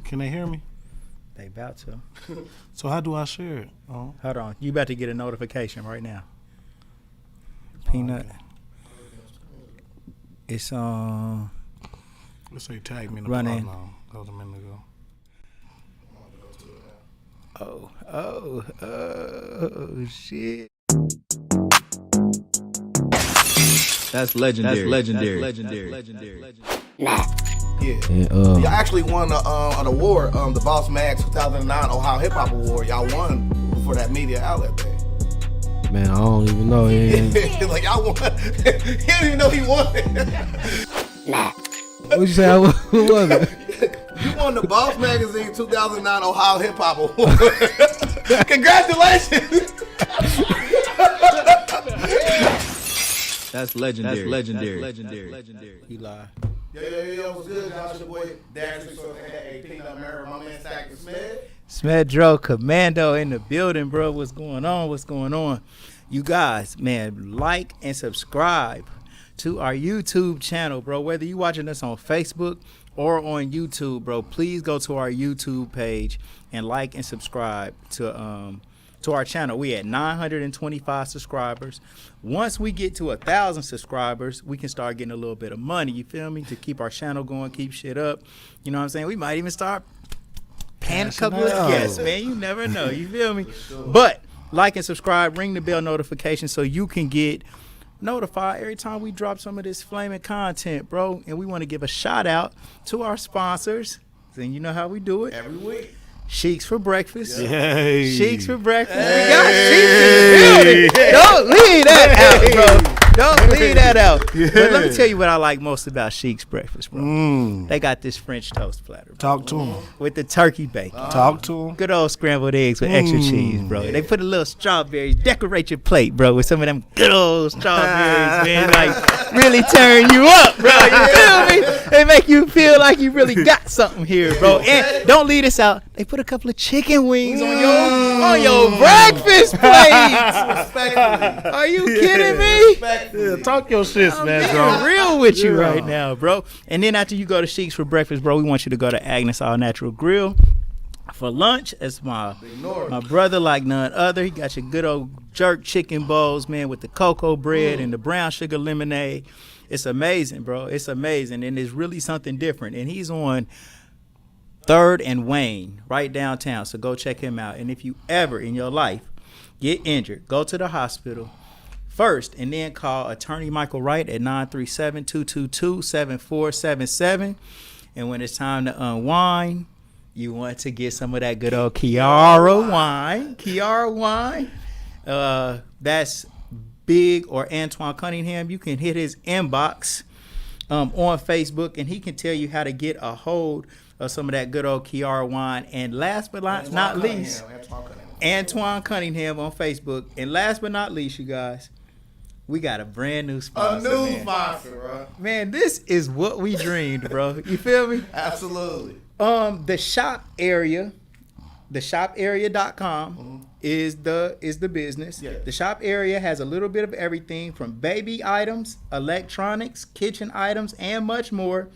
Can they hear me? They about to. So how do I share it? Oh. Hold on. You about to get a notification right now. Peanut. Okay. It's Let's say tag me in the running. now. That was a minute ago. Oh shit. That's legendary. Yeah. And, Y'all actually won an award, the Boss Mag 2009 Ohio Hip Hop Award. Y'all won for that media outlet thing. man, I don't even know. Yeah. Like y'all won. He didn't even know he won. What'd you say? Who was it? You won the Boss Magazine 2009 Ohio Hip Hop Award. Congratulations. That's legendary. You lie. Yo, what's good, y'all? It's your boy, Darius, aka Peanut Mirror, my man, Stack Smith. Smedro Commando in the building, bro. What's going on? You guys, man, like and subscribe to our YouTube channel, bro. Whether you watching us on Facebook or on YouTube, bro, please go to our YouTube page and like and subscribe to our channel. We at 925 subscribers. Once we get to 1,000 subscribers, we can start getting a little bit of money, you feel me, to keep our channel going, keep shit up. You know what I'm saying? We might even start paying a couple of guests, man. You never know, you feel me? But like and subscribe, ring the bell notification so you can get notified every time we drop some of this flaming content, bro. And we want to give a shout out to our sponsors. And you know how we do it. Every week. Sheiks for breakfast. Yay. Sheiks for breakfast. We got Sheiks in the building. Don't leave that out, bro. Don't leave that out. But let me tell you what I like most about Sheiks breakfast, bro. They got this French toast platter, bro, Talk to him. with the turkey bacon. Talk to him. Good old scrambled eggs with extra cheese, bro. They put a little strawberries. Decorate your plate, bro, with some of them good old strawberries, man. Like, really turn you up, bro. You feel me? They make you feel like you really got something here, bro. And don't leave this out. They put a couple of chicken wings on your breakfast plate. Respectfully. Are you kidding me? Yeah, talk your shit, I'm man, being bro. real with you right now, bro. And then after you go to Sheiks for breakfast, bro, we want you to go to Agnes All Natural Grill. For lunch, it's my brother like none other. He got your good old jerk chicken bowls, man, with the cocoa bread and the brown sugar lemonade. It's amazing, bro. It's amazing. And it's really something different. And he's on 3rd and Wayne, right downtown. So go check him out. And if you ever in your life get injured, go to the hospital first and then call attorney Michael Wright at 937-222-7477. And when it's time to unwind, you want to get some of that good old Kiara wine. That's Big or Antoine Cunningham. You can hit his inbox on Facebook, and he can tell you how to get a hold of some of that good old Kiara wine. And last but not least, Antoine Cunningham on Facebook. And last but not least, you guys, we got a brand new sponsor. Sponsor, bro. Man, this is what we dreamed, bro. You feel me? Absolutely. The shop area, theshoparea.com is the business. Yeah. The shop area has a little bit of everything from baby items, electronics, kitchen items, and much more.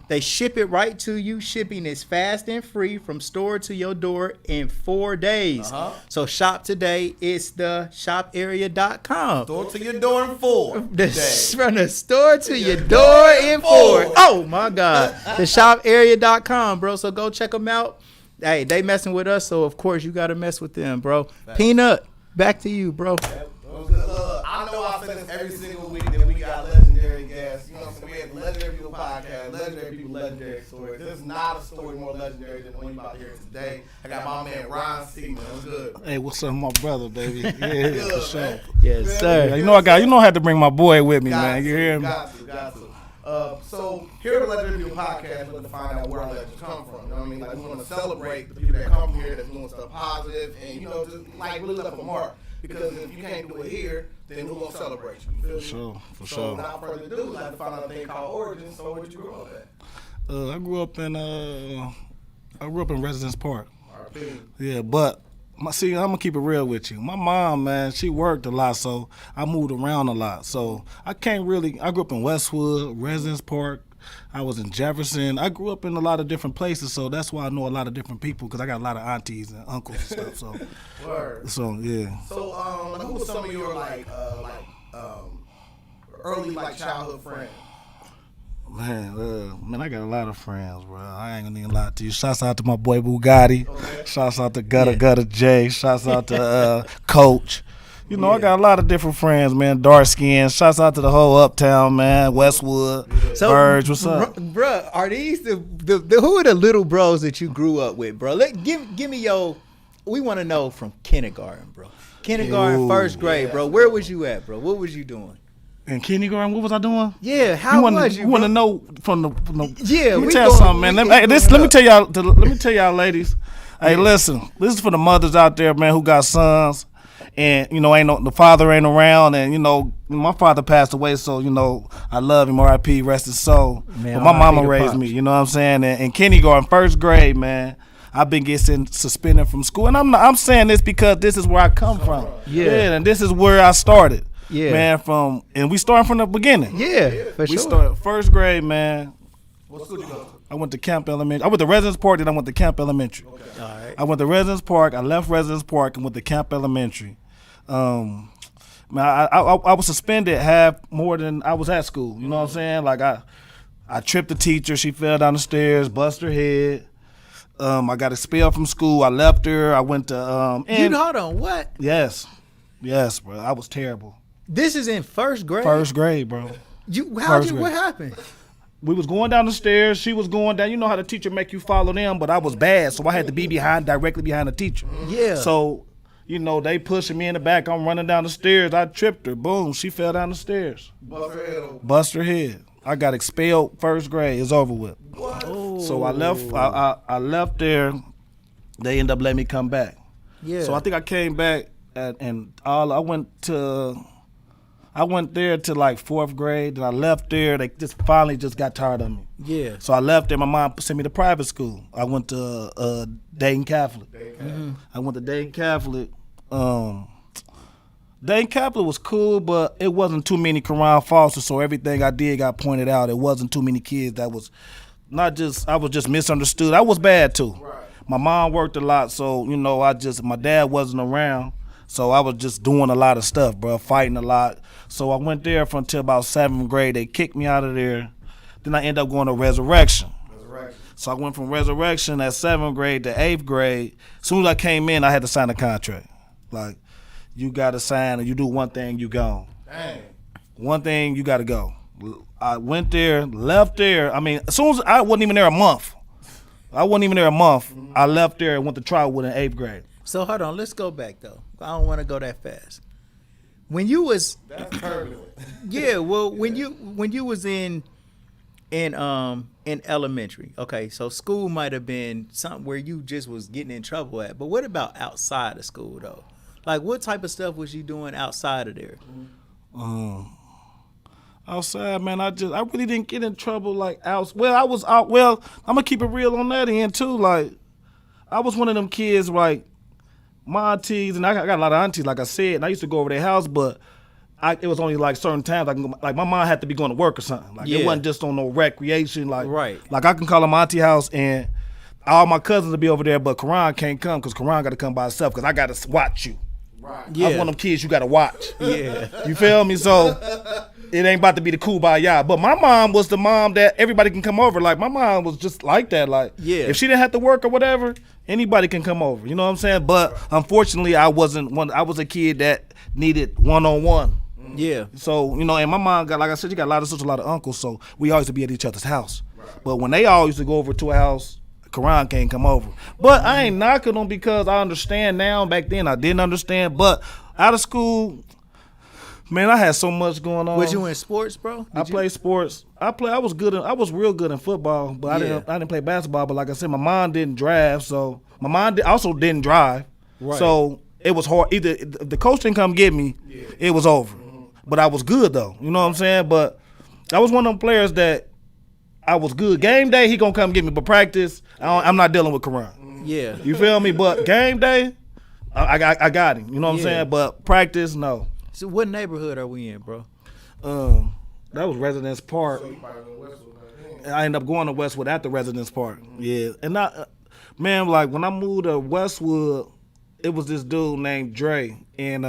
They ship it right to you. Shipping is fast and free from store to your door in 4 days. So shop today. It's the shoparea.com. Door to your door in 4 days. From the store to your door in 4. Oh my God. The shoparea.com, bro. So go check them out. Hey, they messing with us, so of course you gotta mess with them, bro. Peanut, back to you, bro. I know I say this every single week that we got legendary guests. You know what I'm saying? We have the Legendary People podcast, legendary people, legendary stories. There's not a story more legendary than the one you about to hear today. I got my man Ron Seaman. What's good? Hey, what's up, my brother, baby? Yeah, Good, for sure. man. Yes, sir. Yeah, you know I had to bring my boy with me, man. You hear me? Got to. So here at the Legendary People podcast, we're going to find out where our legends come from. You know what I mean? Like, we want to celebrate the people that come here that's doing stuff positive and, you know, just like really left a mark. Because if you can't do it here, then who gonna celebrate you? You feel me? For So sure. without further ado, I'd like to find out a thing called Origins. So where'd you grow up at? I grew up in Residence Park. RP. Yeah, but I'm gonna keep it real with you. My mom, man, she worked a lot, so I moved around a lot. So I grew up in Westwood, Residence Park, I was in Jefferson. I grew up in a lot of different places, so that's why I know a lot of different people because I got a lot of aunties and uncles and stuff. So, Word. so yeah. So, who was some of your early childhood friends? Man, I got a lot of friends, bro. I ain't gonna even lie to you. Shouts out to my boy Bugatti. Okay. Shouts out to Gutter J. Shouts out to Coach. You know, I got a lot of different friends, man. Dark skin. Shouts out to the whole Uptown, man. Westwood, Burge. What's up? Bro, are these the who are the little bros that you grew up with, bro? Give me your. We want to know from kindergarten, bro. Kindergarten, Ooh. first grade, bro. Where was you at, bro? What was you doing? In kindergarten, what was I doing? Yeah, how was you? You want to bro? know from the? Yeah, let me we tell you going- something, man. we Let me going tell y'all. Let me tell y'all, ladies. Hey, listen. This is for the mothers out there, man, who got sons, and you know, the father ain't around, and you know, my father passed away, so you know, I love him. R.I.P. Rest his soul. Man, but my R.I.P. mama to raised Pops. me. You know what I'm saying? And in kindergarten, first grade, man. I've been getting suspended from school, and I'm saying this because this is where I come from. Yeah. And this is where I started. Yeah. Man, and we starting from the beginning. Yeah, for We sure. started first grade, man. What school you go to? I went to Camp Elementary. I went to Residence Park, then I went to Camp Elementary. All right. I went to Residence Park. I left Residence Park and went to Camp Elementary. Man, I was suspended half more than I was at school. You know what I'm saying? Like I tripped the teacher. She fell down the stairs, busted her head. I got expelled from school. I left her. I went to Hold on, what? yes, bro. I was terrible. This is in first grade. First grade, bro. What grade. happened? We was going down the stairs. She was going down. You know how the teacher make you follow them, but I was bad, so I had to be directly behind the teacher. Yeah. So, you know, they pushing me in the back. I'm running down the stairs. I tripped her. Boom. She fell down the stairs. Bust her head open. Bust her head. I got expelled first grade. It's over with. What? So I left. I left there. They ended up letting me come back. Yeah. So I think I came back I went there to like fourth grade. Then I left there. They finally got tired of me. Yeah. So I left there. My mom sent me to private school. I went to Dayton Catholic. I went to Dayton Catholic. Dayton Catholic was cool, but it wasn't too many Quran falsers, so everything I did got pointed out. It wasn't too many kids that was I was just misunderstood. I was bad too. Right. My mom worked a lot, so, you know, my dad wasn't around, so I was just doing a lot of stuff, bro, fighting a lot. So I went there until about 7th grade. They kicked me out of there. Then I ended up going to Resurrection. So I went from Resurrection at 7th grade to 8th grade. As soon as I came in, I had to sign a contract. Like, you got to sign, and you do one thing, you gone. Dang. One thing, you got to go. I went there, left there. I mean, as soon as I wasn't even there a month. I left there and went to Trotwood in 8th grade. So hold on, let's go back though. I don't want to go that fast. When you was That's turbulent. yeah, well when you was in elementary, okay, so school might have been something where you just was getting in trouble at. But what about outside of school though? Like what type of stuff was you doing outside of there? Outside, man, I really didn't get in trouble like out. Well, I was out. Well, I'm gonna keep it real on that end too. Like, I was one of them kids like my aunties, and I got a lot of aunties, like I said, and I used to go over their house, but it was only like certain times. Like my mom had to be going to work or something. Like Yeah. it wasn't just on no recreation. Like Right. Like I can call her my auntie house and all my cousins will be over there, but Quran can't come because Quran got to come by itself because I got to watch you. Right. Yeah. I was one of them kids you got to watch. Yeah. You feel me? So it ain't about to be the cool by y'all. But my mom was the mom that everybody can come over. Like my mom was just like that. Like Yeah. if she didn't have to work or whatever, anybody can come over. You know what I'm saying? But unfortunately, I wasn't one. I was a kid that needed one-on-one. Yeah. So, you know, and my mom got, like I said, she got a lot of sisters, a lot of uncles. So we always used to be at each other's house. But when they all used to go over to a house, Quran can't come over. But I ain't knocking them because I understand now. Back then I didn't understand. But out of school, man, I had so much going on. Was you in sports, bro? I played sports. I was good. I was real good in football, but Yeah. I didn't play basketball. But like I said, my mom didn't drive, so my mom also didn't drive. Right. So it was hard. Either if the coach didn't come get me, it was over. But I was good though. You know what I'm saying? But I was one of them players that I was good. Game day, he gonna come get me, but practice, I'm not dealing with Quran. Yeah. You feel me? But game day, I got him. You know what I'm Yeah. saying? But practice, no. So what neighborhood are we in, bro? That was Residence Park. So you probably went Westwood back I ended up going to Westwood at the Residence Park. Yeah, and man, like when I moved to Westwood, it was this dude named Dre, and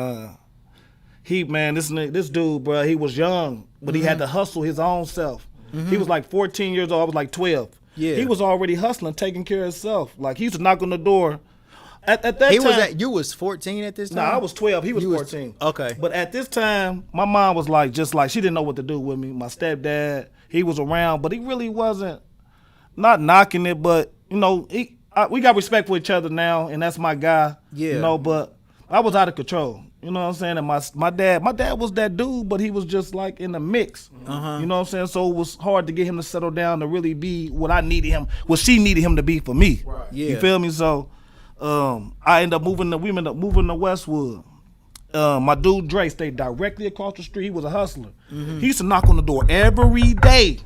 this dude, bro, he was young, but he had to hustle his own self. He was like 14 years old. I was like 12. Yeah. He was already hustling, taking care of himself. Like he used to knock on the door. At that time, you was 14 at this time? No, I was 12. He was 14. Okay. But at this time, my mom was just like, she didn't know what to do with me. My stepdad, he was around, but he really wasn't, not knocking it, but, you know, we got respect for each other now, and that's my guy. Yeah. You know, but I was out of control. You know what I'm saying? And my dad was that dude, but he was just like in the mix. Uh-huh. You know what I'm saying? So it was hard to get him to settle down to really be what I needed him, what she needed him to be for me. Right. Yeah. You feel me? So we ended up moving to Westwood. My dude Dre stayed directly across the street. He was a hustler. Mm-hmm. He used to knock on the door every day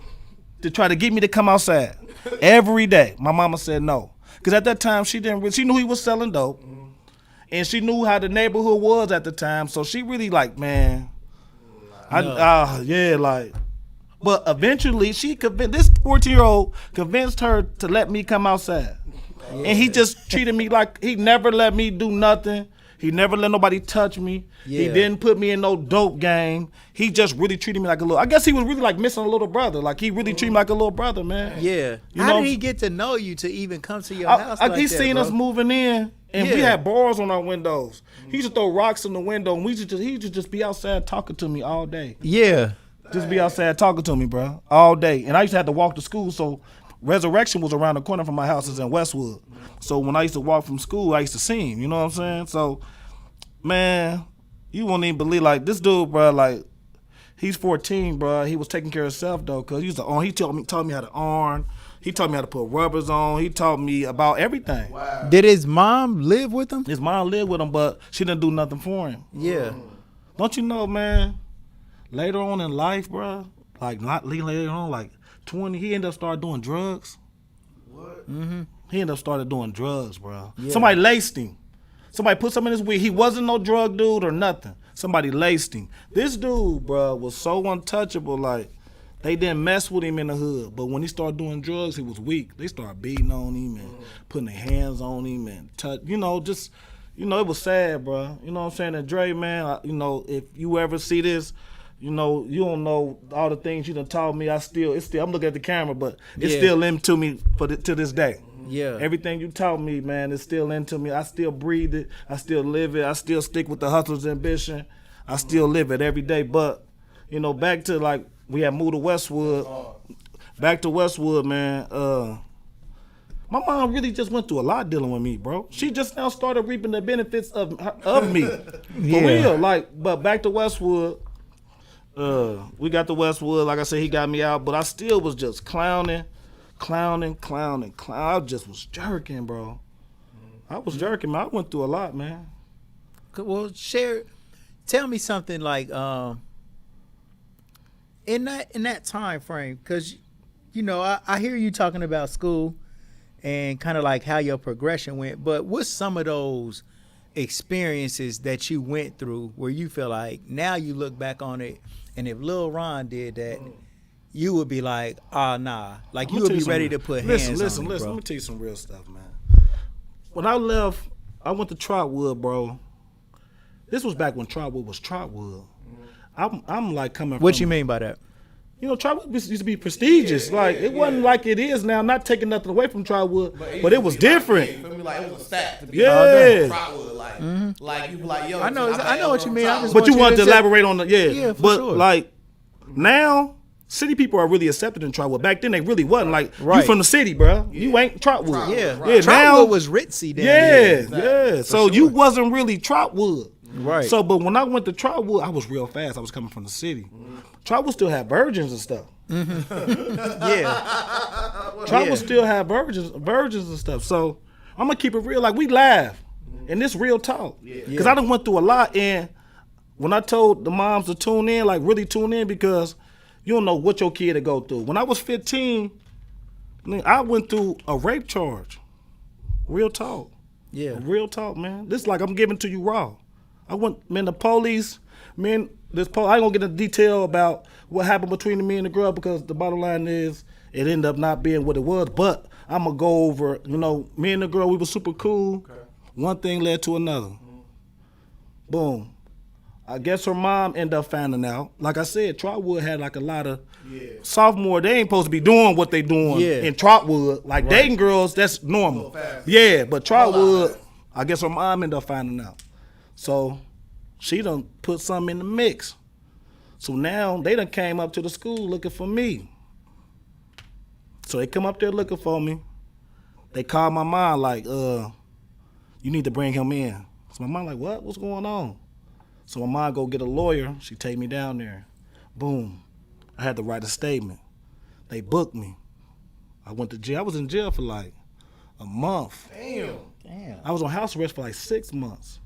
to try to get me to come outside. Every day. My mama said no. Because at that time, she knew he was selling dope. And she knew how the neighborhood was at the time. So she really but eventually she convinced, this 14-year-old convinced her to let me come outside. Yeah. And he just treated me like, he never let me do nothing. He never let nobody touch me. Yeah. He didn't put me in no dope game. He just really treated me like a little, I guess he was really like missing a little brother. Like he really treated me like a little brother, man. Yeah. How did he get to know you to even come to your house like he that, seen bro? us moving in. And we had bars on our windows. He used to throw rocks in the window, and he used to just be outside talking to me all day. Yeah. Just be outside talking to me, bro, all day. And I used to have to walk to school, so Resurrection was around the corner from my house. It's in Westwood. So when I used to walk from school, I used to see him. You know what I'm saying? So, man, you won't even believe, like, this dude, bro, like, he's 14, bro. He was taking care of himself, though, because he taught me how to iron. He taught me how to put rubbers on. He taught me about everything. Wow. Did his mom live with him? His mom lived with him, but she didn't do nothing for him. Yeah. Don't you know, man, later on in life, bro, like not later on, like 20, he ended up started doing drugs. What? Mm-hmm. He ended up started doing drugs, bro. Yeah. Somebody laced him. Somebody put something in his weed. He wasn't no drug dude or nothing. Somebody laced him. This dude, bro, was so untouchable, like, they didn't mess with him in the hood, but when he started doing drugs, he was weak. They started beating on him and putting their hands on him and touch. You know, just, you know, it was sad, bro. You know what I'm saying? And Dre, man, you know, if you ever see this, you know, you don't know all the things you done taught me. I'm looking at the camera, but it's still into me to this day. Yeah. Everything you taught me, man, is still into me. I still breathe it. I still live it. I still stick with the hustler's ambition. I still live it every day. But, you know, back to like, we had moved to Westwood. Back to Westwood, man. My mom really just went through a lot dealing with me, bro. She just now started reaping the benefits of me. For real. Like, but back to Westwood. We got to Westwood. Like I said, he got me out, but I still was just clowning. I just was jerking, bro. I was jerking, man. I went through a lot, man. Well, tell me something like, in that time frame, because you know I hear you talking about school and kind of like how your progression went, but what's some of those experiences that you went through where you feel like now you look back on it, and if Lil Ron did that, you would be like, nah, like you would be ready to put hands on me, listen. bro. Let me tell you some real stuff, man. When I left, I went to Trotwood, bro. This was back when Trotwood was Trotwood. I'm like coming from. What you mean by that? You know, Trotwood used to be prestigious. It wasn't like it is now. Not taking nothing away from Trotwood, but it was different. Like, you feel me? Like, it was a stat to be Yeah. like you be like, yo, I know what you mean. I just But you want wanted to say- elaborate on the Yeah, for but sure. like now, city people are really accepted in Trotwood. Back then, they really wasn't. Like Right. you from the city, bro. You ain't Trotwood. Yeah, yeah. Now, Trotwood was ritzy then. yeah. So you wasn't really Trotwood. Right. So, but when I went to Trotwood, I was real fast. I was coming from the city. Trotwood still had virgins and stuff. Yeah. Trotwood still had virgins and stuff. So I'm gonna keep it real. Like we laugh, and this real talk. Because I done went through a lot, and when I told the moms to tune in, like really tune in, because you don't know what your kid to go through. When I was 15, I went through a rape charge. Real talk. Yeah. Real talk, man. This is like I'm giving to you raw. The police, I ain't gonna get into detail about what happened between me and the girl because the bottom line is it ended up not being what it was. But I'm gonna go over, me and the girl, we were super cool. Okay. One thing led to another. Boom. I guess her mom ended up finding out. Like I said, Trotwood had like a lot of sophomore. They ain't supposed to be doing what they doing in Trotwood. Like dating girls, that's normal. Yeah, but Trotwood, I guess her mom ended up finding out. So she done put something in the mix. So now they done came up to the school looking for me. So they come up there looking for me. They called my mom like, you need to bring him in. So my mom like, what? What's going on? So my mom go get a lawyer. She take me down there. Boom. I had to write a statement. They booked me. I went to jail. I was in jail for like a month. Damn. I was on house arrest for like 6 months.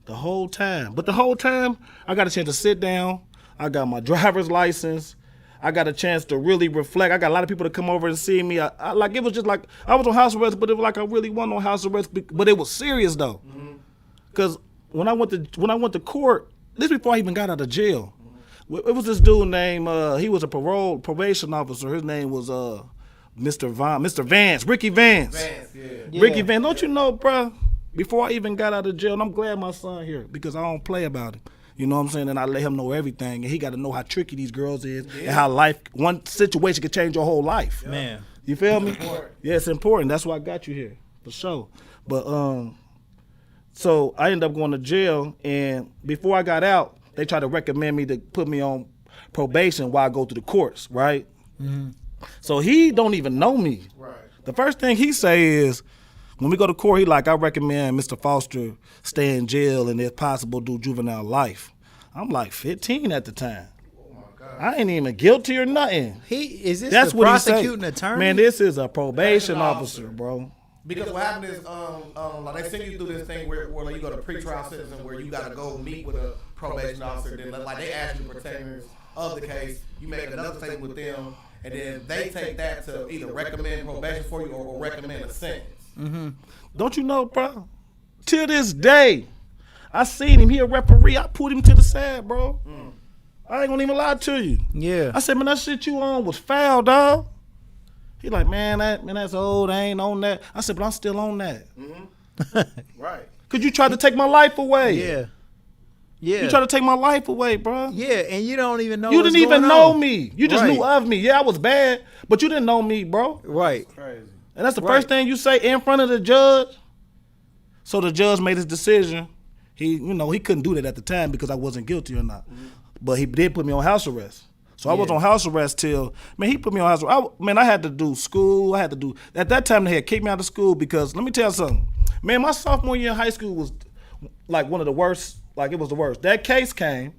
The whole time. But the whole time, I got a chance to sit down. I got my driver's license. I got a chance to really reflect. I got a lot of people to come over and see me. It was just like, I was on house arrest, but it was like I really wasn't on house arrest. But it was serious though. Because when I went to court, this before I even got out of jail, it was this dude named, he was a probation officer. His name was Mr. Vance, Ricky Vance. Ricky Vance, don't you know, bro, before I even got out of jail, and I'm glad my son here because I don't play about it. You know what I'm saying? And I let him know everything. And he got to know how tricky these girls is and how one situation can change your whole life. Man. You feel me? Yeah, it's important. That's why I got you here, for sure. But, so I ended up going to jail, and before I got out, they tried to recommend me to put me on probation while I go through the courts, right? Mm-hmm. So he don't even know me. Right. The first thing he say is, when we go to court, he like, I recommend Mr. Foster stay in jail and if possible do juvenile life. I'm like 15 at the time. Oh my God. I ain't even guilty or nothing. Is this That's the what prosecuting he say. attorney? Man, this is a probation officer, bro. Because what happened is, like they send you through this thing where like you go to pretrial sentencing where you got to go meet with a probation officer. Then like they ask you particulars of the case, you make another statement with them, and then they take that to either recommend probation for you or recommend a sentence. Mm-hmm. Don't you know, bro? Till this day, I seen him. He a referee. I put him to the side, bro. I ain't gonna even lie to you. Yeah. I said, man, that shit you on was foul, dog. He like, man, that's old. I ain't on that. I said, but I'm still on that. Mm-hmm. Right. Cause you tried to take my life away. Yeah. Yeah. You tried to take my life away, bro. Yeah, and you don't even know. You didn't even know on. me. You just knew of me. Yeah, I was bad, but you didn't know me, bro. Right. Crazy. And that's the first thing you say in front of the judge. So the judge made his decision. He couldn't do that at the time because I wasn't guilty or not. Mm-hmm. But he did put me on house arrest. So I was on house arrest till, he put me on house arrest. I had to do school. At that time they had kicked me out of school because, let me tell you something. Man, my sophomore year in high school was like one of the worst. Like it was the worst. That case came.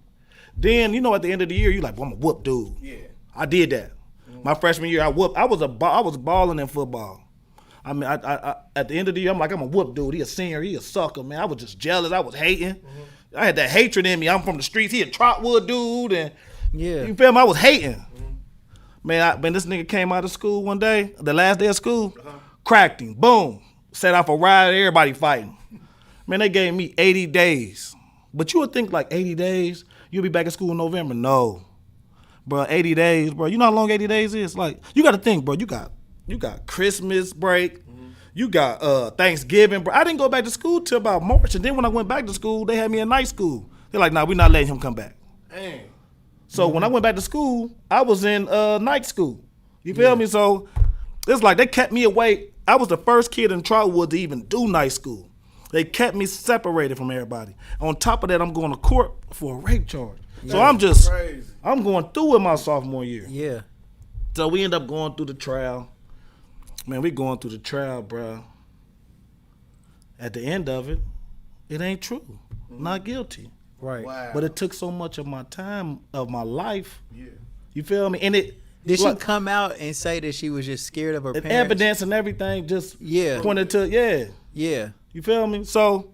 Then, at the end of the year, you like, well, I'm a whoop dude. Yeah. I did that. Mm-hmm. My freshman year, I was balling in football. I mean, I at the end of the year, I'm a whoop dude. He a senior. He a sucker, man. I was just jealous. I was hating. Mm-hmm. I had that hatred in me. I'm from the streets. He a Trotwood dude, and you feel me? I was hating. Mm-hmm. Man, this nigga came out of school one day, the last day of school, cracked him. Boom. Set off a riot. Everybody fighting. Man, they gave me 80 days. But you would think like 80 days, you'll be back in school in November. No. Bro, 80 days, bro. You know how long 80 days is? Like, you got to think, bro. You got Christmas break. Mm-hmm. You got Thanksgiving, bro. I didn't go back to school till about March. And then when I went back to school, they had me in night school. They're like, nah, we're not letting him come back. Dang. So when I went back to school, I was in night school. You feel me? So it's like they kept me away. I was the first kid in Trotwood to even do night school. They kept me separated from everybody. On top of that, I'm going to court for a rape charge. So I'm going through it my sophomore year. Yeah. So we end up going through the trial. Man, we going through the trial, bro. At the end of it, it ain't true. Not guilty. Right. Wow. But it took so much of my time, of my life. Yeah. You feel me? And it did she come out and say that she was just scared of her parents? Evidence and everything just pointed to Yeah. You feel me? So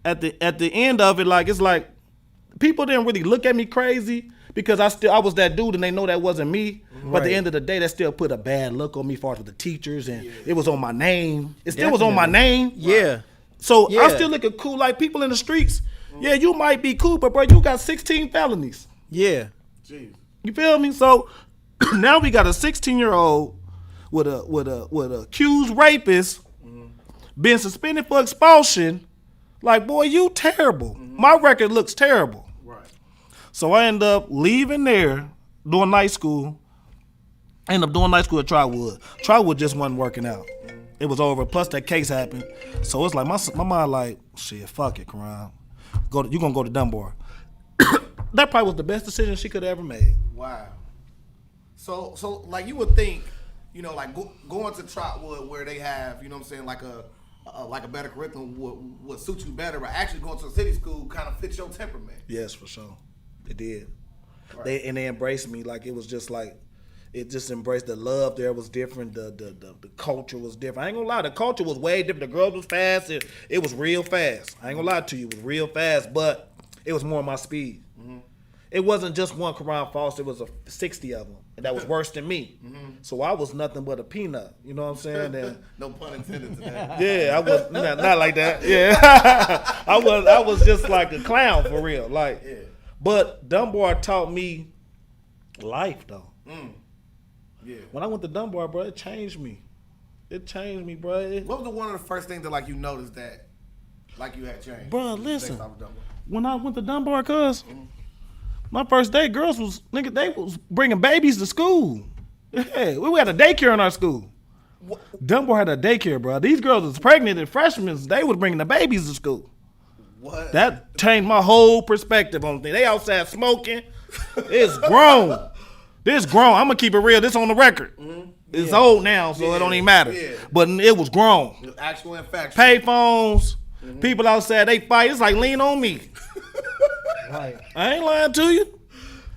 at the end of it, like it's like people didn't really look at me crazy because I was that dude and they know that wasn't me. Right. But at the end of the day, that still put a bad look on me as far as the teachers and it was on my name. It still was on my name. Yeah. So I'm still looking cool. Like people in the streets, Yeah, you might be cool, but bro, you got 16 felonies. Yeah. Jeez. You feel me? So now we got a 16-year-old with a accused rapist being suspended for expulsion. Like, boy, you terrible. My record looks terrible. Right. So I end up leaving there, doing night school. I ended up doing night school at Trotwood. Trotwood just wasn't working out. It was over. Plus that case happened. So it's like my mind like, shit, fuck it, Karan. You gonna go to Dunbar. That probably was the best decision she could have ever made. Wow. So like you would think, you know, like going to Trotwood where they have, you know what I'm saying, like a better curriculum would suit you better, but actually going to a city school kind of fits your temperament. Yes, for sure. It did. Right. They embraced me like it was just like, it just embraced the love there was different, the culture was different. I ain't gonna lie, the culture was way different. The girls was fast, it was real fast. I ain't gonna lie to you, it was real fast, but it was more my speed. It wasn't just one Karan Foster, it was 60 of them, and that was worse than me. So I was nothing but a peanut, you know what I'm saying? And, No pun intended to that. yeah, I was not like that. Yeah, I was just like a clown for real. Like, Yeah. but Dunbar taught me life though. Yeah. When I went to Dunbar, bro, it changed me. It changed me, bro. What was one of the first things that like you noticed that like you had changed? Bro, Based listen. off of Dunbar? When I went to Dunbar, cuz my first day, girls was they was bringing babies to school. Yeah, we had a daycare in our school. Dunbar had a daycare, bro. These girls was pregnant and freshmen. They was bringing the babies to school. What? That changed my whole perspective on things. They outside smoking. It's grown. This grown. I'm gonna keep it real. This on the record. It's old now, so it don't even matter. Yeah. But it was grown. Actual and factual. Pay phones. People outside, they fight. It's like lean on me. Right. I ain't lying to you.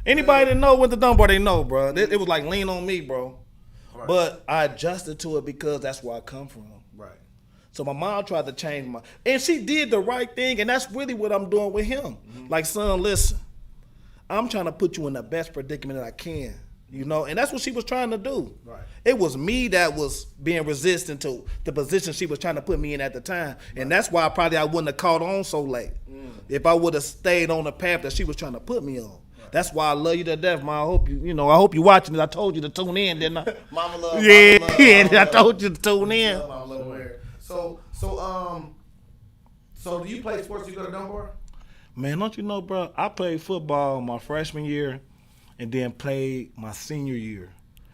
Anybody that know what the Dunbar, they know, bro. It was like lean on me, bro. Right. But I adjusted to it because that's where I come from. Right. So my mom tried to change and she did the right thing, and that's really what I'm doing with him. Like, son, listen, I'm trying to put you in the best predicament that I can, you know, and that's what she was trying to do. Right. It was me that was being resistant to the position she was trying to put me in at the time, and that's why I wouldn't have caught on so late if I would have stayed on the path that she was trying to put me on. That's why I love you to death, man. I hope you watching it. I told you to tune in, didn't I? Mama love. Yeah, Mama love, yeah. Mama I love. told you to tune in. Mama love where. So do you play sports? You go to Dunbar? Man, don't you know, bro? I played football my freshman year, and then played my senior year,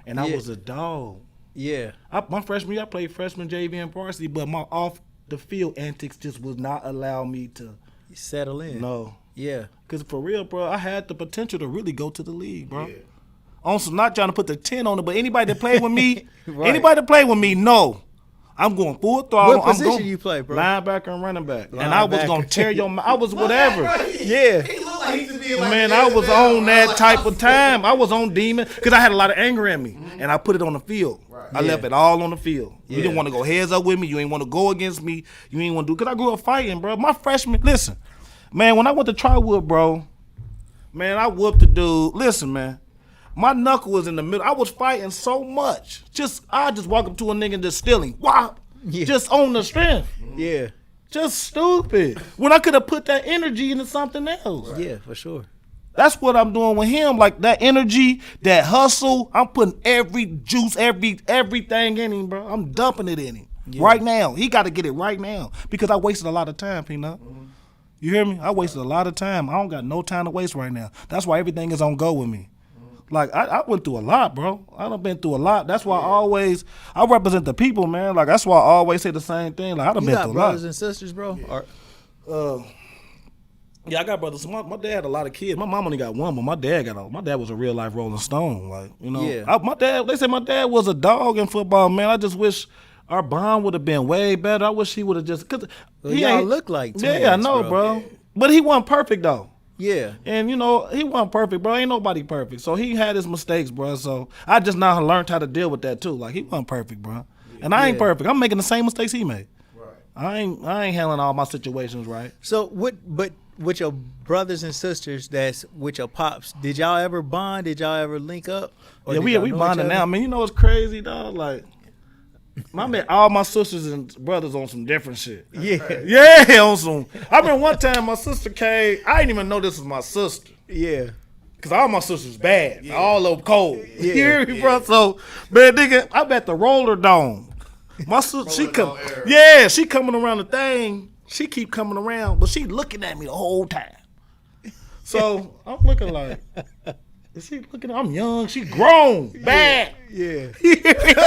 and I Yeah. was a dog. Yeah. My freshman year, I played freshman JV and varsity, but my off the field antics just would not allow me to. You settle in. No, Yeah. because for real, bro, I had the potential to really go to the league, bro. Yeah. On some, not trying to put the 10 on it, but anybody that played with me, Right. anybody that played with me, no. I'm going full throttle. What position you play, bro? Linebacker and running back. And I was going to Linebacker. tear I was whatever. Yeah. He looked like he should be like Man, the I was NFL, on bro. that Like, type of time. I was on demon because I had a lot of anger in me, and I put it on the field. Right. I left it all on the field. You Yeah. didn't want to go heads up with me. You ain't want to go against me. You ain't want to do because I grew up fighting, bro. My freshman, listen, man, when I went to Trotwood, bro, man, I whooped the dude. Listen, man, my knuckle was in the middle. I was fighting so much. I just walk up to a nigga and just stealing. Whop. Yeah. Just on the strength. Yeah. Just stupid. When I could have put that energy into something else. Yeah, for sure. That's what I'm doing with him. Like that energy, that hustle. I'm putting every juice, everything in him, bro. I'm dumping it in him right now. He got to get it right now because I wasted a lot of time, Peanut. You hear me? I wasted a lot of time. I don't got no time to waste right now. That's why everything is on go with me. Like I went through a lot, bro. I done been through a lot. That's why I represent the people, man. Like that's why I always say the same thing. Like I done You been got through a brothers lot. and sisters, bro? Or, Yeah, I got brothers. So my dad had a lot of kids. My mom only got one, but my dad was a real life Rolling Stone. Like, you know, Yeah. they say my dad was a dog in football, man. I just wish our bond would have been way better. I wish he would have just, cause Well, he y'all ain't- look like yeah, I twins, know, bro. But he wasn't perfect though. yeah. And you know, he wasn't perfect, bro. Ain't nobody perfect. So he had his mistakes, bro. So I just now learned how to deal with that too. Like he wasn't perfect, bro. And I ain't Yeah. perfect. I'm making the same mistakes he made. Right. I ain't handling all my situations right. So but with your brothers and sisters that's with your pops, did y'all ever bond? Did y'all ever link up? Or Yeah, did we y'all know each bonding other? now. Man, you know what's crazy, dog? Like, I met all my sisters and brothers on some different shit. Yeah. Yeah, on some. I remember one time my sister came. I didn't even know this was my sister. Yeah. Cause all my sisters bad. All of them cold. Yeah. You hear me, bro? So, man, nigga, I'm at the Roller Dome. My sister, she come. Dome era. Yeah, she coming around the thing. She keep coming around, but she looking at me the whole time. So I'm looking like, is she looking? I'm young. She grown, bad. Yeah. You hear me, bro?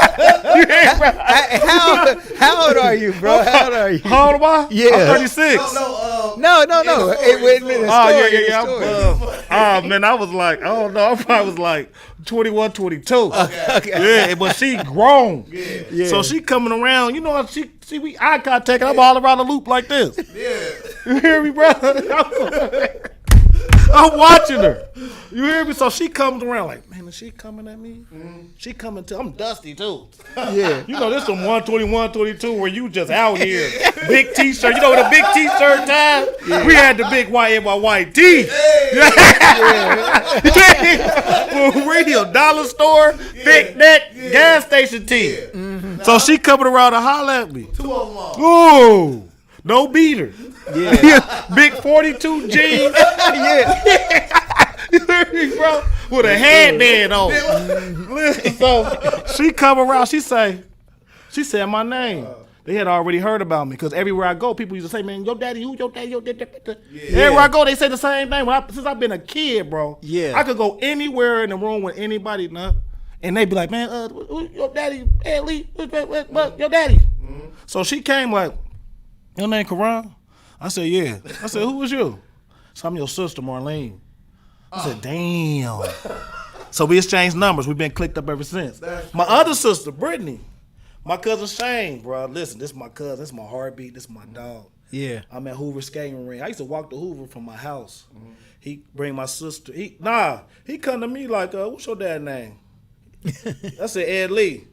How old are you, bro? How old are you? How old am I? Yeah. I'm 36. No. Wait a minute. Oh, yeah. Man, I was like, oh no, I probably was like 21, 22. Okay. Yeah, but she grown. Yeah. So she coming around, you know, she we eye contact, I'm all around the loop like this. Yeah. You hear me, bro? I'm watching her. You hear me? So she comes around like, man, is she coming at me? She coming to, I'm dusty too. Yeah. You know, this some 121, 22 where you just out here. Big t-shirt. You know, the big t-shirt time? We had the big white tee. For real. Dollar store, thick neck, gas station tee. So she coming around to holler at me. 2 of them on. Ooh. No beater. Yeah. Big 42 jeans. You hear me, bro? With a headband on. Listen, so she come around, she said my name. They had already heard about me because everywhere I go, people used to say, man, your daddy, who your daddy, your daddy. Everywhere I go, they say the same thing. Since I've been a kid, bro, Yeah. I could go anywhere in the room with anybody, and they be like, man, who your daddy, Ed Lee, what, your daddy. So she came like, your name Karan? I said, yeah. I said, who was you? So I'm your sister, Marlene. I said, damn. So we exchanged numbers. We've been clicked up ever since. My other sister, Brittany, my cousin Shane, bro. Listen, this is my cousin. This is my heartbeat. This is my dog. Yeah. I'm at Hoover skating ring. I used to walk to Hoover from my house. He bring my sister. He come to me like, what's your dad's name? I said, Ed Lee.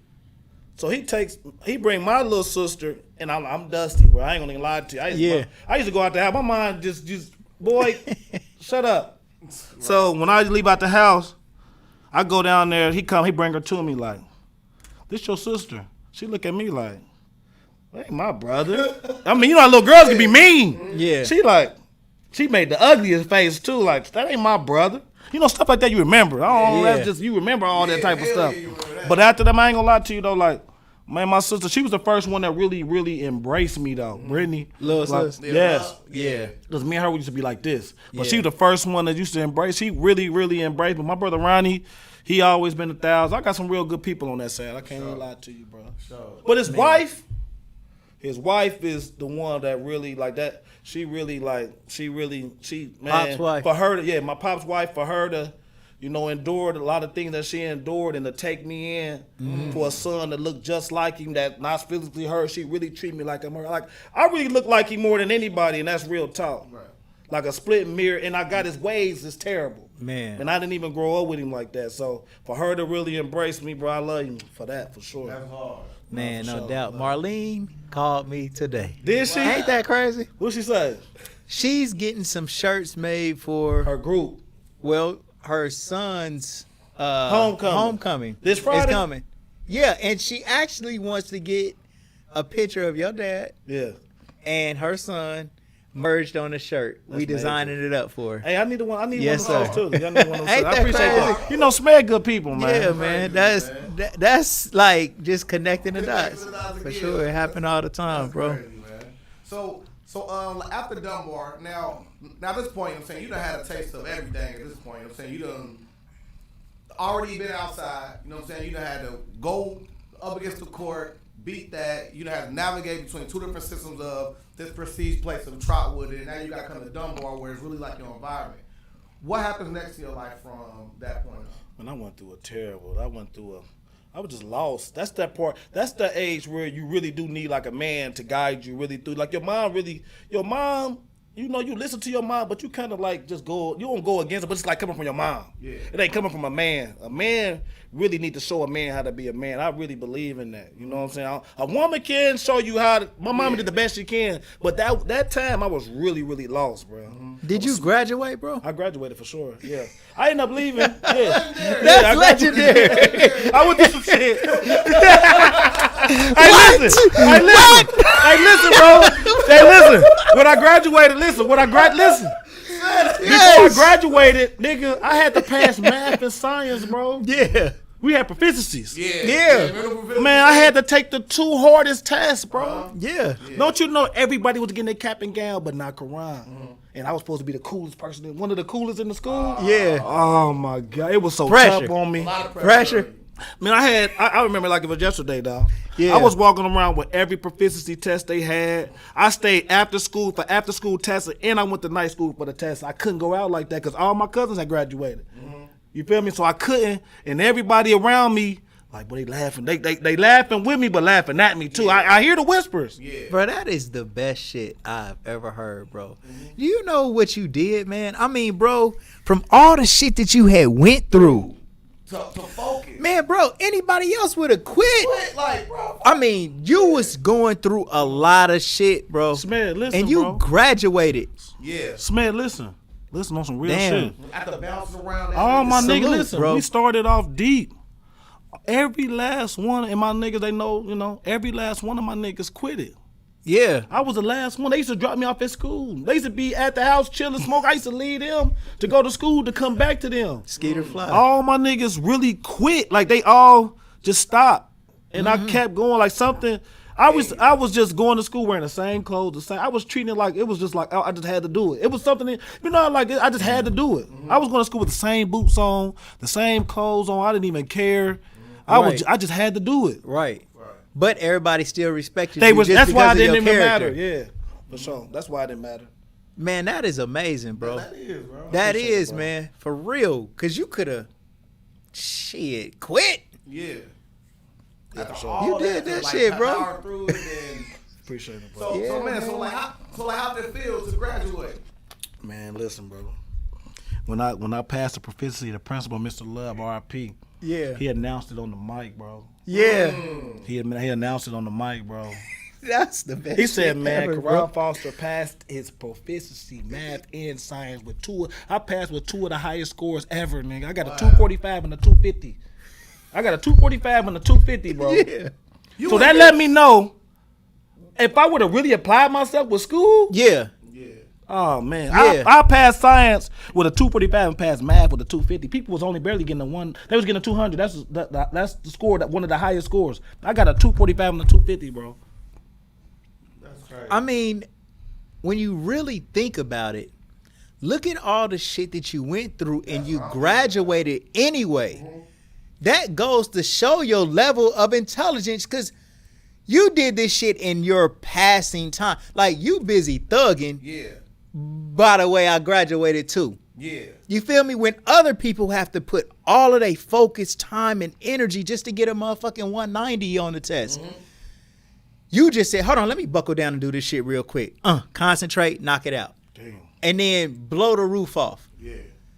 So he bring my little sister, and I'm dusty, bro. I ain't gonna lie to you. I used to go out the house. My mind just boy, shut up. So when I leave out the house, I go down there. He bring her to me like, this your sister. She look at me like, that ain't my brother. I mean, you know how little girls can be mean. Yeah. She made the ugliest face too. Like, that ain't my brother. You know, stuff like that you remember. That's just, you remember all that type of stuff. But after that, I ain't gonna lie to you though, like, man, my sister, she was the first one that really, really embraced me though. Brittany. Little like, sister. Yes. Yeah. Because me and her used to be like this. But Yeah. she was the first one that used to embrace. She really, really embraced me. My brother Ronnie, he always been 1,000. I got some real good people on that side. I can't even lie to you, bro. But his wife is the one that really like that. She Pop's wife. for her to, my pop's wife, for her to, you know, endured a lot of things that she endured, and to take me in for a son that looked just like him, that not physically her, she really treat me like I'm her. Like, I really look like him more than anybody, and that's real talk. Right. Like a split mirror, and I got his ways is terrible. Man. And I didn't even grow up with him like that. So for her to really embrace me, bro, I love him for that, for sure. That's hard. Man, no sure. doubt. Marlene called me today. Did she? Ain't that crazy? What she say? She's getting some shirts made for Her group. her son's Homecoming. This Friday? is coming. Yeah, and she actually wants to get a picture of your dad Yeah. and her son merged on the shirt. We That's designing it up for her. Hey, I need one. I need Yes, one of sir. those too. I need one of those Ain't too. I that appreciate crazy? that. You know, Smeg good people, man. Yeah, man. That's like just connecting the dots. For sure. It happen all the time, bro. Crazy, man. So after Dunbar, now at this point, I'm saying you done had a taste of everything. At this point, I'm saying you done already been outside. You know what I'm saying? You done had to go up against the court, beat that. You done had to navigate between two different systems of this prestige place of Trotwood, and now you got to come to Dunbar, where it's really like your environment. What happens next in your life from that point on? And I went through I was just lost. That's that part. That's the age where you really do need like a man to guide you really through. Like your mom, you know, you listen to your mom, but you kind of like just go, you don't go against it, but it's like coming from your mom. Yeah. It ain't coming from a man. A man really need to show a man how to be a man. I really believe in that. You know what I'm saying? A woman can show you how to, my mama did the best she can, but that time I was really, really lost, bro. Did you graduate, bro? I graduated for sure, yeah. I ended up leaving, yeah. That's legendary. I went through some shit. Hey, listen, bro. Hey, listen. When I graduated, listen. Before I graduated, nigga, I had to pass math and science, bro. Yeah. We had proficiencies. Yeah. Man, I had to take the 2 hardest tests, bro. Yeah. Don't you know everybody was getting their cap and gown, but not Quran. And I was supposed to be the coolest person, one of the coolest in the school. Yeah. Oh my God, it was so Pressure. tough on me. A lot of Pressure. Man, I remember like it was yesterday, dog. Yeah. I was walking around with every proficiency test they had. I stayed after school for after school tests, and I went to night school for the test. I couldn't go out like that because all my cousins had graduated. You feel me? So I couldn't, and everybody around me, like, boy, they laughing. They laughing with me, but laughing at me too. I hear the whispers. Yeah. Bro, that is the best shit I've ever heard, bro. You know what you did, man? I mean, bro, from all the shit that you had went through, To focus. man, bro, anybody else would have quit. Quit, like, bro. I mean, you was going through a lot of shit, bro. Smith, listen, and you bro. graduated. Yeah. Smith, listen on some real Damn. shit. After bouncing around that. All my Salute, niggas, listen, bro. we started off deep. Every last one, and my niggas, they know, you know, every last one of my niggas quit it. Yeah. I was the last one. They used to drop me off at school. They used to be at the house chilling, smoke. I used to leave them to go to school to come back to them. Skeeter fly. All my niggas really quit. Like they all just stopped. And I kept going like something. I was just going to school wearing the same clothes, the same. I was treating it like it was just like I just had to do it. It was something, you know, like I just had to do it. I was going to school with the same boots on, the same clothes on. I didn't even care. Right. I just had to do it. Right. But everybody still respected They you was just that's why it because of didn't your even character. matter. Yeah, for sure. That's why it didn't matter. Man, that is amazing, bro. That is, bro. That Appreciate is, it, bro. man, for real. Cause you could have, quit. Yeah. After sure. all You did that like, shit, bro. power through it and Appreciate it, bro. so man, so how did it feel to graduate? Man, listen, bro. When I passed the proficiency, the principal, Mr. Love, R.I.P. Yeah. He announced it on the mic, bro. Yeah. He announced it on the mic, bro. That's the best. He said, shit man, ever, Karan bro. Foster passed his proficiency, math and science with I passed with 2 of the highest scores ever, nigga. I got a 245 and a 250. I got a 245 and a 250, bro. Yeah. So that let me know if I would have really applied myself with school. Yeah. Oh man, Yeah. I passed science with a 245 and passed math with a 250. People was only barely getting a 1. They was getting a 200. That's the score, that one of the highest scores. I got a 245 and a 250, bro. That's crazy. I mean, when you really think about it, look at all the shit that you went through and you graduated anyway. That goes to show your level of intelligence because you did this shit in your passing time. Like, you busy thugging. Yeah. By the way, I graduated too. Yeah. You feel me? When other people have to put all of their focus, time, and energy just to get a motherfucking 190 on the test. You just said, hold on, let me buckle down and do this shit real quick. Concentrate, knock it out. Damn. And then blow the roof off. Yeah.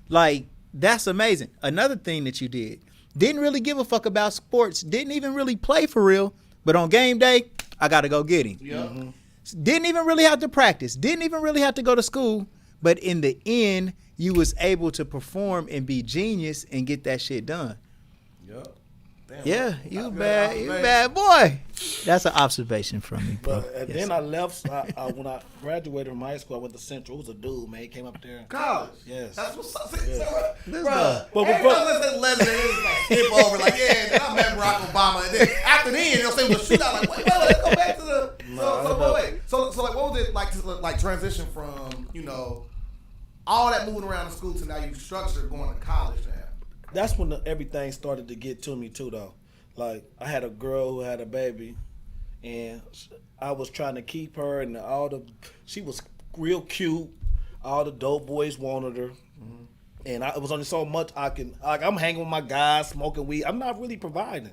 Like, that's amazing. Another thing that you didn't really give a fuck about sports, didn't even really play for real, but on game day, I gotta go get him. Yeah. Didn't even really have to practice, didn't even really have to go to school, but in the end, you was able to perform and be genius and get that shit done. Yep. Damn, Yeah, bro. you That's bad, good you observation. bad boy. That's an observation from me, bro. But Yes. then I left. When I graduated from high school, I went to Central. It was a dude, man. He came up there. College. Yes. That's what's up. Yeah. Bro, But every before- time I say legendary, it's like skip over. Like, yeah, then I met Barack Obama. And then after then, they'll say, well, shoot out. Like, wait, let's go back to the. So, like, what was it like to like transition from, you know, all that moving around the school to now you structured going to college now? That's when everything started to get to me too, though. Like I had a girl who had a baby, and I was trying to keep her, and she was real cute. All the dope boys wanted her, and it was only so much I'm hanging with my guys, smoking weed. I'm not really providing,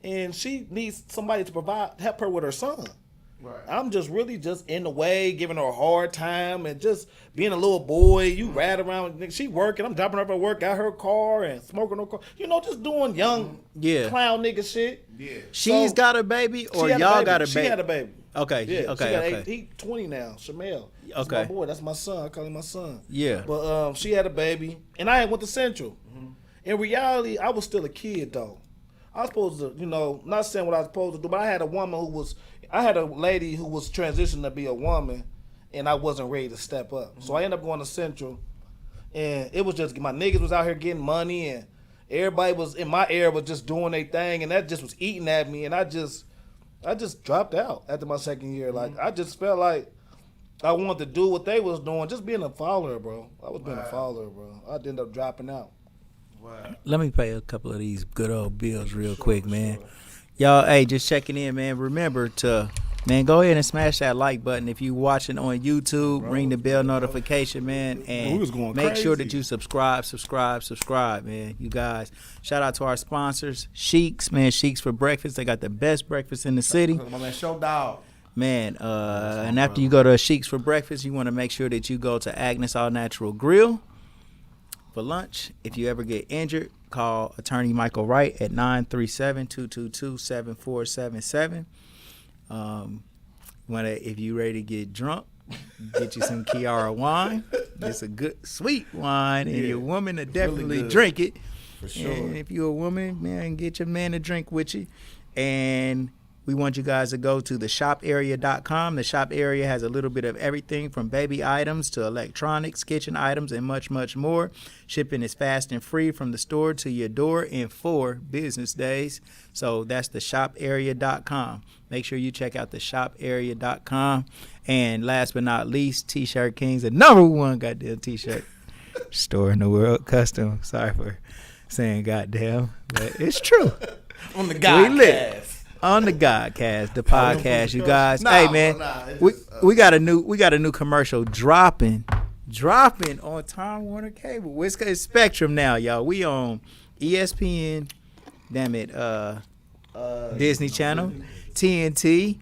and she needs somebody to help her with her son. Right. I'm just really just in the way, giving her a hard time, and just being a little boy. You ride around, nigga, she working. I'm dropping her off at work, got her car, and smoking her car. You know, just doing young Yeah. clown nigga shit. Yeah. She's So- got a baby, or She had y'all baby. got a She baby? had a baby. Okay. Yeah, Okay. she got Okay. he 20 now, Shamel. That's Okay. my boy. That's my son. I call him my son. Yeah. But she had a baby, and I had went to Central. In reality, I was still a kid though. I was supposed to, you know, not saying what I was supposed to do, but I had a lady who was transitioning to be a woman, and I wasn't ready to step up. So I ended up going to Central, and it was just my niggas was out here getting money, and everybody was in my era was just doing their thing, and that just was eating at me, and I just dropped out after my second year. Like I just felt like I wanted to do what they was doing, just being a follower, bro. I was being a follower, bro. I ended up dropping out. Let me pay a couple of these good old bills real quick, man. Y'all, hey, just checking in, man. Remember to, man, go ahead and smash that like button if you watching on YouTube. Ring the bell notification, man, and we was going make sure crazy. that you subscribe, man. You guys, shout out to our sponsors, Sheiks, man. Sheiks for breakfast. They got the best breakfast in the city. My man, Show Dog. Man, and after you go to Sheiks for breakfast, you want to make sure that you go to Agnes All Natural Grill for lunch. If you ever get injured, call attorney Michael Wright at 937-222-7477. If you ready to get drunk, get you some Kiara wine. It's a good, sweet wine, and your woman will definitely good. drink it. For sure. And if you're a woman, man, get your man to drink with you. And we want you guys to go to theshoparea.com. The shop area has a little bit of everything from baby items to electronics, kitchen items, and much, much more. Shipping is fast and free from the store to your door in 4 business days. So that's theshoparea.com. Make sure you check out theshoparea.com. And last but not least, T-Shirt Kings, the #1 goddamn T-shirt store in the world. Custom. Sorry for saying goddamn, but it's true. On the We guy lit. On the Godcast, the podcast, you guys. Nah, hey man, it's we just, we got a new commercial dropping on Time Warner Cable. It's Spectrum now, y'all. We on ESPN, damn it, Disney Channel, TNT,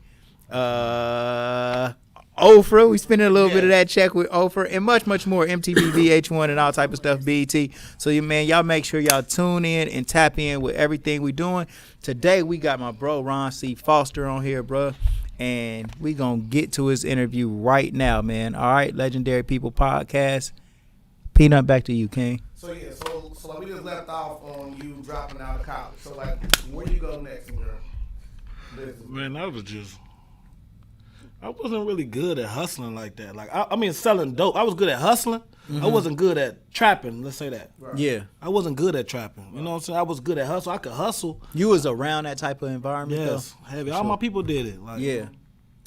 Oprah. We spending a little bit of that check with Oprah and much, much more. MTV, VH1, and all type of stuff. BET. So y'all make sure y'all tune in and tap in with everything we doing. Today we got my bro Ron C. Foster on here, bro, and we gonna get to his interview right now, man. All right, Legendary People Podcast. Peanut, back to you, King. So yeah, so like we just left off on you dropping out of college. So like, where you go next, girl? Man, I wasn't really good at hustling like that. Like I mean, selling dope. I was good at hustling. I wasn't good at trapping. Let's say that. Yeah, I wasn't good at trapping. You know what I'm saying? I was good at hustle. I could hustle. you was around that type of environment, Yes, heavy. All my people did it. Like, Yeah.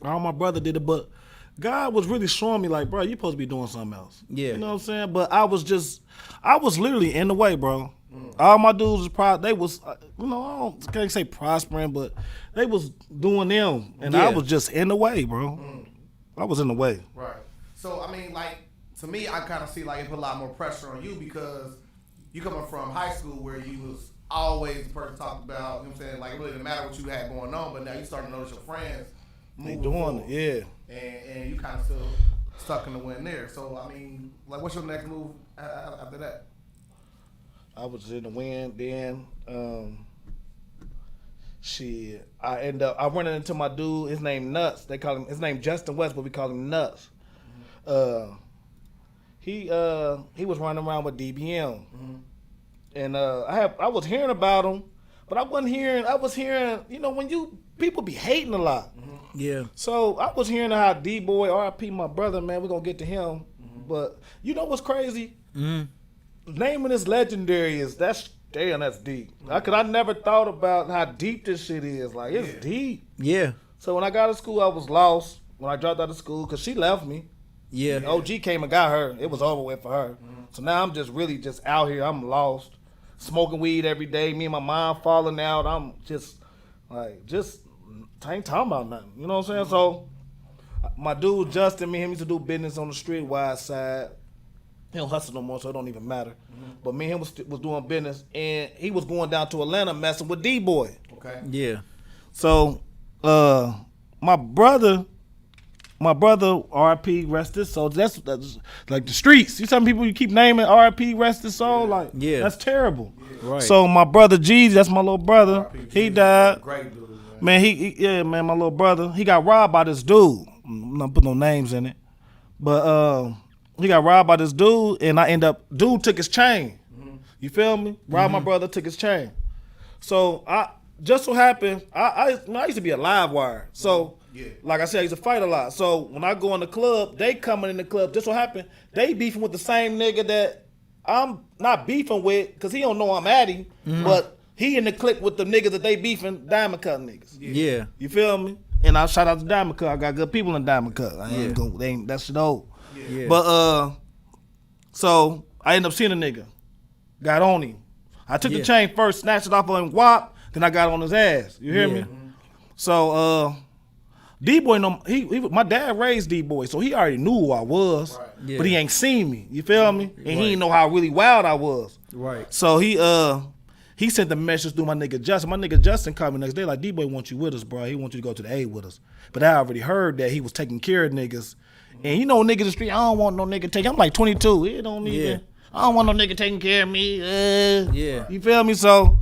all my brother did it, but God was really showing me like, bro, you supposed to be doing something else. Yeah. You know what I'm saying? But I was literally in the way, bro. All my dudes was they was, I can't say prospering, but they was doing them, and I Yeah. was just in the way, bro. I was in the way. Right. So I mean, like to me, I kind of see like it put a lot more pressure on you because you coming from high school where you was always the person talked about. You know what I'm saying? Like it really didn't matter what you had going on, but now you starting to notice your friends They moving doing forward. it, yeah. And you kind of still stuck in the wind there. So I mean, like, what's your next move after that? I was in the wind. Then, I ran into my dude. His name Nuts. They call him. His name Justin West, but we call him Nuts. He was running around with DBM, and I was hearing about him, but I wasn't hearing. I was hearing, when people be hating a lot. Yeah. So I was hearing how D-Boy, R.I.P. my brother, man, we're gonna get to him. But you know what's crazy? Naming this legendary that's deep. Cause I never thought about how deep this shit is. Like it's deep. Yeah. So when I got to school, I was lost. When I dropped out of school, cause she left me. Yeah. OG came and got her. It was over with for her. So now I'm just really just out here. I'm lost, smoking weed every day. Me and my mom falling out. I'm just I ain't talking about nothing. You know what I'm saying? So my dude Justin, me and him used to do business on the street, wide side. He don't hustle no more, so it don't even matter. But me and him was doing business, and he was going down to Atlanta messing with D-Boy. Okay. Yeah. So my brother, R.I.P. rest his soul. That's like the streets. You some people you keep naming R.I.P. rest his soul. Like, Yeah. that's terrible. Right. So my brother Jeezy, that's my little brother. He died. Great dude, Man, man. he my little brother. He got robbed by this dude. I'm not putting no names in it, but he got robbed by this dude, and dude took his chain. You feel me? Robbed my brother, took his chain. So I just so happened I used to be a live wire. So like I said, I used to fight a lot. So when I go in the club, they coming in the club. Just so happened they beefing with the same nigga that I'm not beefing with, because he don't know I'm at him, but he in the clique with the niggas that they beefing, Diamond Cut niggas. Yeah. You feel me? And I shout out to Diamond Cut. I got good people in Diamond Cut. I ain't gonna, they ain't that shit old. Yeah. But so I ended up seeing a nigga. Got on him. I took the chain first, snatched it off of him, whop, then I got on his ass. You hear me? So D-Boy, my dad raised D-Boy, so he already knew who I was, Yeah. but he ain't seen me. You feel me? And he didn't know how really wild I was. Right. So he sent the message through my nigga Justin. My nigga Justin called me next day like, D-Boy wants you with us, bro. He wants you to go to the A with us. But I already heard that he was taking care of niggas. And you know niggas in the street, I don't want no nigga taking. I'm like 22. It don't even. I don't want no nigga taking care of me. Yeah. You feel me? So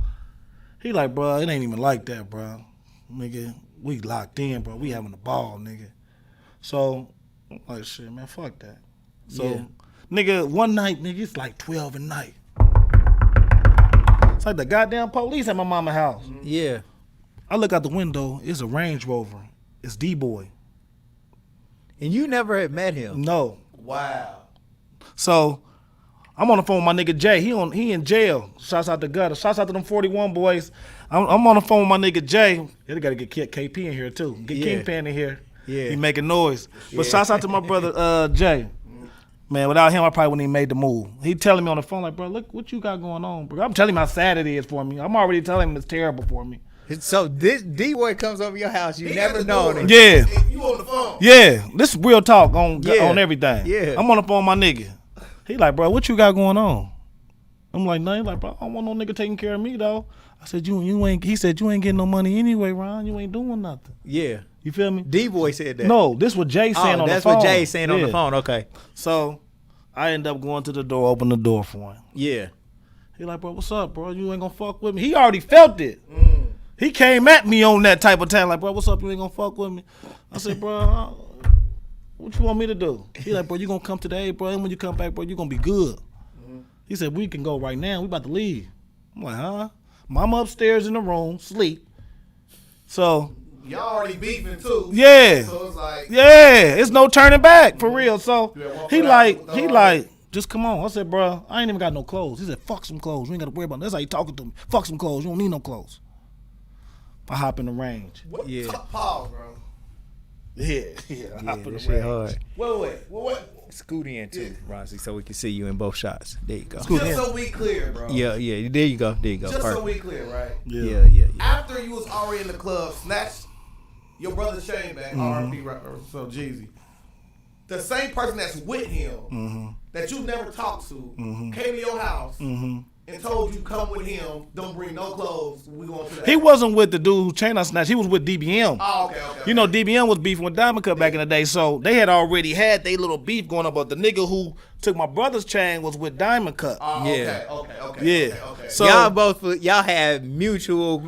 he like, bro, it ain't even like that, bro. Nigga, we locked in, bro. We having a ball, nigga. So I'm like, shit, man, fuck that. So nigga, one night, nigga, it's like 12 at night. It's like the goddamn police at my mama's house. Yeah. I look out the window, it's a Range Rover. It's D-Boy. And you never had met him. No. Wow. So I'm on the phone with my nigga Jay. He in jail. Shouts out to Gutter. Shouts out to them 41 boys. I'm on the phone with my nigga Jay. They gotta get KP in here too. Get Kingpin in here. Yeah. He making noise. But shouts out to my brother Jay. Man, without him, I probably wouldn't even made the move. He telling me on the phone like, bro, look what you got going on, bro. I'm telling him how sad it is for me. I'm already telling him it's terrible for me. So this D-Boy comes over your house. You never known him. Yeah. You on the phone? Yeah, this is real talk on everything. Yeah. I'm on the phone with my nigga. He like, bro, what you got going on? I'm like, nothing. He like, bro, I don't want no nigga taking care of me though. I said, you ain't. He said, you ain't getting no money anyway, Ron. You ain't doing nothing. Yeah. You feel me? D-Boy said that. No, this what Jay saying on the phone. That's what Jay's saying on the Yeah. phone. Okay. So I end up going to the door, open the door for him. Yeah. He like, bro, what's up, bro? You ain't gonna fuck with me. He already felt it. He came at me on that type of time, like, bro, what's up? You ain't gonna fuck with me. I said, bro, what you want me to do? He like, bro, you gonna come today, bro, and when you come back, bro, you gonna be good. He said, we can go right now. We about to leave. I'm like, huh? Mama upstairs in the room, sleep. So, Y'all already beefing too. yeah. So it's like, Yeah, it's no turning back, for real. So, Yeah, walk he it out like, with the he hard. like, just come on. I said, bro, I ain't even got no clothes. He said, fuck some clothes. You ain't got to worry about it. That's how he talking to me. Fuck some clothes. You don't need no clothes. I hop in the range. what? Yeah. Pause, bro. Yeah, I hop in the That shit range. hard. Wait. Scoot in too, Rossi, so we can see you in both shots. There you go. Just so we clear, bro. Yeah. There you go. Just so Perfect. we clear, right? Yeah. After you was already in the club, snatched your brother Shane back, R.I.P. So Jeezy. The same person that's with him that you never talked to came to your house and told you come with him. Don't bring no clothes. We going to that. He wasn't with the dude who chain I snatched. He was with DBM. Oh, okay. You know, DBM was beefing with Diamond Cut back in the day, so they had already had their little beef going on. But the nigga who took my brother's chain was with Diamond Cut. Okay. Yeah. Okay. So Y'all have mutual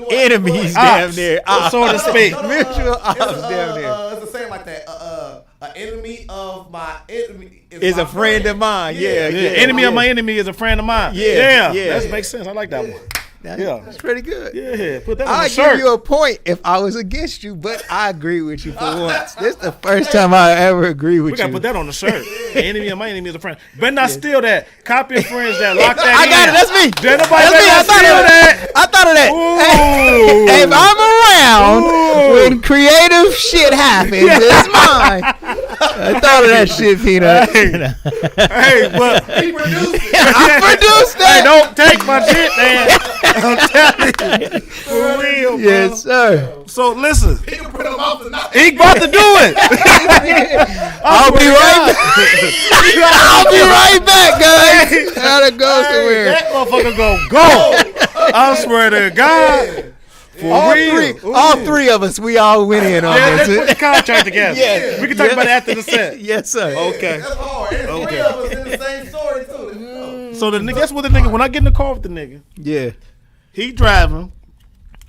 enemies Ops, damn near. so to speak. Mutual ops damn near. It's the same like that. An enemy of my enemy Is my a friend of mine. Yeah. Enemy of my enemy is a friend of mine. Yeah. That makes sense. I like that one. That's pretty good. Yeah, put that on I'll the give shirt. you a point if I was against you, but I agree with you for once. This is the first time I ever agree with We gotta you. put that on the shirt. Enemy of my enemy is a friend. Better not steal that. Copy of friends that lock that I in. got it. That's me. Better nobody That's me. better not steal that. I thought of that. Ooh. Hey, if I'm around Ooh. when creative shit happens, it's mine. I thought of that shit, Peanut. Hey, but He produced it. I produced hey, that. don't take my shit, man. I'm telling you. For real, bro. Yes, sir. So listen, He can put him off the night. he about to do it. I'll be right back. I'll be right back, guys. Gotta go Hey, somewhere. that motherfucker go. I swear to God. All three of us, we all went in on Let's put the this. contract together. Yeah. We can talk about it after the set. Yes, sir. Okay. That's hard. And Okay. three of us in the same story too. So the nigga, that's what the nigga. When I get in the car with the nigga, Yeah. he driving.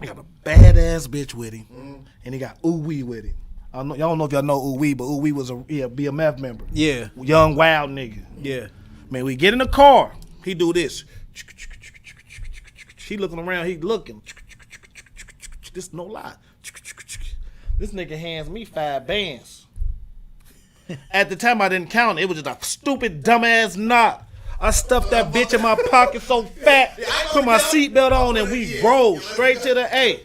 He got a badass bitch with him, and he got Ooh Wee with him. Y'all don't know if y'all know Ooh Wee, but Ooh Wee was a BMF member. Yeah. Young wild nigga. Yeah. Man, we get in the car. He do this. He looking around. He looking. This no lie. This nigga hands me 5 bands. At the time, I didn't count it. It was just a stupid, dumbass knot. I stuffed that bitch in my pocket so fat, put my seatbelt on, and we rolled straight to the A.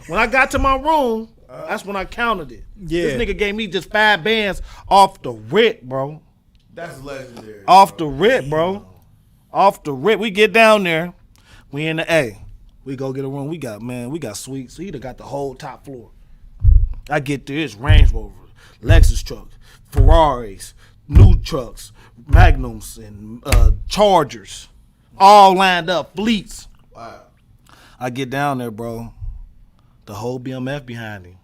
When I got to my room, that's when I counted it. Yeah. This nigga gave me just 5 bands off the rip, bro. That's legendary. Off the rip, bro. Off the rip. We get down there. We in the A. We go get a room. We got suites. So he done got the whole top floor. I get there. It's Range Rover, Lexus trucks, Ferraris, new trucks, Magnums, and Chargers. All lined up. Fleets. Wow. I get down there, bro. The whole BMF behind him.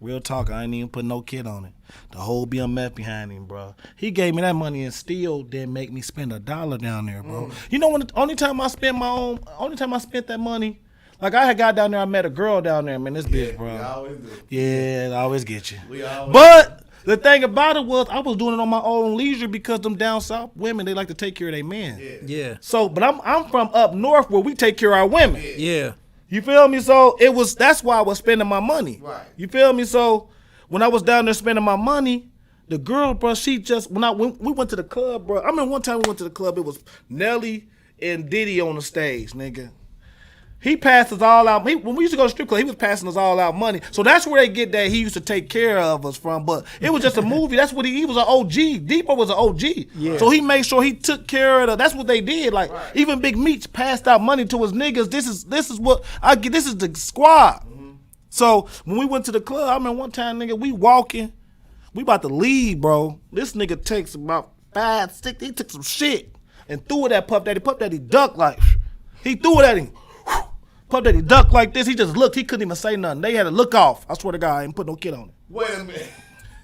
Real talk, I ain't even put no kid on it. The whole BMF behind him, bro. He gave me that money and still didn't make me spend $1 down there, bro. You know when the only time I spent that money, like I had got down there, I met a girl down there, man. This bitch, bro. We always do. Yeah, I always get you. We always But the thing about it was I was doing it on my own leisure because them down south women, they like to take care of their men. Yeah. So, but I'm from up north where we take care of our women. Yeah. You feel me? So that's why I was spending my money. Right. You feel me? So when I was down there spending my money, the girl, bro, she just when we went to the club, bro. I remember one time we went to the club, it was Nelly and Diddy on the stage, nigga. He passed us all out. When we used to go to strip club, he was passing us all out money. So that's where they get that he used to take care of us from. But it was just a movie. That's what he was an OG. Depot was an OG. Yeah. So he made sure he took care of that's what they did. Like even Big Meech passed out money to his niggas. This is what I get. This is the squad. So when we went to the club, I remember one time, nigga, we walking, we about to leave, bro. This nigga takes about 5, 6. He took some shit and threw it at Puff Daddy. Puff Daddy ducked like he threw it at him. Puff Daddy ducked like this. He just looked. He couldn't even say nothing. They had to look off. I swear to God, I ain't put no kid on it. Wait a minute.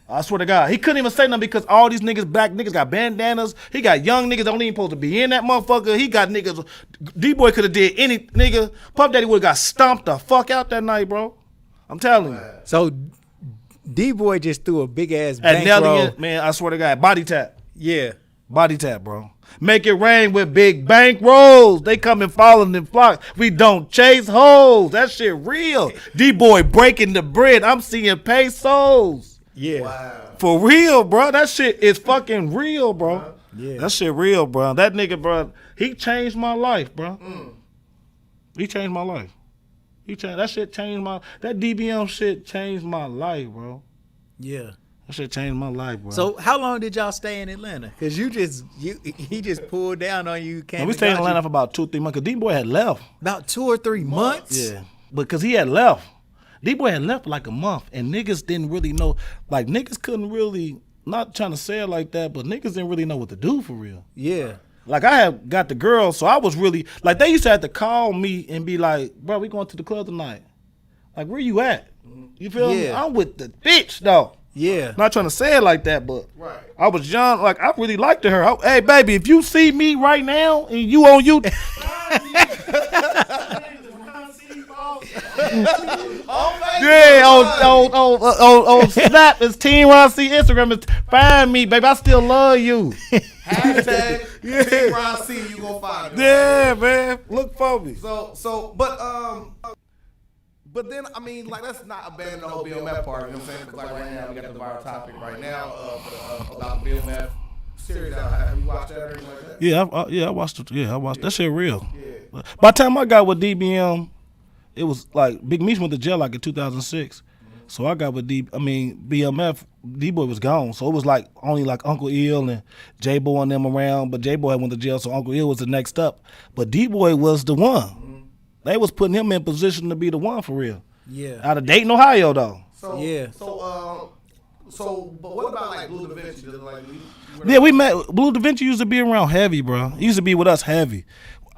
I swear to God. He couldn't even say nothing because all these niggas, black niggas, got bandanas. He got young niggas that don't even supposed to be in that motherfucker. He got niggas. D-Boy could have did any nigga. Puff Daddy would have got stomped the fuck out that night, bro. I'm telling you. So D-Boy just threw a big ass At Nelly, bankroll. man, I swear to God. Body tap. Yeah. Body tap, bro. Make it rain with big bank rolls. They come and falling in flocks. We don't chase hoes. That shit real. D-Boy breaking the bread. I'm seeing pesos. Yeah. Wow. For real, bro. That shit is fucking real, bro. Yeah. That shit real, bro. That nigga, bro, he changed my life, bro. He changed my life. That shit changed that DBM shit changed my life, bro. Yeah. That shit changed my life, bro. So how long did y'all stay in Atlanta? Cause he just pulled down on you. And we stayed in Atlanta for about 2-3 months because D-Boy had left. about 2 or 3 months. Yeah. Because he had left. D-Boy had left for like a month and niggas didn't really know, like niggas couldn't really, not trying to say it like that, but niggas didn't really know what to do for real. Yeah. Like I had got the girl, so I was really, like they used to have to call me and be like, bro, we going to the club tonight. Like, where you at? You feel me? Yeah. I'm with the bitch though. Yeah. Not trying to say it like that, but Right. I was young, like I really liked her. Hey baby, if you see me right now and you on you yeah, on Snap, it's Team Ron C. Instagram is find me, baby. I still love you. Hashtag Team Ron C, you gonna find me. Yeah, man. Look for me. But then, I mean, like, let's not abandon the whole BMF part, you know what I'm saying? Because, like, right now, we got the viral topic right now about the BMF series out. Have you watched that or anything like that? Yeah, I watched it. Yeah, I watched that shit real. Yeah. By the time I got with DBM, it was like Big Meech went to jail like in 2006. So I got with BMF, D-Boy was gone. So it was like only like Uncle Ill and J-Boy and them around, but J-Boy went to jail, so Uncle Ill was the next up. But D-Boy was the one. They was putting him in position to be the one for real. Yeah. Out of Dayton, Ohio though. So, Yeah. But what about, like, Blue Da Vinci? Yeah, we met. Blue Da Vinci used to be around heavy, bro. He used to be with us heavy.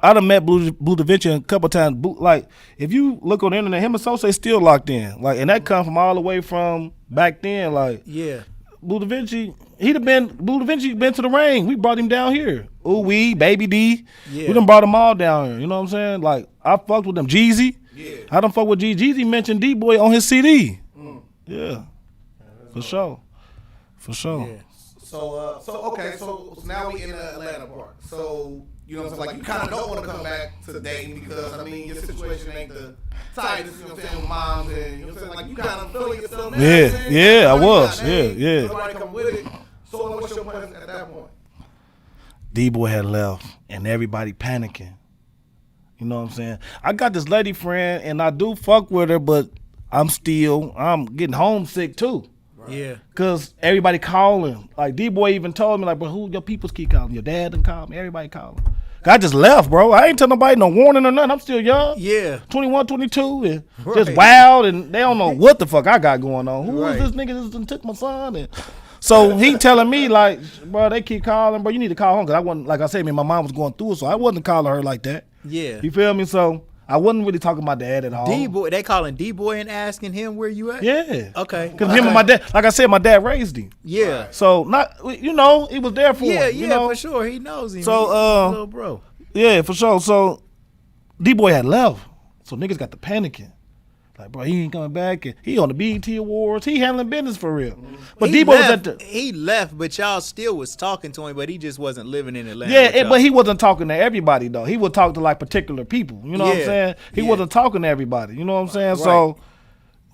I done met Blue Da Vinci a couple times. Like, if you look on the internet, him and Sosa still locked in. Like, and that come from all the way from back then. Like, Yeah. Blue Da Vinci, Blue Da Vinci been to the ring. We brought him down here. Ooh wee, Baby D. Yeah. We done brought them all down here. You know what I'm saying? Like, I fucked with them. Jeezy. Yeah. I done fucked with Jeezy. Jeezy mentioned D-Boy on his CD. Yeah. For sure. For sure. Yeah. So okay, so now we in the Atlanta part. So you know what I'm saying? Like, you kind of don't want to come back to Dayton because, I mean, your situation ain't the tightest, you know what I'm saying, with moms and, you know what I'm saying? Like, you kind of feeling yourself now. Yeah, you know what I'm saying? yeah, I Everybody was. got names, Yeah. Everybody come with it. So what's your plan at that point? D-Boy had left and everybody panicking. You know what I'm saying? I got this lady friend and I do fuck with her, but I'm getting homesick too. Yeah. Cause everybody calling. Like D-Boy even told me, like, but who your peoples keep calling? Your dad done called me. Everybody calling. I just left, bro. I ain't tell nobody no warning or nothing. I'm still young. Yeah. 21, 22, and Right. just wild, and they don't know what the fuck I got going on. Who Right. is this nigga that done took my son? And so he telling me, like, bro, they keep calling, bro. You need to call home, cause I wasn't, like I said, my mom was going through it, so I wasn't calling her like that. Yeah. You feel me? So I wasn't really talking to my dad at all. D-Boy, they calling D-Boy and asking him where you at? Yeah. Okay. Cause him and my dad, like I said, my dad raised him. Yeah. So not, you know, he was there for Yeah, him. yeah, You know? for sure. He knows him. So, He's little bro. Yeah, for sure. So D-Boy had left. So niggas got the panicking. Like, bro, he ain't coming back. And he on the BET Awards. He handling business for real. But He D-Boy was left, at the... he left, but y'all still was talking to him, but he just wasn't living in Atlanta. Yeah, with y'all. but he wasn't talking to everybody, though. He would talk to, like, particular people. You know what I'm Yeah, saying? He yeah. wasn't talking to everybody. You know what I'm saying? So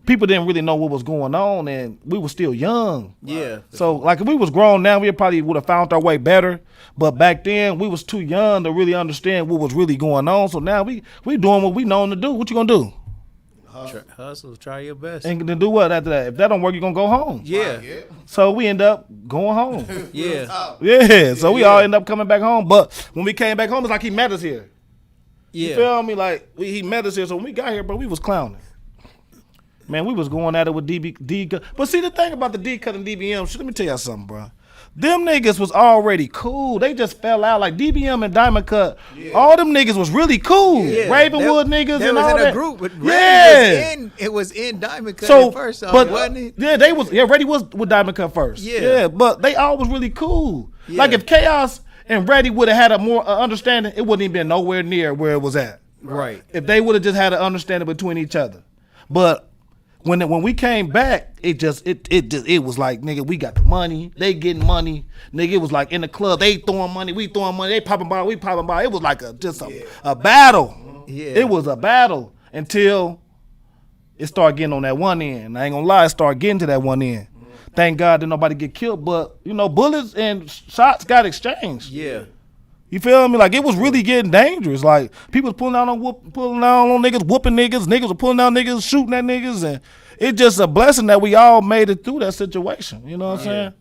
people didn't really know what was going on, and we were still young. Yeah. So, like, if we was grown now, we probably would have found our way better. But back then, we was too young to really understand what was really going on. So now we doing what we known to do. What you gonna do? Hustle, try your best. And then do what after that? If that don't work, you gonna go home. Yeah. So we end up going home. Yeah. Yeah. So we all end up coming back home. But when we came back home, it's like he met us here. You Yeah. feel me? Like he met us here. So when we got here, bro, we was clowning. Man, we was going at it with D. But see, the thing about the D cut and DBM, let me tell y'all something, bro. Them niggas was already cool. They just fell out. Like DBM and Diamond Cut, all them niggas was really cool. Yeah. Ravenwood niggas they and was all in that. a group, but yeah. it was in Diamond Cut So, at first, but wasn't it? yeah, they was Reddy was with Diamond Cut first. Yeah. But they all was really cool. Yeah. Like if Chaos and Reddy would have had a more understanding, it wouldn't even been nowhere near where it was at. Right. If they would have just had an understanding between each other, but when we came back, it was like, nigga, we got the money, they getting money, nigga. It was like in the club, they throwing money, we throwing money, they popping ball, we popping ball. It was like a battle. Yeah. It was a battle until it started getting on that one end. I ain't gonna lie, it started getting to that one end. Thank God didn't nobody get killed, but you know, bullets and shots got exchanged. Yeah. You feel me? Like it was really getting dangerous. Like people was pulling down on niggas, whooping niggas. Niggas were pulling down niggas, shooting at niggas, and it's just a blessing that we all made it through that situation. You know what I'm saying?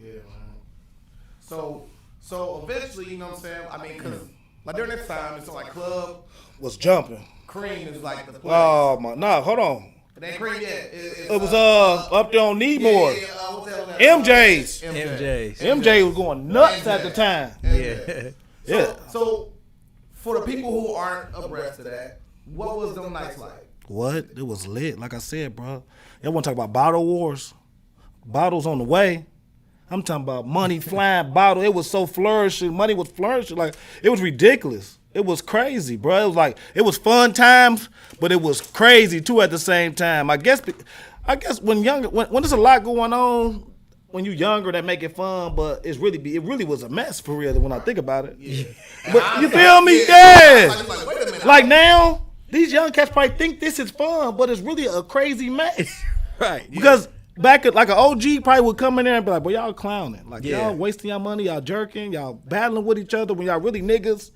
Yeah, man. So eventually, you know what I'm saying? I mean, because like during this time, it's like Club Was jumping. Cream is like the place. Oh my, nah, hold on. It ain't Cream yet. It was up there on Needmore. What the hell is that? MJ's. MJ's. MJ was going nuts at the time. Yeah. Yeah. So for the people who aren't abreast of that, what was them nights like? What? It was lit. Like I said, bro. Y'all want to talk about bottle wars? Bottles on the way. I'm talking about money flying, bottle. It was so flourishing. Money was flourishing. Like, it was ridiculous. It was crazy, bro. It was like, it was fun times, but it was crazy too at the same time. I guess when there's a lot going on, when you younger, that make it fun, but it really was a mess for real when I think about it. Yeah. But you feel me? Yeah. I was like, wait a minute. Like now, these young cats probably think this is fun, but it's really a crazy mess. Right. Because back at like an OG probably would come in there and be like, "Boy, y'all clowning. Like Yeah. y'all wasting y'all money, y'all jerking, y'all battling with each other when y'all really niggas."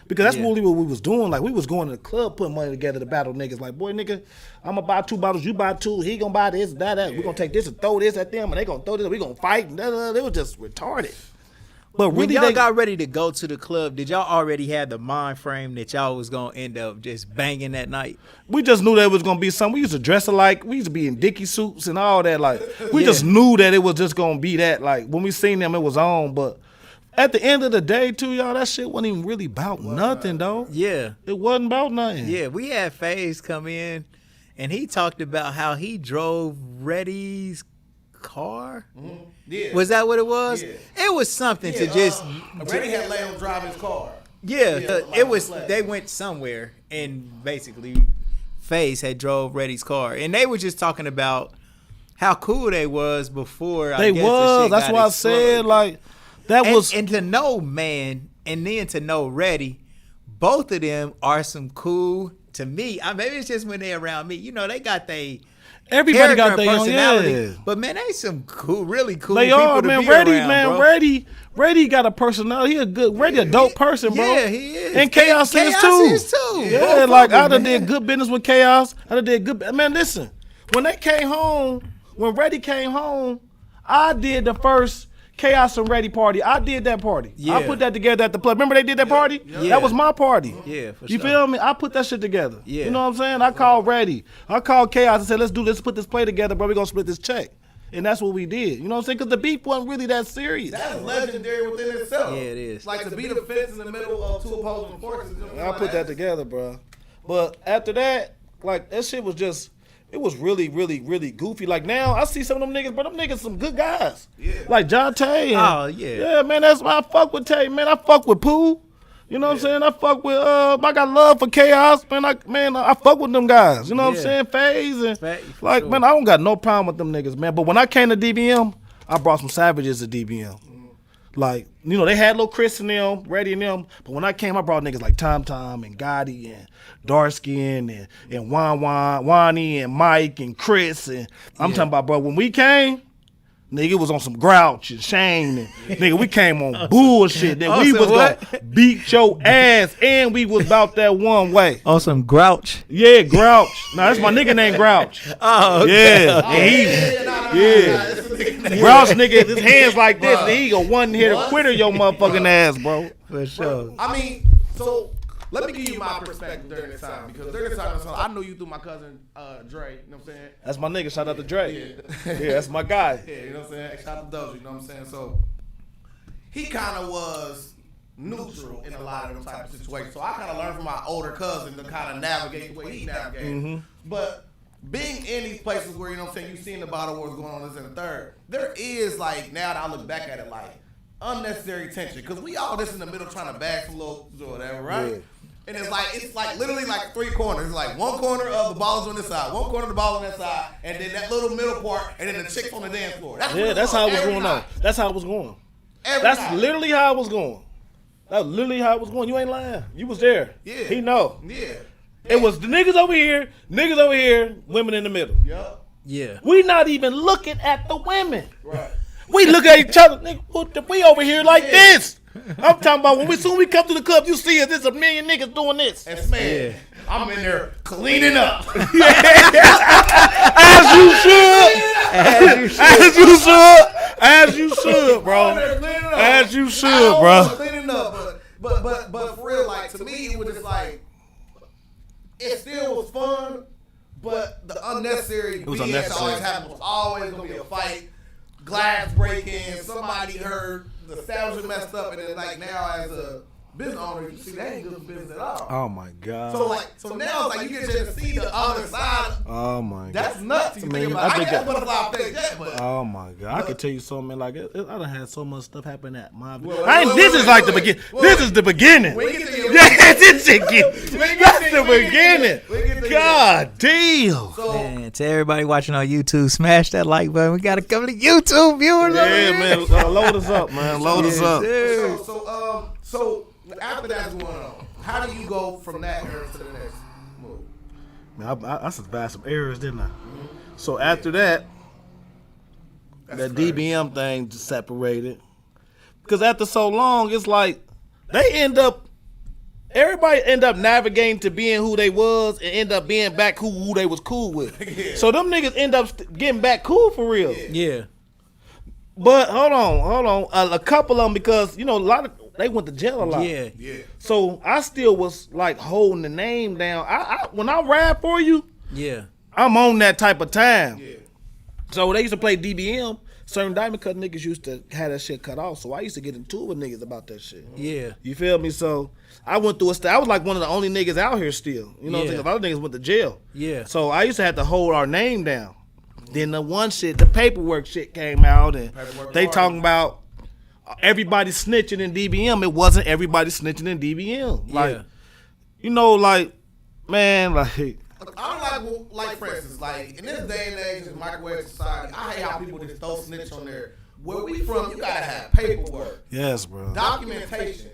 Because that's really what we was doing. Like we was going to the club putting money together to battle niggas. Like, boy, nigga, I'm gonna buy 2 bottles, you buy 2, he gonna buy this, that. We gonna take this and throw this at them, and they gonna throw this, we gonna fight. And They was just retarded. But When really, y'all got ready to go to the club, did y'all already have the mind frame that y'all was gonna end up just banging that night? we just knew that it was gonna be something. We used to dress alike. We used to be in Dickie suits and all that. Like we just knew that it was just gonna be that. Like when we seen them, it was on. But at the end of the day, too, y'all, that shit wasn't even really about nothing, though. Yeah. It wasn't about nothing. Yeah, we had FaZe come in, and he talked about how he drove Reddy's car. Yeah. Was that what it was? Yeah. It was something to just. Reddy had let him drive his car. Yeah, like it was. flag. They went somewhere, and basically, FaZe had drove Reddy's car, and they were just talking about how cool they was before. They was. That's why I said, like, that was. And to know, man, and then to know Reddy, both of them are some cool. To me, maybe it's just when they're around me. You know, they got Everybody got their their own, personality. yeah. But man, they some cool, really cool. They people are, to man. be Reddy, around, man. bro. Reddy got a personality. Reddy a dope person, bro. Yeah, he is. And Chaos is Chaos too. is too. Yeah, Both like of them, I done man. did good business with Chaos. I done did good. Man, listen. When they came home, when Reddy came home, I did the first Chaos and Reddy party. I did that party. Yeah. I put that together at the club. Remember they did that party? Yeah. That was my party. Yeah, for You sure. feel me? I put that shit together. Yeah. You know what I'm saying? I called Reddy. I called Chaos and said, let's put this play together, bro. We're going to split this check. And that's what we did. You know what I'm saying? Because the beef wasn't really that serious. That's legendary within itself. Yeah, it is. Like to be the fence in the middle of two opposing forces. I put that together, bro. But after that, like, that shit was just, it was really, really, really goofy. Like, now, I see some of them niggas, but them niggas some good guys. Yeah. Like John Tay. Oh, yeah. Yeah, man, that's why I fuck with Tay, man. I fuck with Pooh. You know what I'm saying? I fuck with, I got love for Chaos, man. I fuck with them guys. You know what I'm Yeah. saying? FaZe and, For like, sure. man, I don't got no problem with them niggas, man. But when I came to DBM, I brought some savages to DBM. Like, you know, they had Lil Chris and them, Reddy and them, but when I came, I brought niggas like Tom Tom and Gotti and Darskin and Wani and Mike and Chris. And I'm talking about, bro, when we came, nigga, it was on some Grouch and Shane. And, nigga, we came on bullshit. That we some was what? gonna beat your ass, and we was about that one way. On some grouch. Yeah, Grouch. Nah, that's my nigga named Grouch. Oh, okay. Yeah, and he, Grouch nigga, his hands like this, and he a one hit quitter your motherfucking ass, bro. For sure. I mean, so let me give you my perspective during this time because during this time, I know you through my cousin Dre. You know what I'm saying? That's my nigga. Shout out to Dre. Yeah. Yeah, that's my guy. Yeah, you know what I'm saying? Shout out to Doja, you know what I'm saying? So he kind of was neutral in a lot of them type of situations. So I kind of learned from my older cousin to kind of navigate the way he navigated. But being in these places where, you know what I'm saying, you've seen the battle wars going on this and the third, there is like, now that I look back at it, like unnecessary tension. Because we all just in the middle trying to bag some little or whatever, right? Yeah. And it's like literally like three corners. It's like one corner of the ball is on this side, one corner of the ball on that side, and then that little middle part, and then the chicks on the dance floor. That's what Yeah, it that's how it was every going on. night. That's how it was going. Every That's night. literally how it was going. That's literally how it was going. You ain't lying. You was there. Yeah. He know. Yeah. It was the niggas over here, women in the middle. Yup. Yeah. We not even looking at the women. Right. We look at each other, nigga. We over here like this. I'm talking about when we soon we come to the club, you see us. There's a million niggas doing this. And man, I'm in there cleaning up. As you should. As you should. As you should, bro. As you should, bro. Cleaning up, but for real, like to me, it was just like it still was fun, but the unnecessary was BS unnecessary. always happened. Was always gonna be a fight, glass breaking, somebody hurt, the establishment messed up, and then like now as a business owner, you see that ain't good business at all. Oh my God. So now it's like you get to see the other side. Oh my God. That's nuts. You I mean, think I about. I think can't that- butterfly face yet, but. Oh my God! I can tell you something, man. Like I done had so much stuff happen at my. wait, This is like the wait, beginning. wait. This is the beginning. We get to your- Yeah, this shit get- get That's to- the we get to- beginning. we get to- God damn. So Man, to everybody watching on YouTube, smash that like button. We got a couple of YouTube viewers. over Yeah, here. man. Load us up, man. Load us up. Dude. So after that's going on, how do you go from that era to the next move? Man, I survived some errors, didn't I? So after that, that DBM thing just separated. Because after so long, it's like everybody end up navigating to being who they was and end up being back who they was cool with. So them niggas end up getting back cool for real. Yeah. But hold on. A couple of them, because, you know, they went to jail a lot. Yeah. Yeah. So I still was like holding the name down. When I rap for you, Yeah. I'm on that type of time. Yeah. So they used to play DBM. certain diamond cut niggas used to have that shit cut off. So I used to get into it with niggas about that shit. Yeah. You feel me? So I went through I was like one of the only niggas out here still. You know what I'm Yeah. saying? 'Cause other niggas went to jail. Yeah. So I used to have to hold our name down. Then the paperwork shit came out, and they talking about everybody snitching in DBM. It wasn't everybody snitching in DBM. Like, Yeah. you know, like, man, like, I don't like for instance, like in this day and age in microwave society, I hate how people just throw snitch on there. Where we from, you gotta have paperwork, yes, bro. documentation.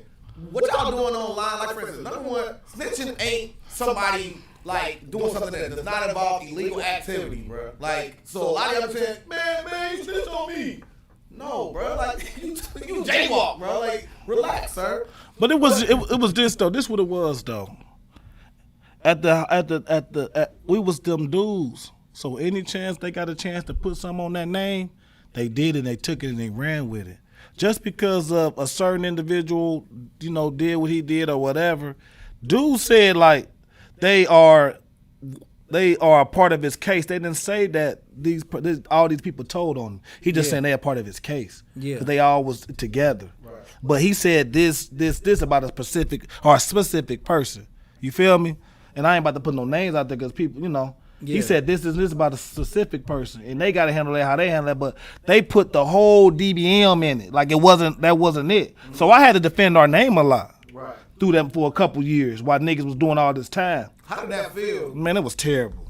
What y'all doing online? Like for instance, number one, snitching ain't somebody like doing something that does not involve illegal activity, bro. Like so, a lot of y'all saying, man, you snitched on me. No, bro. Like you jaywalk, bro. Like relax, sir. But it was this though. This what it was though. We was them dudes. So any chance they got a chance to put something on that name, they did it. They took it and they ran with it. Just because of a certain individual, you know, did what he did or whatever, dude said like they are a part of his case. They didn't say that all these people told on him. He just saying they are part of his case. Yeah. 'Cause they all was together. Right. But he said this about a specific person. You feel me? And I ain't about to put no names out there because people, you know. Yeah. He said this about a specific person, and they got to handle that how they handle it. But they put the whole DBM in it, like that wasn't it. Mm-hmm. So I had to defend our name a lot through them for a couple years while niggas was doing all this time. How did that feel? Man, it was terrible.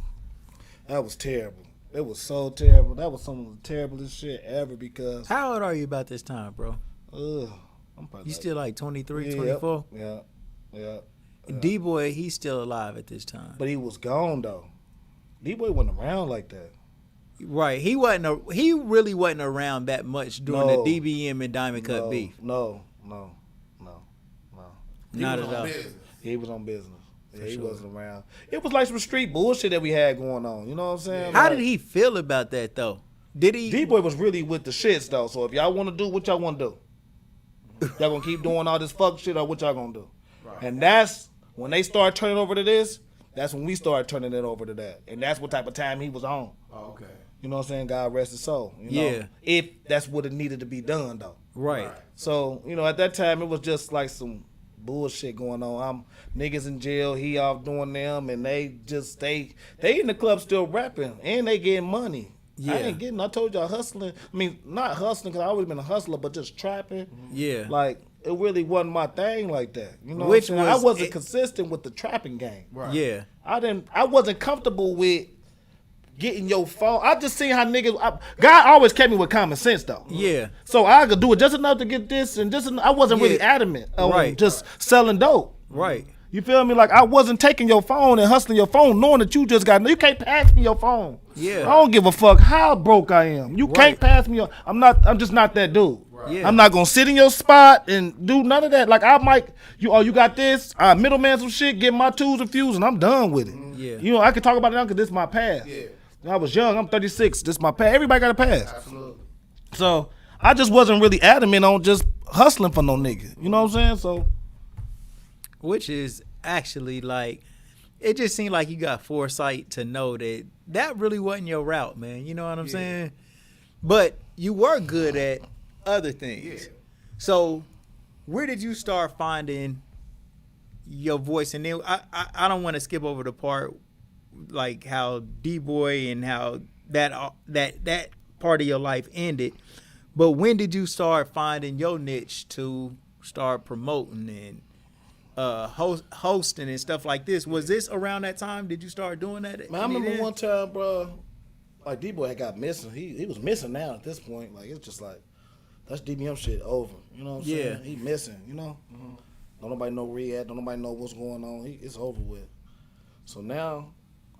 That was terrible. It was so terrible. That was some of the terriblest shit ever because. How old are you about this time, bro? I'm probably You still like 23, yeah, 24? Yeah. D-Boy, he's still alive at this time. But he was gone though. D-Boy wasn't around like that. Right. He really wasn't around that much during No. the DBM and Diamond Cut beef. No. Not at all. He was on business. Yeah, he sure. wasn't around. It was like some street bullshit that we had going on. You know what I'm saying? How Like, did he feel about that though? Did he? D-Boy was really with the shits though. So if y'all want to do what y'all want to do, y'all gonna keep doing all this fuck shit or what y'all gonna do? Right. And that's when they start turning over to this. That's when we started turning it over to that. And that's what type of time he was on. Oh, okay. You know what I'm saying? God rest his soul. You know? Yeah. If that's what it needed to be done though. Right. So, you know, at that time it was just like some bullshit going on. Niggas in jail, he off doing them, and they in the club still rapping, and they getting money. Yeah. I told y'all hustling. I mean, not hustling because I always been a hustler, but just trapping. Yeah. Like, it really wasn't my thing like that. You know Which what I'm saying? was- I wasn't consistent with the trapping game. Right. Yeah. I wasn't comfortable with getting your phone. I just seen how niggas. God always kept me with common sense though. Yeah. So I could do it just enough to get this and just. I wasn't really Yeah. adamant on Right. just selling dope. Right. You feel me? Like I wasn't taking your phone and hustling your phone, knowing that you just got. You can't pass me your phone. Yeah. I don't give a fuck how broke I am. You can't Right. pass me. I'm just not that dude. Yeah. I'm not gonna sit in your spot and do none of that. Like I might. You got this. I middleman some shit. Get my tools and fuse, and I'm done with it. Yeah. You know I can talk about it now because this is my past. Yeah. When I was young. I'm 36. This is my past. Everybody got a past. Absolutely. So I just wasn't really adamant on just hustling for no nigga. You know what I'm saying? So Which is actually like, it just seemed like you got foresight to know that really wasn't your route, man. You know what I'm saying? But you were good at other things. Yeah. So where did you start finding your voice? And then I don't want to skip over the part like how D-Boy and how that part of your life ended. But when did you start finding your niche to start promoting and hosting and stuff like this? Was this around that time? Did you start doing that? man, I remember one time, bro. Like D-Boy had got missing. He was missing now at this point. Like it's just like that's DBM shit over. You know what I'm saying? He missing. You know. Don't nobody know where he at. Don't nobody know what's going on. It's over with. So now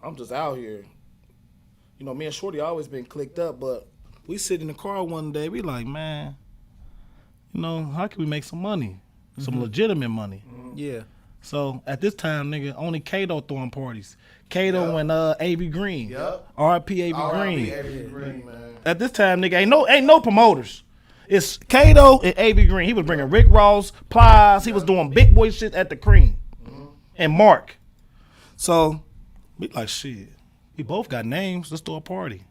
I'm just out here. You know, me and Shorty always been clicked up, but we sit in the car one day. We like, man, you know, how can we make some money? Some legitimate money. Yeah. So at this time, nigga, only Kato throwing parties. Kato and A.B. Green. Yep. R.I.P. A.B. R.I.P. Green. A.B. Green, man. At this time, nigga, ain't no promoters. It's Kato and A.B. Green. He was bringing Rick Ross, Plies. He was doing big boy shit at the Cream. And Mark. So we like, shit, we both got names. Let's throw a party.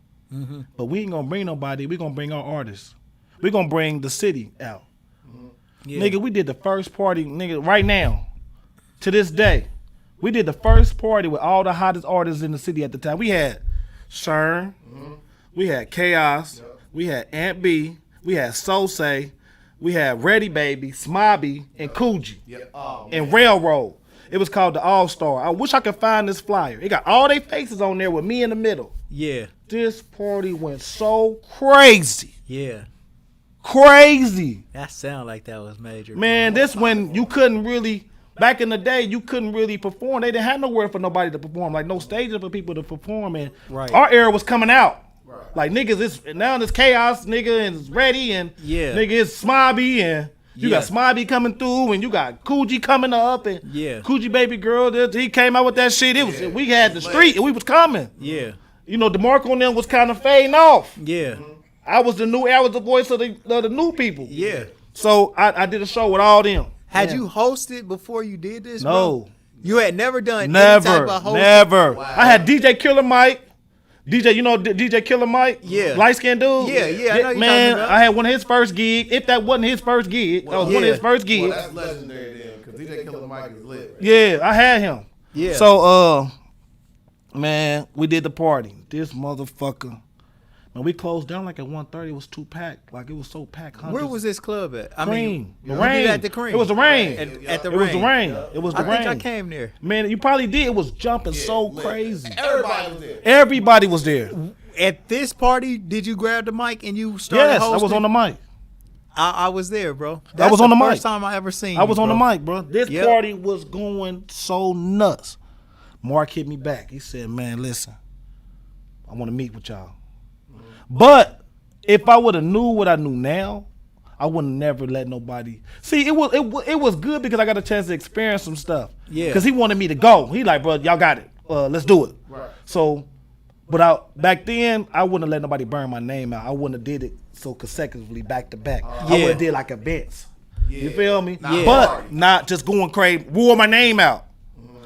But we ain't gonna bring nobody. We gonna bring our artists. We gonna bring the city out. Yeah. Nigga, we did the first party, nigga, right now, to this day. We did the first party with all the hottest artists in the city at the time. We had Shern, we had Chaos, we had Aunt B, we had Sosay, we had Ready Baby, Smobby, and Coogee, and Railroad. It was called the All Star. I wish I could find this flyer. It got all their faces on there with me in the middle. Yeah. This party went so crazy. Yeah. Crazy. That sound like that was major. Man, this when you couldn't really, back in the day, you couldn't really perform. They didn't have nowhere for nobody to perform, like no stages for people to perform. And Right. our era was coming out. Like niggas, now there's Chaos, nigga, and it's Ready, and Yeah. nigga, it's Smobby, and you got Yeah. Smobby coming through, and you got Coogee coming up, and Yeah. Coogee Baby Girl, he came out with that shit. It was we had the street, and we was coming. Yeah. You know, DeMarco and them was kind of fading off. Yeah. I was the voice of the new people. Yeah. So I did a show with all them. Had you hosted before you did this? No. Bro? You had never done any Never, type of hosting? never. I had DJ Killer Mike. DJ, you know DJ Killer Mike? Yeah. Light skinned dude? Yeah, yeah, I know you're man, talking about. I had one of his first gig. If that wasn't his first gig, that was one of his first gigs. Well, that's legendary then, because DJ Killer Mike is lit. Yeah, I had him. Yeah. So, man, we did the party. This motherfucker. Man, we closed down like at 1:30. It was too packed. Like, it was so packed. Where was this club at? I Cream. mean, The you Rain. did at the Cream. It was the Rain. At the It was the Rain. It was the I Rain. think I came there. Man, you probably did. It was jumping so lit. crazy. Everybody was there. Everybody was there. At this party, did you grab the mic and you started Yes, hosting? I was on the mic. I was there, bro. I was on the mic. First time I ever seen I was you, on the bro. mic, bro. This Yep. party was going so nuts. Mark hit me back. He said, "Man, listen, I want to meet with y'all." But if I would have knew what I knew now, I would never let nobody. See, it was good because I got a chance to experience some stuff. Yeah. Because he wanted me to go. He like, bro, y'all got it. Let's do it. Right. So, back then, I wouldn't have let nobody burn my name out. I wouldn't have did it so consecutively back to back. I would Yeah. have did like events. You feel me? Yeah. But not just going crazy. Wore my name out.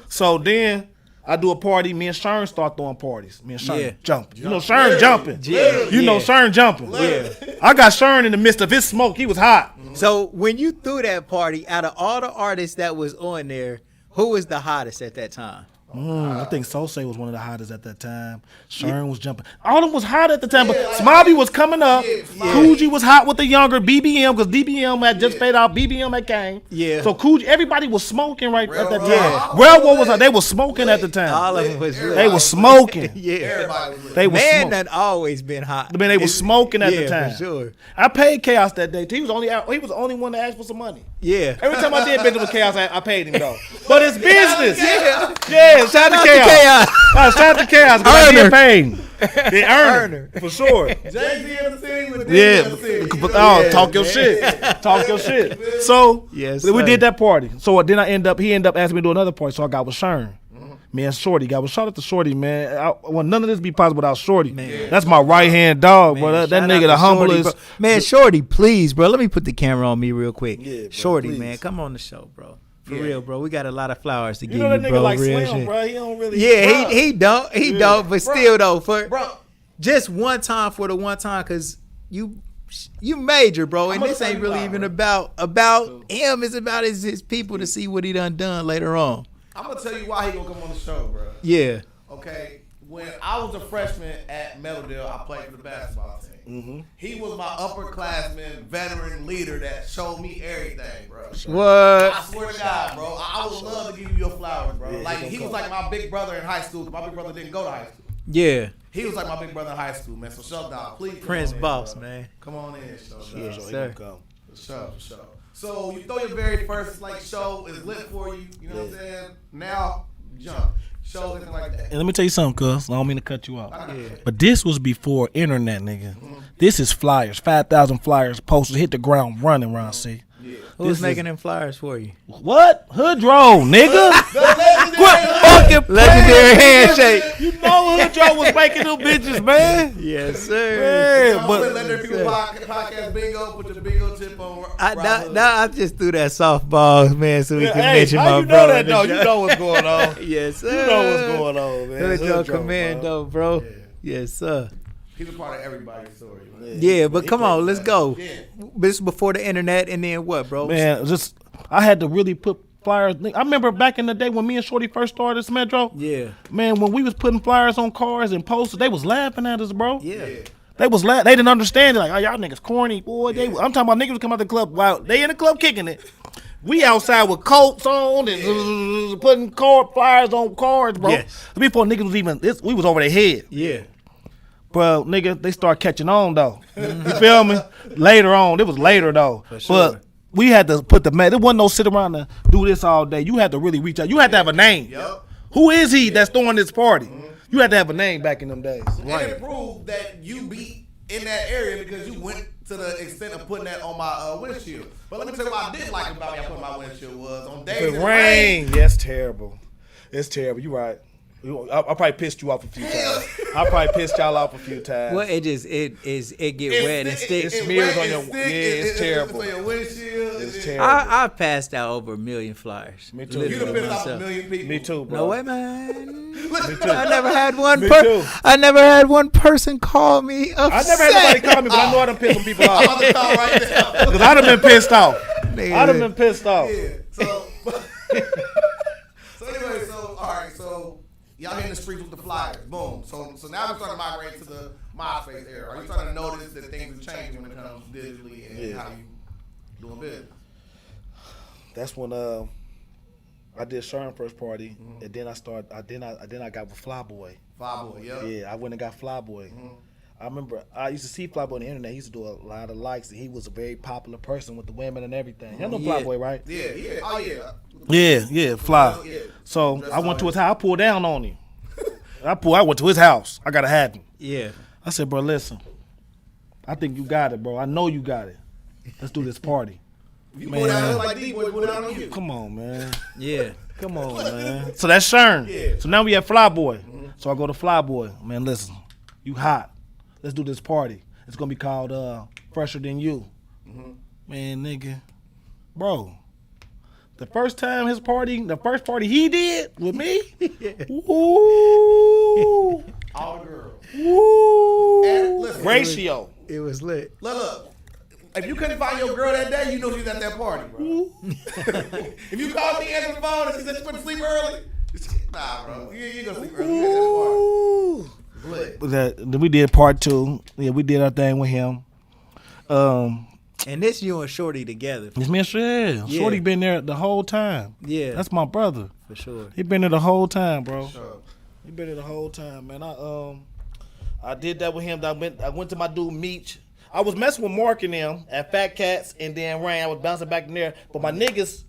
So then I do a party. Me and Shern start throwing parties. Me and Shern Yeah. jumping. You know Shern jumping. Yeah. You know Yeah. Shern jumping. Yeah. I got Shern in the midst of his smoke. He was hot. So when you threw that party, out of all the artists that was on there, who was the hottest at that time? I think Sosay was one of the hottest at that time. Shern was jumping. All of them was hot at the time, but Smobby was coming up. Coogee was hot with the younger BBM because DBM had just faded out. BBM had came. Yeah. So Coogee, everybody was smoking right at that Railroad. time. Railroad was they was smoking at the time. All of them was They was smoking. Yeah. Everybody was lit. They was Man, smoking. that always been hot. Man, they was smoking at the Yeah, time. for sure. I paid Chaos that day. He was the only one to ask for some money. Yeah. Every time I did business with Chaos, I paid him though. But it's business. Yeah. Yeah, shout out to Chaos. Shout out to Chaos. 'Cause I did Earner. pay him. The earner. For sure. Jay-Z in the city with Yeah, Diddy in the city. but talk your shit. Talk your shit. So Yes, we sir. did that party. So then he ended up asking me to do another party. So I got with Shern. Me and Shorty got with. Shout out to Shorty, man. Well, none of this be possible without Shorty. Man. That's my right hand dog, bro. That Shout out nigga to the Shorty, humblest. bro. Man, Shorty, please, bro. Let me put the camera on me real quick. Yeah, bro, Shorty, please. man, come on the show, bro. For real, bro. We got a lot of flowers to You give know you, that nigga bro. like Real Slim, shit. bro. He don't really. Yeah, he don't, but still though, for Bro, just one time for the one time, cause you major, bro, and I'ma this tell ain't you really why, even bro. about him. It's about his people to see what he done later on. I'm going to tell you why he going to come on the show, bro. Yeah, Okay, when I was a freshman at Meadowdale, I played for the basketball team. He was my upperclassman, veteran leader that showed me everything, bro. what? I swear to God, bro, I would love to give you your flowers, bro. Like, he was like my big brother in high school, 'cause my big brother didn't go to high school. Yeah, He was like my big brother in high school, man. So, shut down. Please come Prince on in, Boss, bro. man. Come on in, show. Yes, So he sir. gonna come. For sure. So you throw your very first show is lit for you. You know what I'm saying? Now jump. Shows anything like that. And let me tell you something, cuz. I don't mean to cut you off. Yeah. But this was before internet, nigga. This is flyers. 5,000 flyers, posters, hit the ground running around, see. Who's This is- making them flyers for you? What? Hoodro, nigga. Quit fucking Legendary playing, handshake. nigga. You know Hoodro was making them bitches, man. Yes, sir. Yeah, I'm but gonna let people podcast bingo. Put the bingo tip on. I just threw that softball, man, so we can hey, mention how my you know brother. that though? You know what's going on. Yes, sir. You know what's going on, man. Hoodro Hoodro, Commando, bro. Yes, sir. He's a part of everybody's story. Man. Yeah, but come on, let's go. Yeah. This is before the internet, and then what, bro? Man, just I had to really put flyers. I remember back in the day when me and Shorty first started this Metro. Yeah. Man, when we was putting flyers on cars and posters, they was laughing at us, bro. Yeah. They was they didn't understand it. Like, oh, y'all niggas corny, boy. I'm talking about niggas come out the club while they in the club kicking it. We outside with coats on and putting flyers on cars, bro. Yes. Before niggas was even, we was over their head. Yeah. Bro, nigga, they start catching on, though. You feel me? Later on. It was later, though. For sure. But we had to put there wasn't no sit around to do this all day. You had to really reach out. You had to have a name. Yep. Who is he that's throwing this party? You had to have a name back in them days. And it proved that you be in that area because you went to the extent of putting that on my windshield. But let me tell you what I did like about me I put on my windshield was on days It it rain. rained. Yeah, it's terrible. It's terrible. You right. I probably pissed you off a few times. I probably pissed y'all off a few times. Well, it get wet and sticks. It smears on your- stick, yeah, it's terrible. It's on your windshield. It's terrible. I passed out over 1 million flyers. Me too. You done Literally pissed off a myself. million people. Me too, bro. No way, man. Me too. I never had one. Me too. I never had one person call me upset. I never had nobody call me, but I know I done pissed some people I'm off. about to call right now. Because I done been pissed off. Nigga. I done been pissed off. Yeah. So, so anyway, so all right, so y'all hitting the streets with the flyers, boom. So now we're starting to migrate to the MySpace era. Are you starting to notice that things are changing when it comes digitally and how you doing business? That's when I did Sherm first party, and then I got with Flyboy. Flyboy, yep. Yeah, I went and got Flyboy. I remember I used to see Flyboy on the internet. He used to do a lot of likes, and he was a very popular person with the women and everything. You know Yeah. Flyboy, right? Yeah. Oh yeah. Yeah, Fly. Yeah. So I went to his house. I pulled down on him. I went to his house. I gotta have him. Yeah. I said, bro, listen. I think you got it, bro. I know you got it. Let's do this party. You go down like D-Boy go down on you. Come on, man. Yeah. Come on, man. So that's Shern. Yeah. So now we have Flyboy. So I go to Flyboy. Man, listen, you hot. Let's do this party. It's gonna be called Fresher Than You. Man, nigga, bro. The first party he did with me. Ooh, All the girls. ooh. And listen, Ratio. It was lit. Look. If you couldn't find your girl that day, you know she's at that party, bro. If you called me answer the phone and she said she went to sleep early, nah, bro. You gonna sleep early. You at that party. We did part 2. Yeah, we did our thing with him. And this you and Shorty together. It's me, yeah. Yeah. Shorty been there the whole time. Yeah. That's my brother. For sure. He been there the whole time, bro. Sure. He been there the whole time, man. I did that with him. I went to my dude Meech. I was messing with Mark and them at Fat Cats and then Rain. I was bouncing back in there. But my niggas,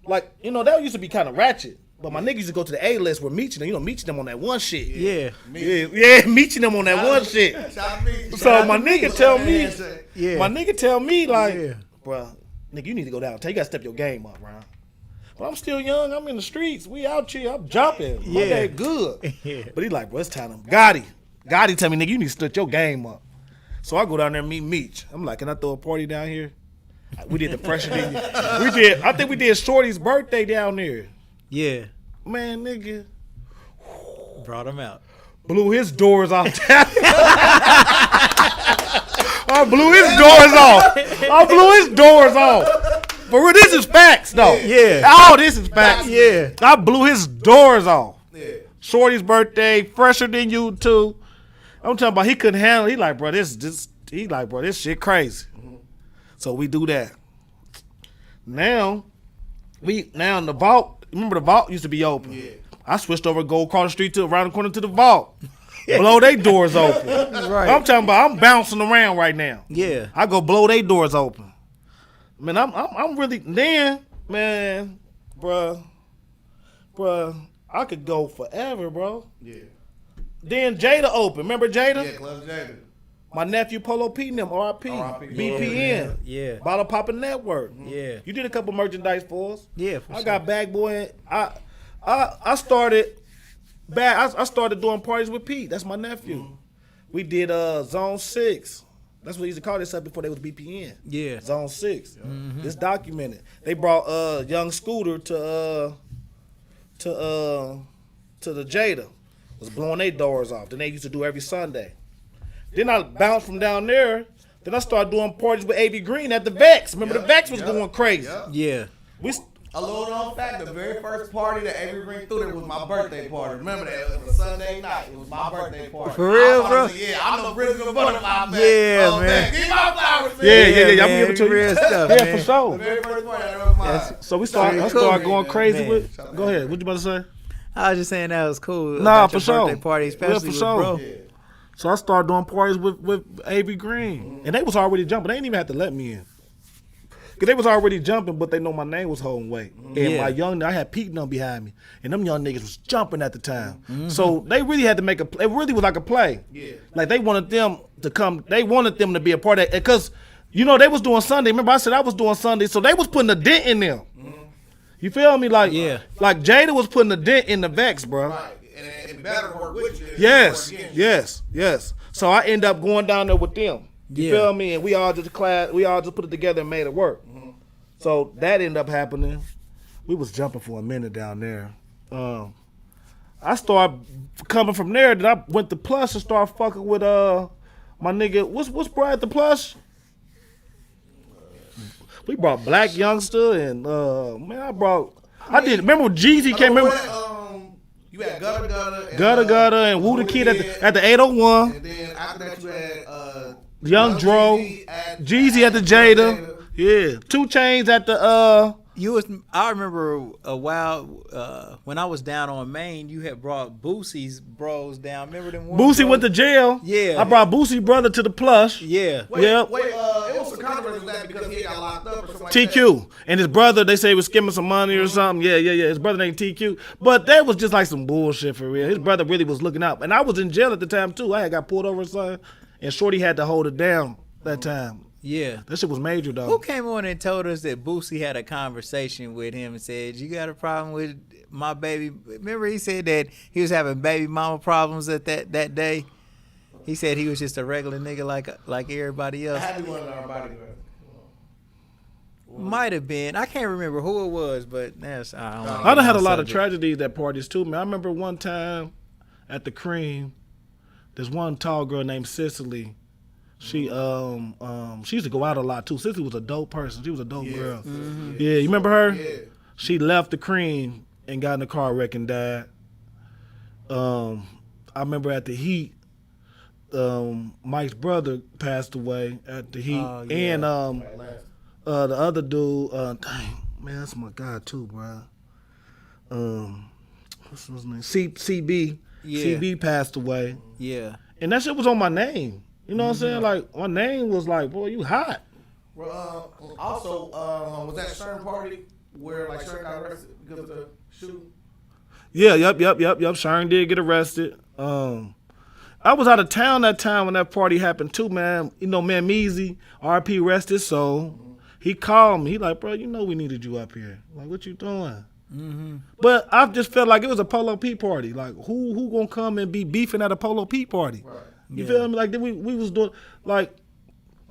like, that used to be kind of ratchet. But my niggas used to go to the A-list where Meech and them, Meech and them on that one shit. Yeah. Yeah, Meech and them on that one shit. Shout out to me. So my nigga tell me, Yeah. my nigga tell me like, Yeah. bruh, nigga, you need to go down. You gotta step your game up, Ron. But I'm still young. I'm in the streets. We out here. I'm jumping. My Yeah. day good. Yeah. But he like, bro, it's time to Gotti tell me, nigga, you need to step your game up. So I go down there and meet Meech. I'm like, can I throw a party down here? We did the fresher thing. I think we did Shorty's birthday down there. Yeah. Man, nigga, Brought him out. blew his doors off. I blew his doors off. For real, this is facts, though. Yeah. All this is facts. Yeah. I blew his doors off. Yeah. Shorty's birthday, Fresher Than You too. I'm talking about he couldn't handle it. He like, bro, this shit crazy. So we do that. Now in the vault, remember the vault used to be open. Yeah. I switched over, go across the street to around the corner to the vault. Blow they doors open. Right. I'm talking about I'm bouncing around right now. Yeah. I go blow they doors open. Man, I'm really then, man, bruh, I could go forever, bro. Yeah. Then Jada open. Remember Jada? Yeah, Club Jada. My nephew Polo P and them, RIP. R.I.P. BPN. Yeah. Bottle Poppin' Network. Yeah. You did a couple merchandise for us. Yeah. For I sure. got Bag Boy. I started I started doing parties with Pete. That's my nephew. We did Zone 6. That's what they used to call this up before they was BPN. Yeah. Zone 6. It's documented. They brought Young Scooter to the Jada. Was blowing their doors off. Then they used to do every Sunday. Then I bounced from down there. Then I started doing parties with A.B. Green at the Vex. Remember the Vex was going crazy. Yeah. We A little known fact, the very first party that Avery Green threw there was my birthday party. Remember that? It was a Sunday night. It was my birthday party. For real, I bro? was like, yeah, I'm the Brisbane Butterfly man. Yeah, Oh, man. Give me my flowers, man. yeah. I'm man, gonna give it to you. real stuff, Yeah, man. for sure. The very first party that was mine. So I Cool. started going crazy Man. with. Go ahead. What you about to say? I was just saying that was cool. Nah, about your for sure. Birthday party, Yeah, especially for with sure. bro. Yeah. So I started doing parties with A.B. Green, and they was already jumping. They didn't even have to let me in. Cause they was already jumping, but they know my name was holding weight. And Yeah. I had Pete them behind me, and them young niggas was jumping at the time. So they really had to make it really was like a play. Yeah. Like they wanted them to come. They wanted them to be a part of it, cause they was doing Sunday. Remember I said I was doing Sunday, so they was putting a dent in them. You feel me? Like like Jada was putting a dent in the Vex, bro. Right. And it better work with you. than Yes, work against you. yes. So I end up going down there with them. You Yeah. feel me? And we all just put it together and made it work. So that ended up happening. We was jumping for a minute down there. I started coming from there. Then I went to Plush and started fucking with my nigga. What's bro at the Plush? We brought Black Youngster and man, I did. Remember when Jeezy came? Remember You had Gutter Gutter. And, Gutter and Woo the Kid at the 801. And then after that you had Young Dro, Jeezy at the Jada. Yeah, 2 Chainz at the I remember a while when I was down on Maine, you had brought Boosie's bros down. Remember them? Boosie bros? went to jail. Yeah. I brought Boosie brother to the Plush. Yeah. Wait, Yep. it was some controversy with that because he got locked up or something like that. TQ and his brother, they say he was skimming some money or something. Yeah. His brother named TQ, but that was just like some bullshit for real. His brother really was looking out, and I was in jail at the time too. I had got pulled over or something, and Shorty had to hold it down that time. Yeah. That shit was major though. Who came on and told us that Boosie had a conversation with him and said, "You got a problem with my baby?" Remember he said that he was having baby mama problems at that day. He said he was just a regular nigga like everybody else. Had to be one of our bodyguards. Might have been. I can't remember who it was, but that's I don't know. I done had a lot of tragedies at parties too, man. I remember one time at the Cream, there's one tall girl named Cicely. She used to go out a lot too. Cicely was a dope person. She was a dope girl. Yeah, you remember her? Yeah. She left the Cream and got in a car wreck and died. I remember at the Heat, Mike's brother passed away at the Heat, Oh, yeah. and the other dude, dang man, that's my guy too, bro. What's his name? CB. Yeah. CB passed away, Yeah. and that shit was on my name. You know what I'm saying? Like my name was like, boy, you hot. Well, also, was that Stern party where like Stern got arrested because of the shooting? Yeah, yep. Sharon did get arrested. I was out of town that time when that party happened too, man. You know, man, Meezy, RP rest his soul. He called me. He like, bro, you know we needed you up here. Like, what you doing? But I just felt like it was a Polo P party. Like, who gonna come and be beefing at a Polo P party? Right. You feel me? Like then we was doing like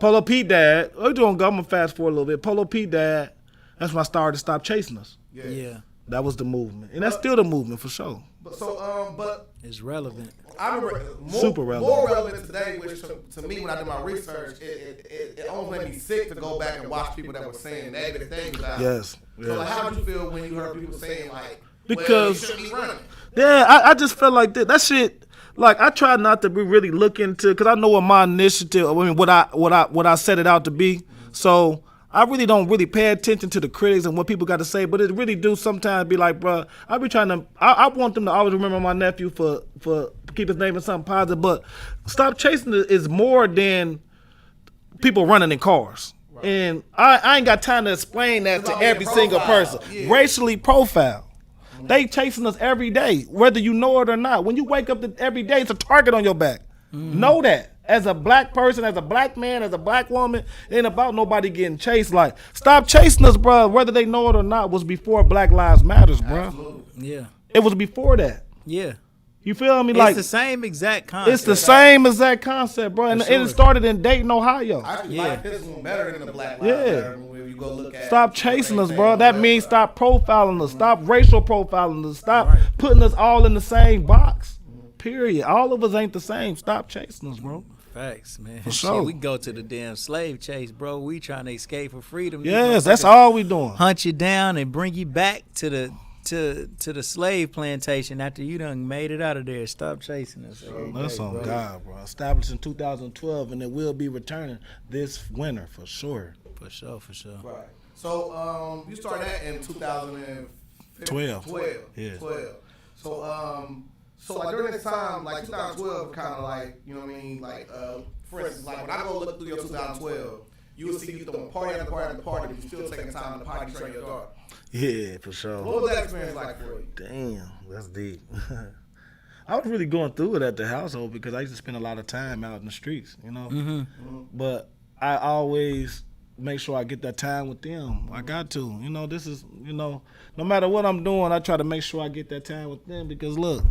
Polo P died. I'm gonna fast forward a little bit. Polo P died. That's when I started to stop chasing us. Yeah. That was the movement, and that's still the movement for sure. But so, but It's relevant. I remember Super relevant. more relevant today, which to me when I did my research, it almost made me sick to go back and watch people that were saying negative things about it. Yes. So like, how did you feel when you heard people saying like, Because- well, you shouldn't be running? Yeah, I just felt like that shit. Like I try not to be really look into, because I know what my initiative. I mean, what I set it out to be. So I really don't really pay attention to the critics and what people got to say. But it really do sometimes be like, bro, I be trying to. I want them to always remember my nephew for keep his name in something positive. But stop chasing it is more than people running in cars. And I ain't got time to explain that to about every being single profiled. person. Yeah. Racially profiled. They chasing us every day, whether you know it or not. When you wake up every day, it's a target on your back. Know that. As a black person, as a black man, as a black woman, it ain't about nobody getting chased. Like, stop chasing us, bro. Whether they know it or not was before Black Lives Matters, bro. Yeah. It was before that. Yeah. You feel me? It's Like, the same exact concept. it's the same exact concept, bro. And it started in Dayton, Ohio. I actually like this one better than the Black Lives Yeah. Matter when you go look at. Stop chasing us, bro. That means stop profiling us. Stop racial profiling us. Stop putting us all in the same box. Period. All of us ain't the same. Stop chasing us, bro. Facts, man. For Shit, sure. we go to the damn slave chase, bro. We trying to escape for freedom. These Yes, that's motherfuckers all we doing. Hunt you down and bring you back to the slave plantation after you done made it out of there. Stop chasing us. every That's day, on bro. God, bro. Established in 2012, and it will be returning this winter for sure. For sure, for sure. Right. So you started that in 2012. 12. Yeah. 12. So like during this time, like 2012, kind of like, you know what I mean, like for instance, like when I go look through your 2012, you will see you throwing party after party after party, but you still taking time to potty train your daughter. Yeah, for sure. What was that experience like for you? Damn, that's deep. I was really going through it at the household because I used to spend a lot of time out in the streets, you know. But I always make sure I get that time with them. I got to, you know. This is, you know, no matter what I'm doing, I try to make sure I get that time with them because look,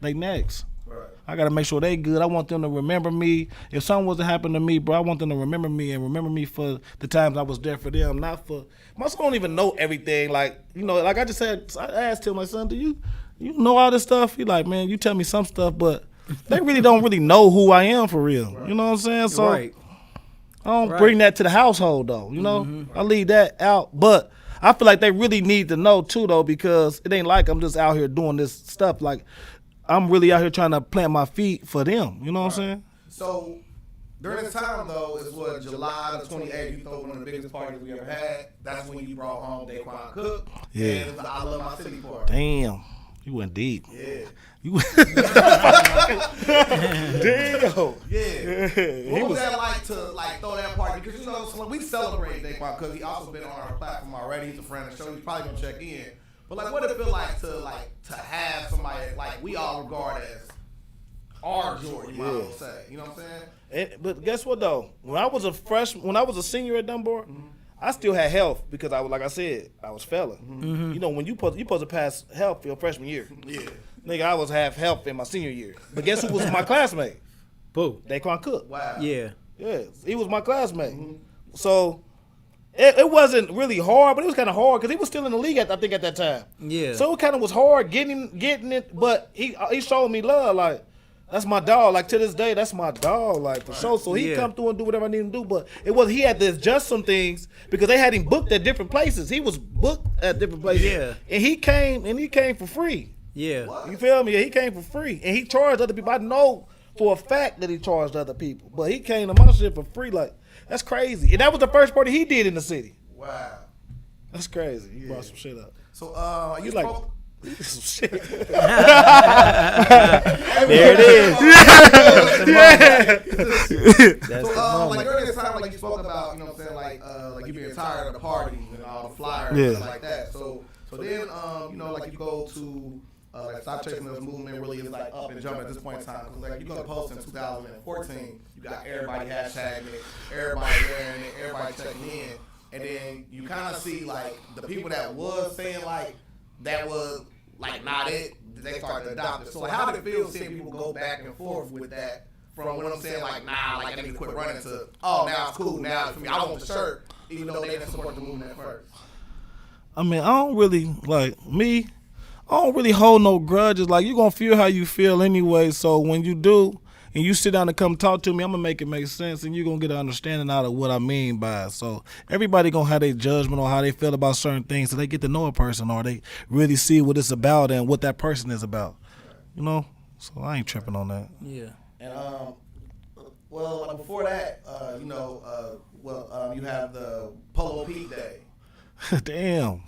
they next. Right. I gotta make sure they good. I want them to remember me. If something was to happen to me, bro, I want them to remember me and remember me for the times I was there for them, not for. My son don't even know everything. Like, you know, like I just said, I asked him, my son, do you know all this stuff? He like, man, you tell me some stuff, but they really don't really know who I am for real. Right. You know what I'm saying? So Right. I don't bring that to the household though. You know, I leave that out, but. I feel like they really need to know too though, because it ain't like I'm just out here doing this stuff. Like I'm really out here trying to plant my feet for them. You know what I'm saying? So during this time though, is what July the 28th. You throw one of the biggest parties we ever had. That's when you brought home Daquan Cook. Yeah. And the I Love My City party. Damn, you went deep. Yeah. You damn. Yeah. What was that like to like throw that party? Because you know, so we celebrate Daquan Cook. He also been on our platform already. He's a friend of the show. He's probably gonna check in. But like, what did it feel like to have somebody like we all regard as our Jordan? You might as well say. You know what I'm saying? But guess what though? When I was a senior at Dunbar, I still had health because I was, like I said, I was fella. You know, when you supposed to pass health your freshman year. Yeah. Nigga, I was half health in my senior year. But guess who was my classmate? Boo. Daquan Cook. Wow. Yeah. Yeah, he was my classmate. So it wasn't really hard, but it was kind of hard because he was still in the league, I think, at that time. Yeah. So it kind of was hard getting it, but he showed me love. Like, that's my dog. Like, to this day, that's my dog, like, for sure. So he come through and do whatever I need him to do. But he had to adjust some things because they had him booked at different places. He was booked at different places. Yeah. And he came for free. Yeah. You feel me? He came for free. And he charged other people. I know for a fact that he charged other people. But he came to my shit for free. Like, that's crazy. And that was the first party he did in the city. Wow. That's crazy. You brought some shit up. So You you like spoke. some shit. There it is. That's So like during this time, like you spoke about, you know what I'm saying, like you being tired of the parties and all the flyers and stuff like that. So then you know, like you go to like Stop Chasing Us movement really is like up and jumping at this point in time. Cause like you go to post in 2014, you got everybody hashtagging it, everybody wearing it, everybody checking in, and then you kind of see like the people that was saying like that was like not it, they started to adopt it. So like, how did it feel seeing people go back and forth with that? From what I'm saying, like, nah, like I need to quit running to, oh, now it's cool, now it's for me. I want the shirt, even though they didn't support the movement at first. I mean, I don't really, I don't really hold no grudges. Like, you're going to feel how you feel anyway. So when you do, and you sit down and come talk to me, I'm going to make it make sense, and you're going to get an understanding out of what I mean by it. So everybody going to have their judgment on how they feel about certain things so they get to know a person or they really see what it's about and what that person is about. You know? So I ain't tripping on that. Yeah. And, well, like before that, you know, you have the Polo Pete Day. Damn.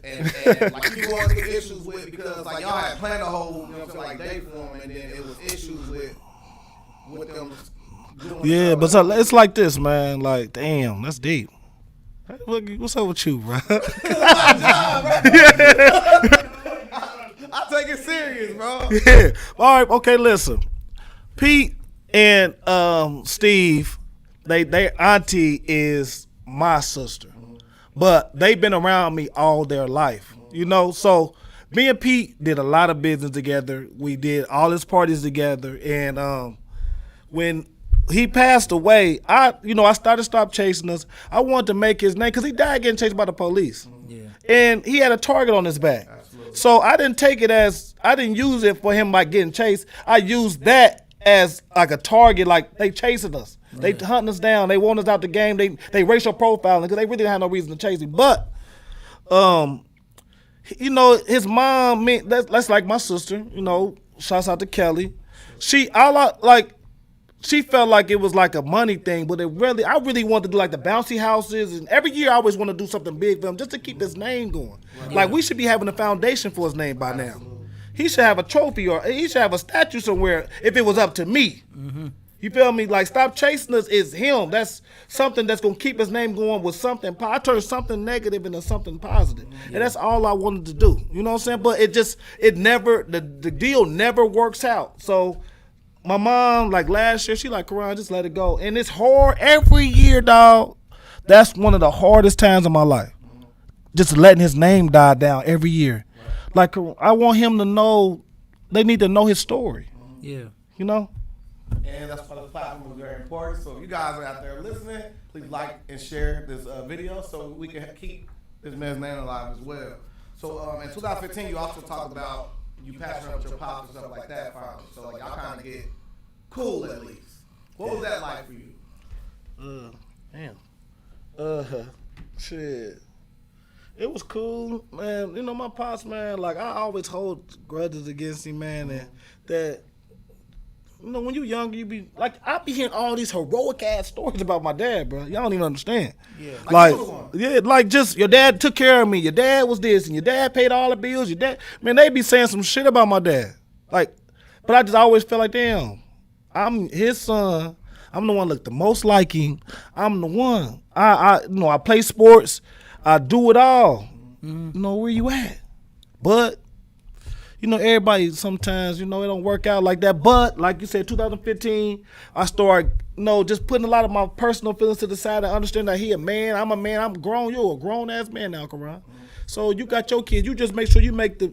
And like you going through issues with, because like y'all had planned a whole, you know what I'm saying, like day for them, and then it was issues with them doing Yeah, but so, it's like this, man. Like, damn, that's deep. What's up with you, bro? I take it serious, bro. Yeah. All right. Okay. Listen, Pete and Steve, they auntie is my sister, but they've been around me all their life. You know, so me and Pete did a lot of business together. We did all his parties together, and when he passed away, I started Stop Chasing Us. I wanted to make his name because he died getting chased by the police. Yeah. And he had a target on his back. So I didn't use it for him like getting chased. I used that as like a target, like they chasing us. They hunting us down. They want us out the game. They racial profiling because they really didn't have no reason to chase him. But, you know, his mom, that's like my sister, you know, shouts out to Kelly. She felt like it was like a money thing, but I really wanted to do like the bouncy houses, and every year I always want to do something big for him just to keep his name going. Like we should be having a foundation for his name by now. He should have a trophy or he should have a statue somewhere if it was up to me. You feel me? Like, stop chasing us is him. That's something that's going to keep his name going with something. I turned something negative into something positive. And that's all I wanted to do. You know what I'm saying? But the deal never works out. So my mom, like last year, she like, Karan, just let it go. And it's hard every year, dog. That's one of the hardest times of my life. Just letting his name die down every year. Like, I want him to know, they need to know his story. Yeah. You know? And that's why the platform is very important. So if you guys are out there listening, please like and share this video so we can keep this man's name alive as well. So in 2015, you also talked about you passing up your pops and stuff like that finally. So like y'all kind of get cool at least. What was that like for you? Shit. It was cool, man. You know, my pops, man, like, I always hold grudges against him, man, and that, you know, when you younger, you be, like, I be hearing all these heroic-ass stories about my dad, bro. Y'all don't even understand. Yeah. Like just, your dad took care of me, your dad was this, and your dad paid all the bills, your dad, man, they be saying some shit about my dad. Like, but I just always felt like, damn, I'm his son. I'm the one that look the most like him. I'm the one. I play sports. I do it all. You know, where you at? But, you know, everybody sometimes, you know, it don't work out like that. But, like you said, 2015, I started, you know, just putting a lot of my personal feelings to the side and understand that he a man, I'm a man, I'm grown. You're a grown-ass man now, Karan. So you got your kids. You just make sure you make the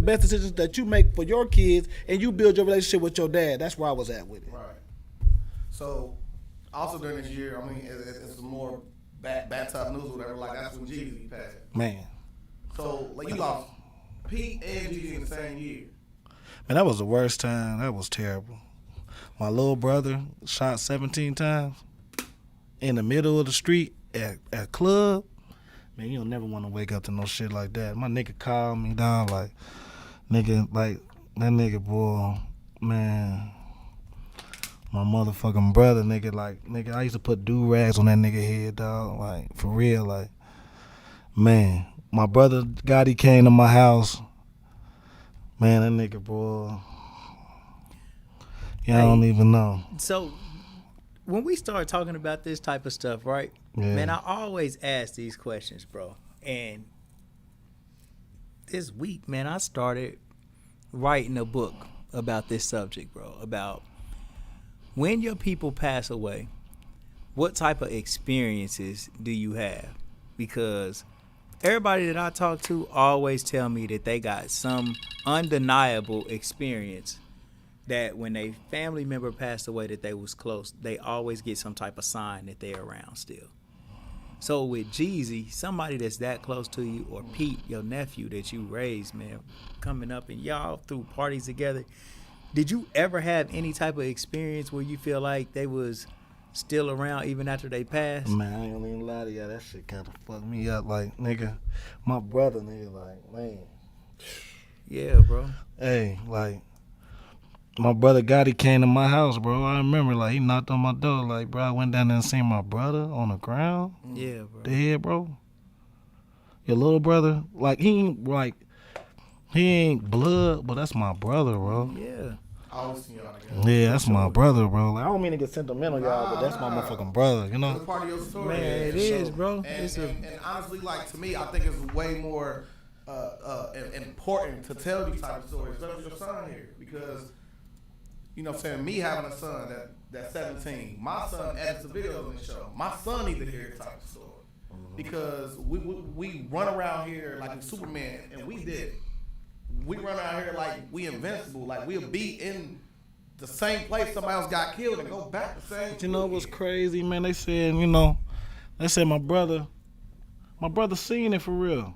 best decisions that you make for your kids, and you build your relationship with your dad. That's where I was at with it. Right. So also during this year, I mean, it's some more bad type news or whatever. Like that's when Jeezy passed. Man. So like you lost Pete and Jeezy in the same year. Man, that was the worst time. That was terrible. My little brother shot 17 times in the middle of the street at a club. Man, you don't never want to wake up to no shit like that. My nigga called me down like, nigga, like, that nigga, boy, man, my motherfucking brother, nigga, like, nigga, I used to put do-rags on that nigga head, dog, like, for real, like, man, my brother Gotti came to my house, man, that nigga, boy, I don't even know. So when we start talking about this type of stuff, right? Yeah. Man, I always ask these questions, bro. And this week, man, I started writing a book about this subject, bro. About when your people pass away, what type of experiences do you have? Because everybody that I talk to always tell me that they got some undeniable experience that when a family member passed away that they was close, they always get some type of sign that they're around still. So with Jeezy, somebody that's that close to you, or Pete, your nephew that you raised, man, coming up and y'all threw parties together, did you ever have any type of experience where you feel like they was still around even after they passed? Man, I ain't gonna even lie to y'all, that shit kind of fucked me up, like, nigga, my brother, nigga, like, man. Yeah, bro. Hey, like, my brother Gotti came to my house, bro. I remember, like, he knocked on my door. Like, bro, I went down there and seen my brother on the ground. Yeah, bro. Dead, bro. Your little brother, like, he ain't blood, but that's my brother, bro. Yeah. I always see y'all together. Yeah, that's my brother, bro. Like, I don't mean to get sentimental, y'all, but that's my motherfucking brother, you It's know? part of your story. Man, it is, bro. And honestly, like, to me, I think it's way more important to tell these type of stories, especially your son here, because, you know what I'm saying, me having a son that's 17, my son edits the videos on the show. My son needs to hear this type of story. Because we run around here like a Superman, and we did it. We run around here like we invincible, like we'll be in the same place somebody else got killed and go back the same. You know what's crazy, man? They said, you know, my brother seen it for real.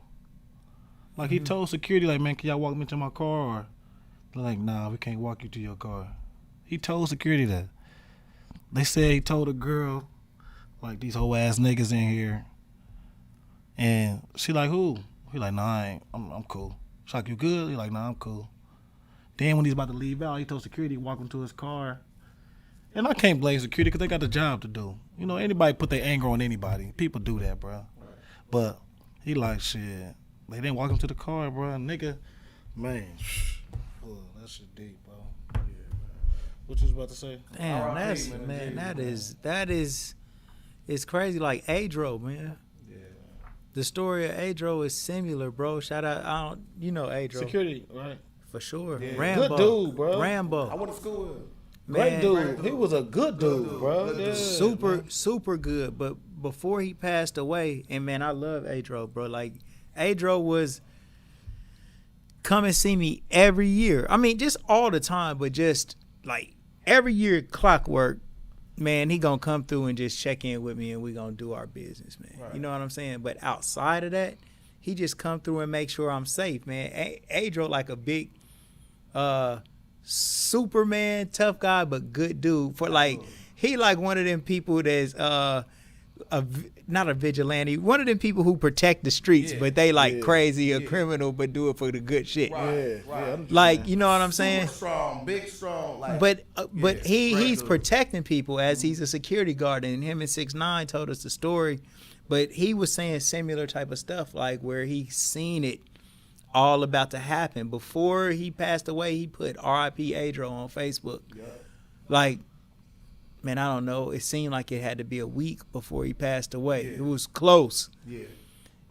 Like, he told security, like, man, can y'all walk me to my car? Or they're like, nah, we can't walk you to your car. He told security that. They said he told a girl, like, these whole ass niggas in here. And she like, who? He like, nah, I ain't. I'm cool. She like, you good? He like, nah, I'm cool. Then when he's about to leave out, he told security to walk him to his car. And I can't blame security because they got the job to do. You know, anybody put their anger on anybody. People do that, bro. But he like, shit. They didn't walk him to the car, bro. Nigga, man. Boy, that shit deep, bro. Yeah, man. What you was about to say? Damn, that's man, that is it's crazy. Like Adro, man. Yeah. The story of Adro is similar, bro. Shout out, you know Adro. Security, right? For sure. Yeah. Rambo. Good dude, bro. Rambo. I went to school with him. Great Man, dude. He was a good dude, bro. Yeah, super good. But before he passed away, and man, I love Adro, bro. Like Adro was come and see me every year. I mean, just all the time, but just like every year, clockwork. Man, he gonna come through and just check in with me, and we gonna do our business, man. Right. You know what I'm saying? But outside of that, he just come through and make sure I'm safe, man. Adro like a big Superman, tough guy, but good dude. For like, he like one of them people that's not a vigilante, one of them people who protect the streets, but they like crazy, a criminal, but do it for the good shit. Right. Like, you know what I'm saying? Super strong, big strong. Like, But he's dude. protecting people as he's a security guard, and him and 6ix9ine told us the story. But he was saying similar type of stuff, like where he seen it all about to happen. Before he passed away, he put R.I.P. Adro on Facebook. Like, man, I don't know. It seemed like it had to be a week before he passed away. It was close. Yeah.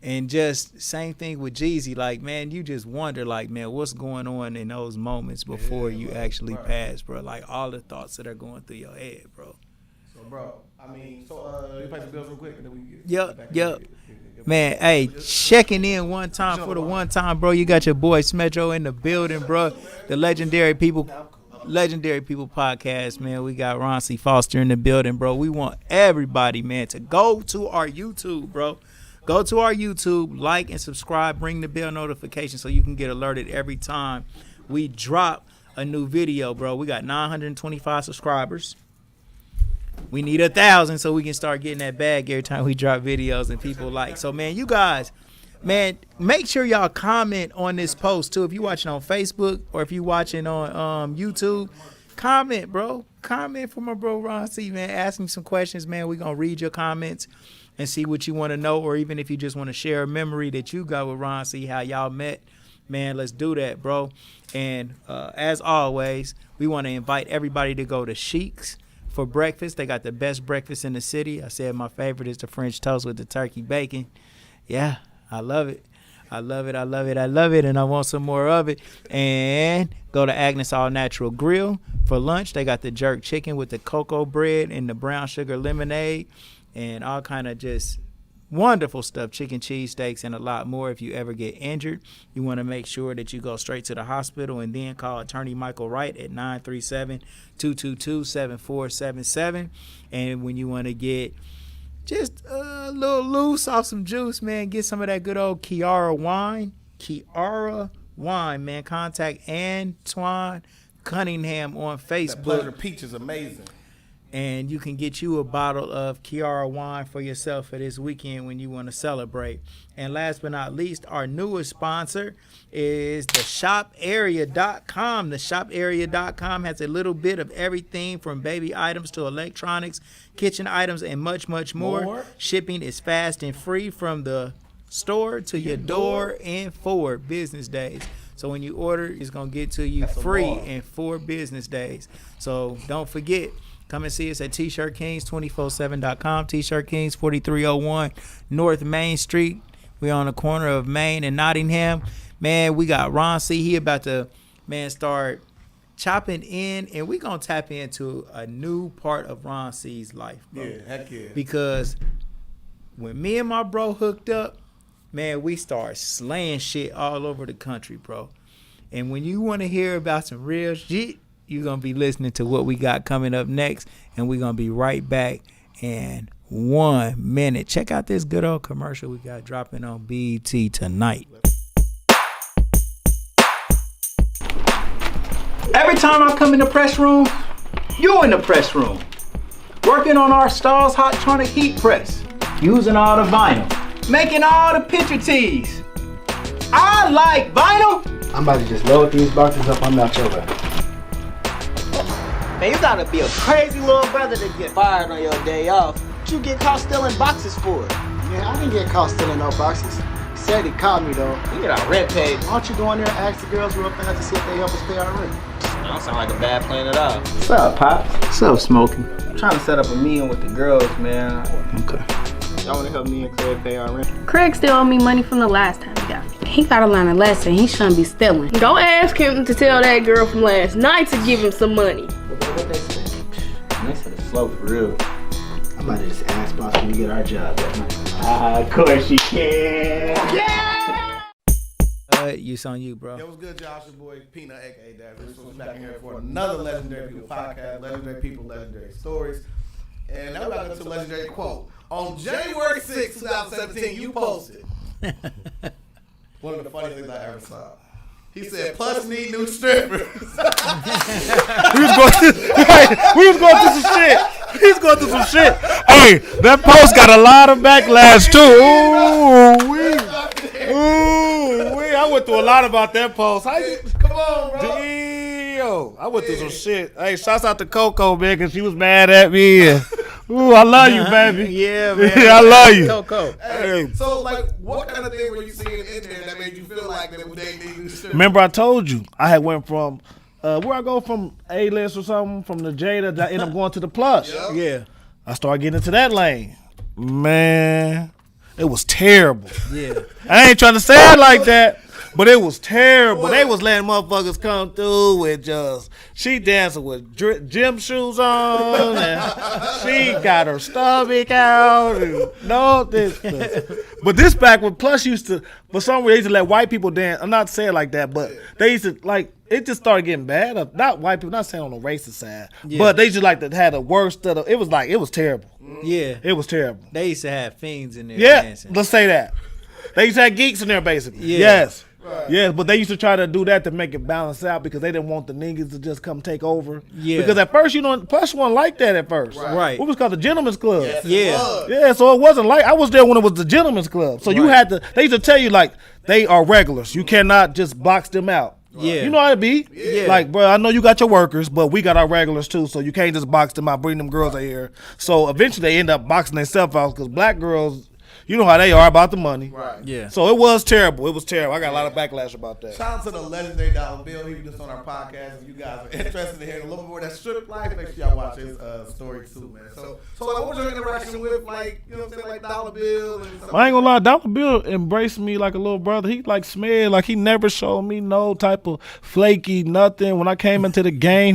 And just same thing with Jeezy. Like, man, you just wonder, like, man, what's going on in those moments before you actually pass, bro? Like, all the thoughts that are going through your head, bro. So, bro, I mean, you pay some bills real quick and then we get Yep, back yep. to it. Man, hey, checking in one time for the one time, bro. You got your boy Smetro in the building, bro. The Legendary People podcast, man. We got Ron C. Foster in the building, bro. We want everybody, man, to go to our YouTube, bro. Go to our YouTube, like and subscribe, ring the bell notification so you can get alerted every time we drop a new video, bro. We got 925 subscribers. We need 1,000 so we can start getting that bag every time we drop videos and people like. So, man, you guys, man, make sure y'all comment on this post, too. If you're watching on Facebook or if you're watching on YouTube, comment, bro. Comment for my bro Ron C, man. Ask him some questions, man. We're going to read your comments and see what you want to know, or even if you just want to share a memory that you got with Ron C, how y'all met. Man, let's do that, bro. And as always, we want to invite everybody to go to Sheik's for breakfast. They got the best breakfast in the city. I said my favorite is the French toast with the turkey bacon. Yeah, I love it. I love it. And I want some more of it. And go to Agnes All Natural Grill for lunch. They got the jerk chicken with the cocoa bread and the brown sugar lemonade and all kind of just wonderful stuff, chicken cheese steaks and a lot more. If you ever get injured, you want to make sure that you go straight to the hospital and then call attorney Michael Wright at 937-222-7477. And when you want to get just a little loose off some juice, man, get some of that good old Kiara wine. Kiara wine, man. Contact Antoine Cunningham on That Pleasure Facebook. Peach is amazing. And you can get you a bottle of Kiara wine for yourself for this weekend when you want to celebrate. And last but not least, our newest sponsor is the shoparea.com. The shoparea.com has a little bit of everything from baby items to electronics, kitchen items, and much, much more. Shipping is fast and free from the store to your door in 4 business days. So when you order, it's going to get to you free in 4 business days. So don't forget. Come and see us at T-Shirt Kings, 247.com. T-Shirt Kings, 4301 North Main Street. We're on the corner of Main and Nottingham. Man, we got Ron C. He about to, man, start chopping in, and we're going to tap into a new part of Ron C.'s life, bro. Yeah, heck yeah. Because when me and my bro hooked up, man, we started slaying shit all over the country, bro. And when you want to hear about some real shit, you're going to be listening to what we got coming up next, and we're going to be right back in 1 minute. Check out this good old commercial we got dropping on BET tonight. Every time I come in the press room, You in the press room, working on our Stars Hottronic heat press, using all the vinyl, making all the picture tees. I like vinyl. I'm about to just load these boxes up on that shoulder. Man, you gotta be a crazy little brother to get fired on your day off. What you get caught stealing boxes for? Man, I didn't get caught stealing no boxes. He said he caught me though. We get our rent paid. Why don't you go in there and ask the girls real fast to see if they help us pay our rent? That don't sound like a bad plan at all. What's up, Pops? What's up, Smokey? I'm trying to set up a meeting with the girls, man. Okay. Y'all wanna help me and Craig pay our rent? Craig still owe me money from the last time he got me. He gotta learn a lesson. He shouldn't be stealing. Go ask him to tell that girl from last night to give him some money. What they say? They said it's slow for real. I'm about to just ask boss when we get our job that night. Of course you can. Yeah! It's on you, bro. It was good, y'all. It's your boy Peanut, aka Dad. We're back here for another Legendary People podcast. Legendary People, Legendary Stories. And now we're about to get to a legendary quote. On January 6, 2017, you posted one of the funniest things I ever saw. He said, "Plus need new strippers." We was going through some shit. He was going through some shit. Hey, that post got a lot of backlash too. Ooh, I went through a lot about that post. How you? Come on, bro. Damn, I went through some shit. Hey, shouts out to Coco, man, because she was mad at me. Ooh, I love you, baby. Yeah, man. I love you. Coco. Hey, so, like, what kind of thing were you seeing in there that made you feel like they need new strippers? Remember, I told you I had went from where I go from A-list or something from the Jada that end up going to the Plus. Yeah. I started getting into that lane. Man, it was terrible. Yeah. I ain't trying to say it like that, but it was terrible. They was letting motherfuckers come through with just, she dancing with gym shoes on, and she got her stomach out, and no, this stuff. But this back when Plus used to, for some reason, they used to let white people dance. I'm not saying like that, but they used to, like, it just started getting bad. Not white people, not saying on the racist side, but they just like to had the worst of the, it was terrible. Yeah. It was terrible. They used to have fiends in there Yeah, dancing. let's say that. They used to have geeks in there, basically. Yeah. Yes. Right. Yes, but they used to try to do that to make it balance out because they didn't want the niggas to just come take over. Yeah. Because at first, Plus wasn't like that at first. Right. What was called the Gentleman's Club. Yes, Yeah. Yeah, so it wasn't like, I was there when it was the Gentleman's Club. So you had to, they used to tell you, like, they are regulars. You cannot just box them out. Yeah. You know how it be. Yeah. Like, bro, I know you got your workers, but we got our regulars too, so you can't just box them out, bring them girls out here. So eventually they end up boxing themselves out because black girls, you know how they are about the money. Right. Yeah. So it was terrible. It was terrible. I got a lot of backlash about that. Shout out to the legendary Dollar Bill. He was just on our podcast. If you guys are interested in hearing a little more of that strip life, make sure y'all watch his story too, man. So like, what was your interaction with, like, you know what I'm saying, like Dollar Bill and stuff? I ain't gonna lie, Dollar Bill embraced me like a little brother. He like smelled like he never showed me no type of flaky nothing. When I came into the game,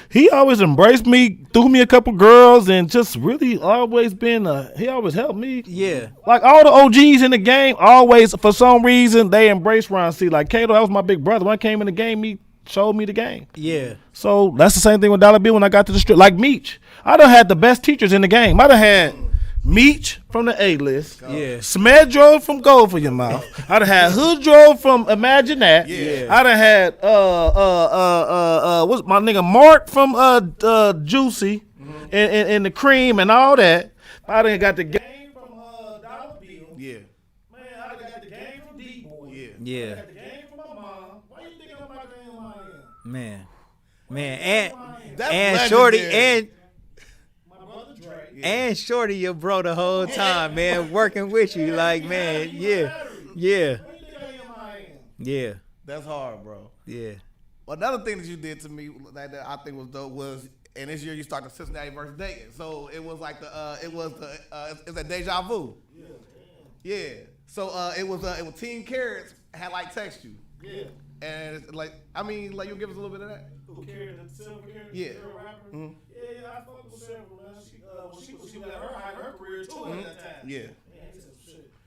he always embraced me, threw me a couple girls, and just really always been he always helped me. Yeah. Like all the OGs in the game, always for some reason they embraced Ron C. Like Kato, that was my big brother. When I came in the game, he showed me the game. Yeah. So that's the same thing with Dollar Bill when I got to the strip. Like Meech, I done had the best teachers in the game. I done had Meech from the A-list. Yeah. Smedro from Gold for Your Mouth. I done had Hoodro from Imagine That. Yeah. I done had what's my nigga Mark from Juicy and the Cream and all that. I done got the game from Dollar Bill. Yeah. Man, I done got the game from D-Boy. Yeah. Yeah. I got the game from my mom. Why you think I'm about to Man. That's And Shorty legendary. my brother Drake? and Shorty your bro the whole time, man, working with you. Like, man, yeah. Yeah. That's hard, bro. Yeah. Another thing that you did to me that I think was dope was, and this year you started Cincinnati versus Dayton. So it was like it's a deja vu. Yeah. So it was Team Carrots had like text you. Yeah. And it's like, I mean, like, you give us a little bit of that. Who cares? The Silver Carrot? Yeah. Silver rapper? Mhm. Yeah, I fuck with Silver, man. She was her career too at that time. Yeah.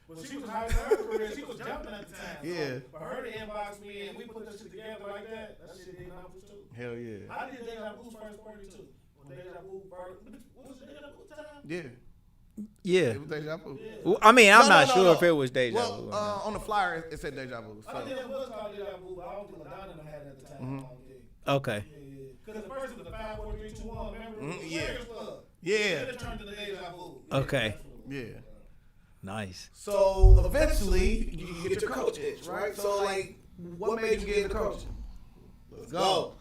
When she was high in her career, she was jumping at the time. Yeah. So for her to inbox me and we put that shit together like that shit did not too. Hell yeah. I did Deja Vu's first party too. When Deja Vu first, what was Deja Vu time? Yeah. Yeah. It was deja vu. Well, I mean, I'm No, not no, sure no. if it was deja Well, vu. or not. on the flyer it said deja vu. I So. think it was called Deja Vu, but I don't think Madonna had it at the time. Okay. Because at first it was the 5, 4, 3, 2, 1. Remember? Yeah. Yeah. Yeah. Then it turned to the deja vu. Okay. Yeah. Nice. So eventually you get your coach itch, right? So like, what made you get into coaching? Let's go.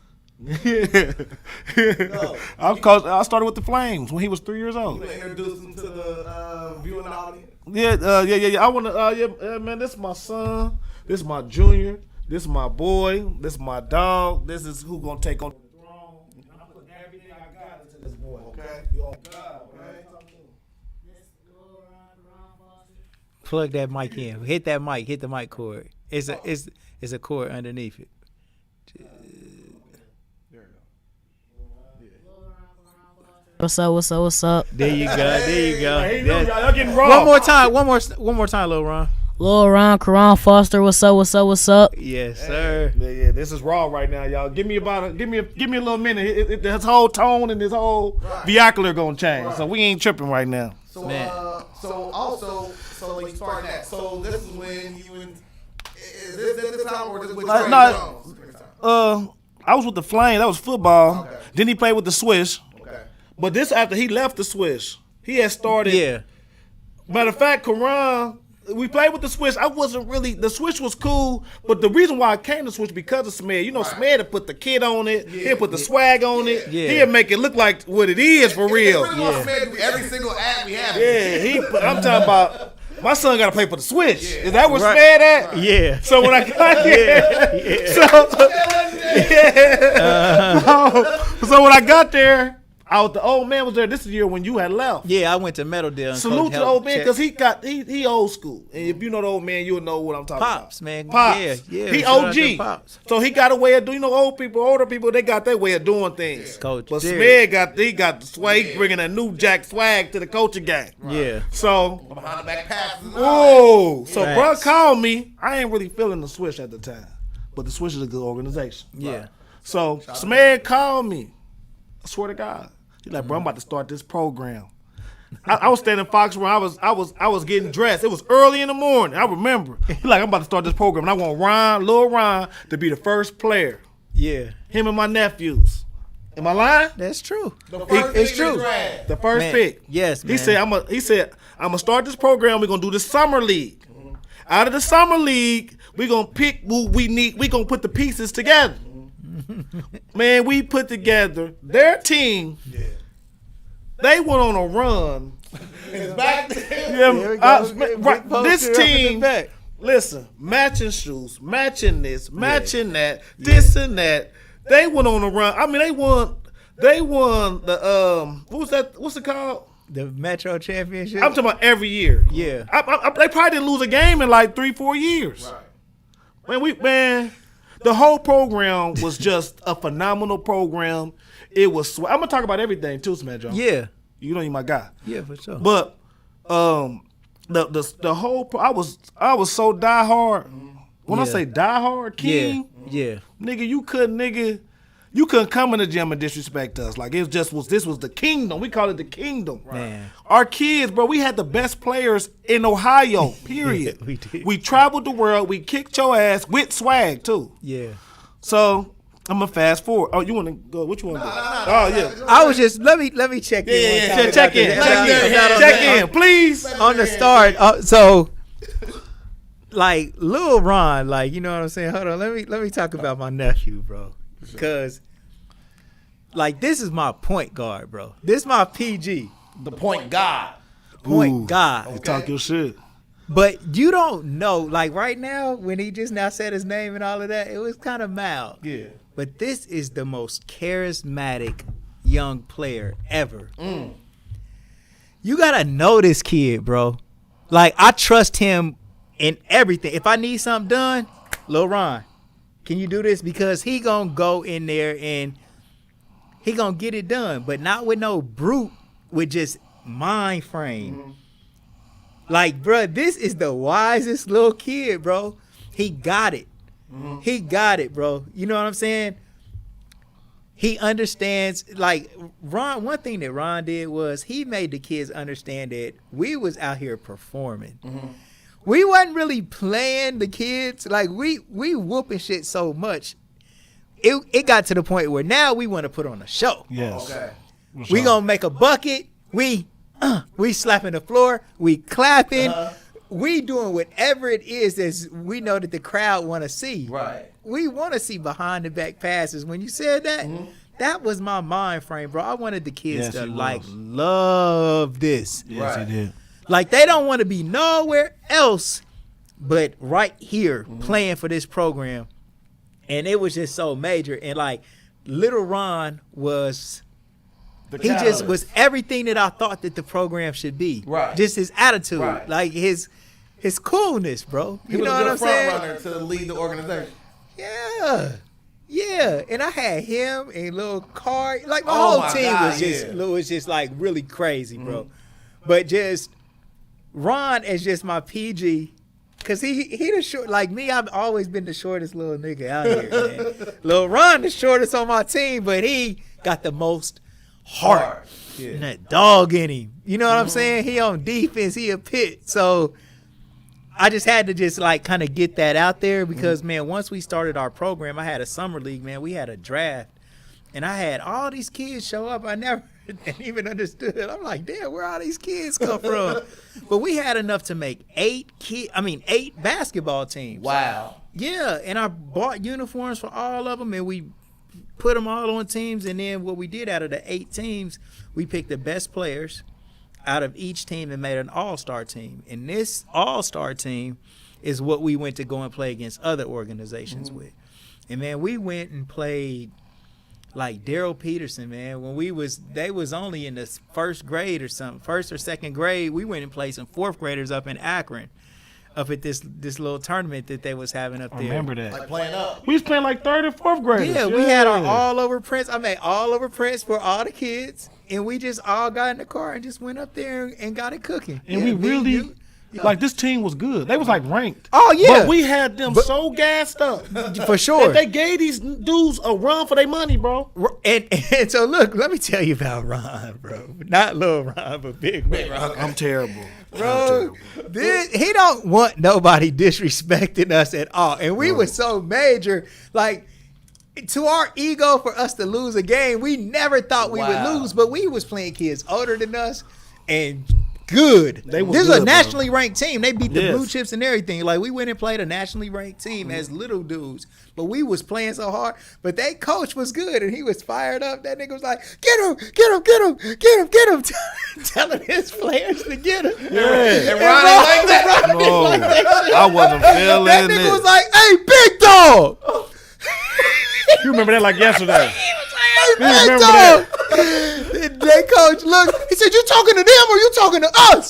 I started with the Flames when he was 3 years old. You introduce him to the viewing audience. Yeah. I want to. Man, this is my son. This is my junior. This is my boy. This is my dog. This is who gonna take on the throne. I'm putting everything I got into this boy. Okay. You on God, okay? Plug that mic in. Hit that mic. Hit the mic cord. It's a cord underneath it. What's up? There you go. There you go. Hey, y'all getting raw. One more time, Lil Ron. Lil Ron, Karan Foster, what's up? Yes, sir. Yeah, this is raw right now, y'all. Give me a little minute. His whole tone and his whole vernacular gonna change. So we ain't tripping right now. So Man. so when you started that, so this is when you is this time or this with Like, Trey no, Jones? I was with the Flames. That was football. Okay. Then he played with the Swish. Okay. But this after he left the Swish, he had started. Yeah. Matter of fact, Karan, we played with the Swish. I wasn't really, the Swish was cool, but the reason why I came to Swish because of Smed. You know, Smed had put the kid on it. He'd put the swag on it. Yeah. He'd make it look like what it is for real. Really want Smith to do every single ad we have. Yeah, I'm talking about, my son got to play for the Swish. Yeah. Is that where Right. Smed at? Yeah. So when I got there, so when I got there, the old man was there. This is the year when you had left. Yeah, I went to Meadowdale. and Salute to the helped old man check- because he old school. And if you know the old man, you'll know what I'm talking Pops, about. man. Pops. Yeah. He Shout out to OG. Pops. So he got a way of doing, older people, they got their way of doing things. Coach But Derek. Smed got the swag, he bringing a new jack swag to the coaching game. Yeah. So, Behind the back passes. And all so Facts. bro called me. I ain't really feeling the Swish at the time. But the Swish is a good organization. Yeah. So Smed called me. I swear to God. He's like, bro, I'm about to start this program. I was standing in Foxborough. I was getting dressed. It was early in the morning. I remember. He's like, I'm about to start this program, and I want Lil Ron, to be the first player. Yeah. Him and my nephews. Am I lying? That's true. The first It's pick true. in the draft. The first Man, pick. yes, He man. said, I'm gonna start this program. We're gonna do the summer league. Out of the summer league, we're gonna pick who we need. We're gonna put the pieces together. Man, we put together their team. They went on a run. Back This team, listen, matching shoes, matching this, matching that, this and that. They went on a run. I mean, they won the what's it called? The Metro Championship. I'm talking about every year. Yeah. They probably didn't lose a game in like 3-4 years. Man, the whole program was just a phenomenal program. It was. I'm gonna talk about everything too, Smed. Yeah. You know you my guy. Yeah, for sure. But the whole I was so diehard. When I Yeah. say diehard, King, Yeah. nigga, you couldn't come in the gym and disrespect us. Like this was the kingdom. We call it the kingdom. Man. Our kids, bro, we had the best players in Ohio. Period. We did. We traveled the world. We kicked your ass with swag too. Yeah. So I'm gonna fast forward. Oh, you want to go? What you want to do? Oh yeah. I was just let me check in. Yeah, one time check about in, this. check in, please. On the start. So, like Lil Ron, like you know what I'm saying. Hold on, let me talk about my nephew, bro, because like this is my point guard, bro. This is my PG the point guard. point guard. You talk your shit. But you don't know, like right now when he just now said his name and all of that, it was kind of mild. Yeah. But this is the most charismatic young player ever. You gotta know this kid, bro. Like I trust him in everything. If I need something done, Lil Ron, can you do this? Because he gonna go in there and he gonna get it done, but not with no brute, with just mind frame. Like, bro, this is the wisest little kid, bro. He got it. He got it, bro. You know what I'm saying? He understands, like, Ron, one thing that Ron did was he made the kids understand that we was out here performing. We wasn't really playing the kids. Like, we whooping shit so much. it got to the point where now we want to put on a show. Yes. Okay. We gonna make a bucket. We slapping the floor. We clapping. We doing whatever it is that we know that the crowd want to see. Right. We want to see behind the back passes. When you said that, that was my mind frame, bro. I wanted the kids Yes, to he like was. love this. Yes, Right. he did. Like they don't want to be nowhere else but right here playing for this program. And it was just so major. And like little Ron was he just was everything that I thought that the program should be. Right. Just his attitude. Right. Like his coolness, bro. He You was know a what good I'm front saying? runner to lead the organization. Yeah. Yeah. And I had him and little Car. Like my Oh whole my team God, was just like really crazy, bro. But just Ron is just my PG. Cause he the short like me. I've always been the shortest little nigga out here, man. Lil Ron the shortest on my team, but he got the most heart and that dog in him. You know what I'm saying? He on defense. He a pit. So I just had to just like kind of get that out there because man, once we started our program, I had a summer league. Man, we had a draft, and I had all these kids show up. I never even understood. I'm like, damn, where all these kids come from? But we had enough to make 8 basketball teams. Wow. Yeah, and I bought uniforms for all of them, and we put them all on teams. And then what we did out of the 8 teams, we picked the best players out of each team and made an all-star team. And this all-star team is what we went to go and play against other organizations with. And man, we went and played like Daryl Peterson, man. When they was only in the first grade or something, first or second grade. We went and played some 4th graders up in Akron, up at this little tournament that they was having up I there. remember that. Like playing up. We was playing like 3rd and 4th graders. Yeah, we had our all over prints. I made all over prints for all the kids, and we just all got in the car and just went up there and got it cooking. And Yeah, we really, like, this team was good. They was like ranked. Oh yeah, But we had them so gassed up. for sure. that they gave these dudes a run for their money, bro. And so look, let me tell you about Ron, bro. Not little Ron, but big Ron. I'm terrible. Bro, he don't want nobody disrespecting us at all. And we were so major, like to our ego for us to lose a game, we never thought we would lose, but we was playing kids older than us and good. They was this is good, a bro. nationally ranked team. They beat the Yes. blue chips and everything. Like we went and played a nationally ranked team as little dudes, but we was playing so hard. But they coach was good and he was fired up. That nigga was like, get him, get him, get him, get him, get him, telling his players to get him. Yeah. And Ron ain't like that. No, I wasn't feeling That nigga it. was like, hey, big dog. You remember that like yesterday. Hey, You big remember dog. They coach look. He said, "You talking to them or you talking to us?"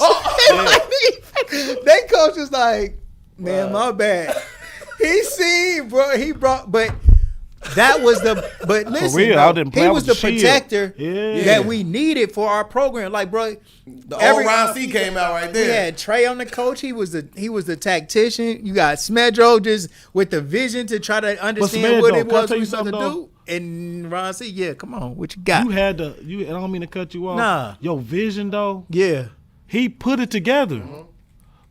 They coach was like, "Man, my bad." He seen, bro. He brought, but that was the. But listen, real, bro, I didn't play. he I was was the a shield. protector Yeah. that we needed for our program. Like, bro, The old Ron C came out right we there. had Trey on the coach. He was the tactician. You got Smedro just with the vision to try to understand what Smedro, it can I was tell we you supposed to something, do. And Ron said, "Yeah, come on, what you got?" You had to. I don't mean to cut you off. Nah. Your vision though. Yeah, He put it together.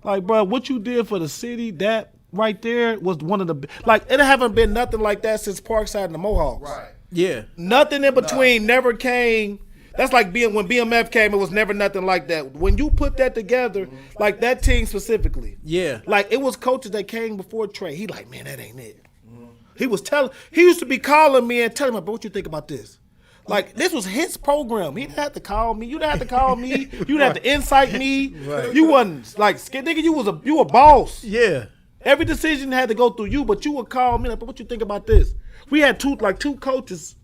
Like, bro, what you did for the city, that right there was one of the like. It haven't been nothing like that since Parkside and the Mohawks. Right. yeah, Nothing in between. Never came. That's like when BMF came. It was never nothing like that. When you put that together, like that team specifically, yeah. like it was coaches that came before Trey. He like, man, that ain't it. He was telling. He used to be calling me and telling me, bro, what you think about this? Like this was his program. He didn't have to call me. You didn't have to call me. You didn't have to incite me. You wasn't like nigga. You a boss. Yeah. Every decision had to go through you, but you would call me like, "What you think about this?" We had two coaches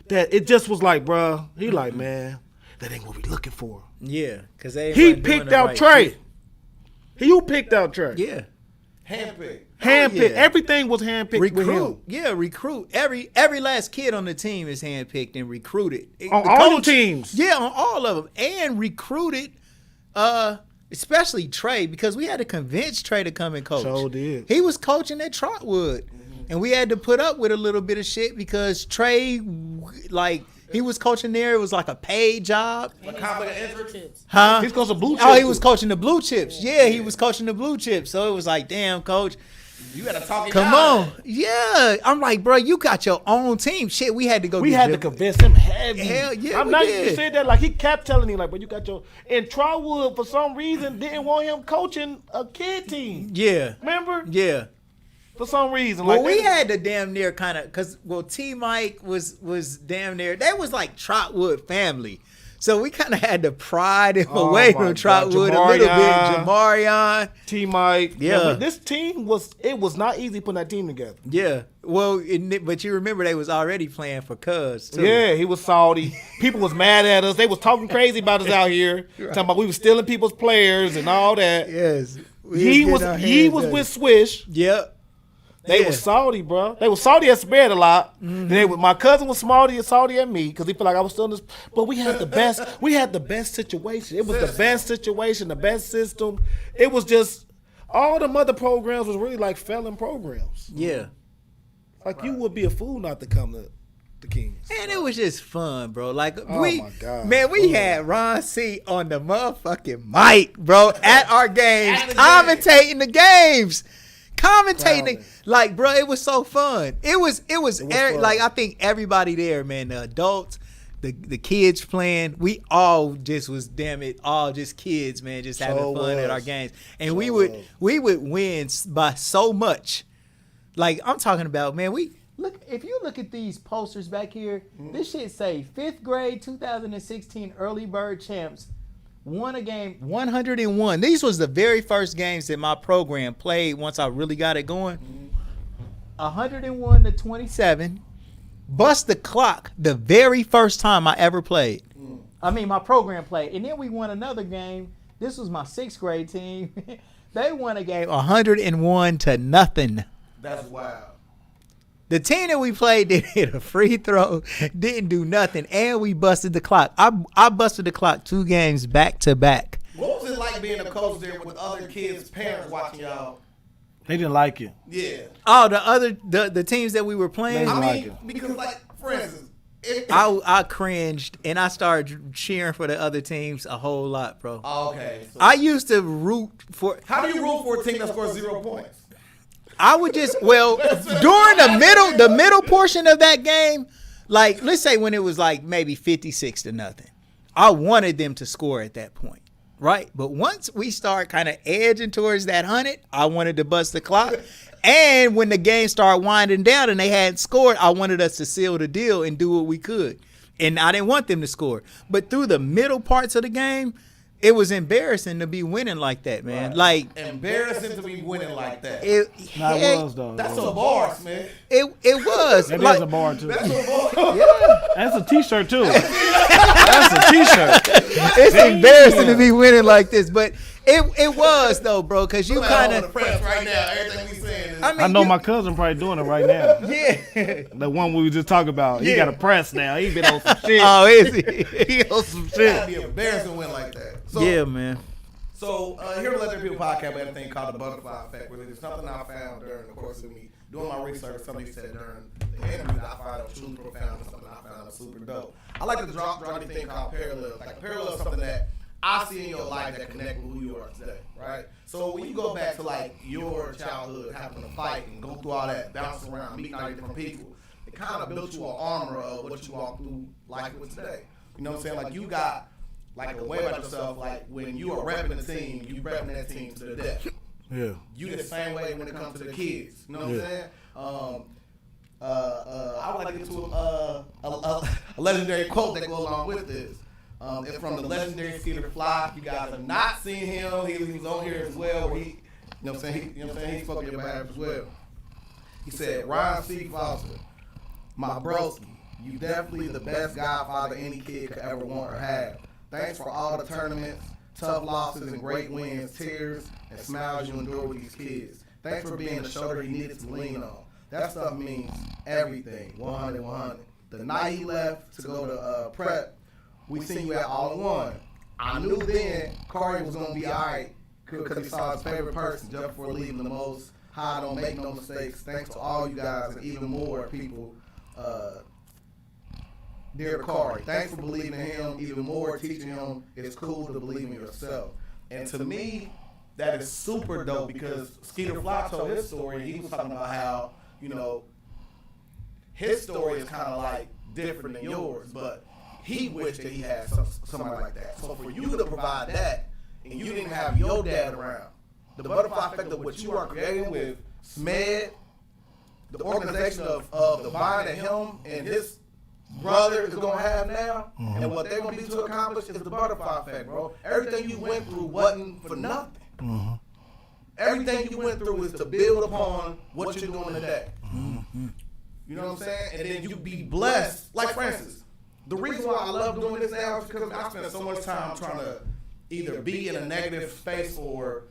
that it just was like, bruh, he like, man, that ain't what we looking for. Yeah, because He picked out Trey. You picked out Trey. Yeah. Handpicked. Handpicked. yeah. Everything was handpicked with him. Recruit. Yeah, recruit. Every last kid on the team is handpicked and recruited. On The all the teams. Yeah, on all of them. And recruited, especially Trey, because we had to convince Trey to come and coach. Sure did. He was coaching at Trotwood. And we had to put up with a little bit of shit because Trey, like, he was coaching there. It was like a paid job. Conflict of interest. He's coaching Blue Oh, he Chips. was coaching the Blue Chips. Yeah, he was coaching the Blue Chips. So it was like, damn, coach. You got to talk it Come down. on. Yeah. I'm like, bro, you got your own team. Shit, we had to go We get had to Jim- convince him heavy. Hell yeah, I'm we not did. you said that like he kept telling him like, but you got your and Trotwood for some reason didn't want him coaching a kid team. Yeah. Remember? Yeah. For some reason. Well, like we they- had to damn near kind of because T Mike was damn near. That was like Trotwood family, so we kind of had to pride him Oh away my from God. Trotwood a little bit. Jamarion. Jamarion, T Mike. Yeah. But this team was not easy putting that team together. yeah. Well, but you remember they was already playing for Cuz too. Yeah, he was salty. People was mad at us. They was talking crazy about us out here, talking about we was stealing people's players and all that. Yes. We He getting was our he hands was dirty. with Swish. Yep. They Yeah. was salty, bro. They was salty at Spread a lot. They was, my cousin was salty at me because he felt like I was still in this. But we had the best. We had the best situation. It was the best situation, the best system. It was just all the other programs was really like felon programs. Yeah. Like you would be a fool not to come to the Kings. And it was just fun, bro. Like Oh we, my God. man, we had Ron C on the motherfucking mic, bro, at our games, commentating the games, commentating. Like, bro, it was so fun. It was fun. like I think everybody there, man, the adults, the kids playing, we all just was damn it, all just kids, man, just having So fun at our was. games, and So we would was. win by so much. Like I'm talking about, man, look, if you look at these posters back here, this shit say 5th grade 2016 early bird champs won a game 101. These was the very first games that my program played once I really got it going. 101 to 27. Bust the clock the very first time I ever played. I mean, my program played. And then we won another game. This was my 6th grade team. They won a game 101 to nothing. That's wild. The team that we played didn't hit a free throw, didn't do nothing, and we busted the clock. I busted the clock 2 games back to back. What was it like being a coach there with other kids' parents watching y'all? They didn't like it. Yeah. Oh, the teams that we were playing, They- I like mean, it. because like, for instance, I cringed and I started cheering for the other teams a whole lot, bro. Oh, okay. So I used to root for. how do you root for a team that scores 0 points? I would just during the middle portion of that game, like let's say when it was like maybe 56 to nothing, I wanted them to score at that point, right? But once we start kind of edging towards that 100, I wanted to bust the clock. And when the game started winding down and they hadn't scored, I wanted us to seal the deal and do what we could. And I didn't want them to score. But through the middle parts of the game, it was embarrassing to be winning like that, man. Like Embarrassing to be winning like that. it, Nah, it heck, was though. That's a bars, man. it was. That like, is a bar too. That's a bar. That's a T-shirt too. That's a T-shirt. It's embarrassing to be winning like this, but it was though, bro, because you I'm kind on the of. press right now. Everything we saying is. I know my cousin probably doing it right now. Yeah. The one we was just talking about. He got a press now. He been on some shit. Oh, is he? He on some It gotta shit. be embarrassing to win like that. So, Yeah, man. So here at the Legendary People Podcast, we have a thing called the butterfly effect, where it's something I found during the course of me doing my research. Somebody said during the interview that I found out truly profound, and something I found out super dope. I like to draw this thing called parallels. Like parallel is something that I see in your life that connect with who you are today, right? So when you go back to like your childhood, having to fight and go through all that, bounce around, meeting all these different people, it kind of built you an armor of what you walk through life with today. You know what I'm saying? Like you got like a way about yourself, like when you are repping the team, you repping that team to the death. Yeah. You the same way when it comes to the kids. You know what I'm saying? I would like to get to a legendary quote that goes along with this. It's from the legendary Cedar Fly. You guys have not seen him. He was on here as well. Where he, you know what I'm saying? He spoke on your behalf as well. He said, Ryan C. Foster, my broski, you definitely the best godfather any kid could ever want or have. Thanks for all the tournaments, tough losses, and great wins, tears, and smiles you endure with these kids. Thanks for being the shoulder he needed to lean on. That stuff means everything, 100. The night he left to go to prep, we seen you at All in One. I knew then Corey was going to be all right because he saw his favorite person just before leaving the most high, don't make no mistakes. Thanks to all you guys and even more people. Dear Corey, thanks for believing in him. Even more, teaching him it's cool to believe in yourself. And to me, that is super dope because Skeeter Fly told his story. He was talking about how, you know, his story is kind of like different than yours, but he wished that he had somebody like that. So for you to provide that, and you didn't have your dad around, the butterfly effect of what you are creating with SMED, the organization of the bond that him and his brother is going to have now, and what they're going to be to accomplish is the butterfly effect, bro. Everything you went through wasn't for nothing. Everything you went through is to build upon what you're doing today. You know what I'm saying? And then you be blessed. Like Francis, the reason why I love doing this now is because I spend so much time trying to either be in a negative space or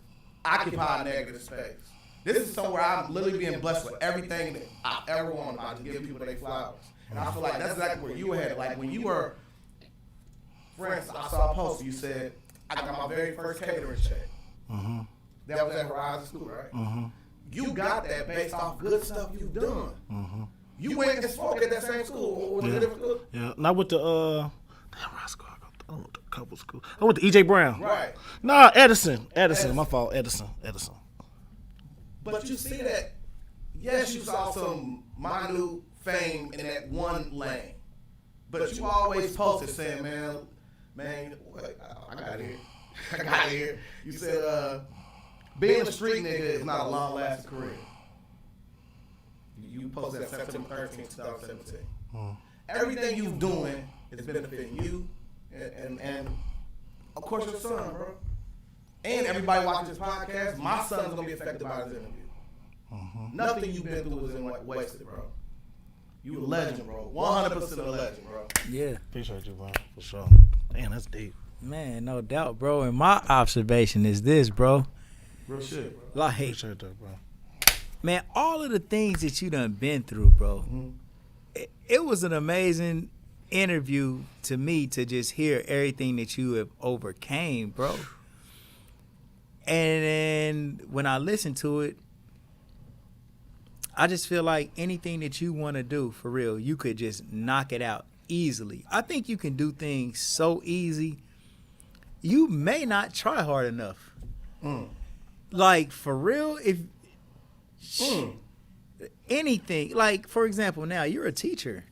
occupy a negative space. This is somewhere I'm literally being blessed with everything that I ever wanted. I just give people their flowers. And I feel like that's exactly where you were headed. Like when you were, for instance, I saw a post, you said, I got my very first catering check. That was at Horizon School, right? You got that based off good stuff you've done. You went and spoke at that same school. Was it a different school? Yeah, and I went to damn, what school? I went to a couple schools. I went to E.J. Brown. Right. Nah, Edison. My fault. Edison. But you see that, yes, you saw some minute fame in that one lane. But you always posted saying, man, I got here. You said, being a street nigga is not a long-lasting career. You posted that September 13th, 2017. Everything you're doing is benefiting you and of course your son, bro. And everybody watching this podcast, my son's gonna be affected by this interview. Nothing you've been through is wasted, bro. You a legend, bro. 100% a legend, bro. Yeah. Appreciate you, bro. For sure. Damn, that's deep. Man, no doubt, bro. And my observation is this, bro. Real shit, bro. Like, Appreciate that, bro. man, all of the things that you done been through, bro. It was an amazing interview to me to just hear everything that you have overcame, bro. And then when I listen to it, I just feel like anything that you want to do, for real, you could just knock it out easily. I think you can do things so easy, you may not try hard enough. Like, for real, if anything, like, for example, now you're a teacher.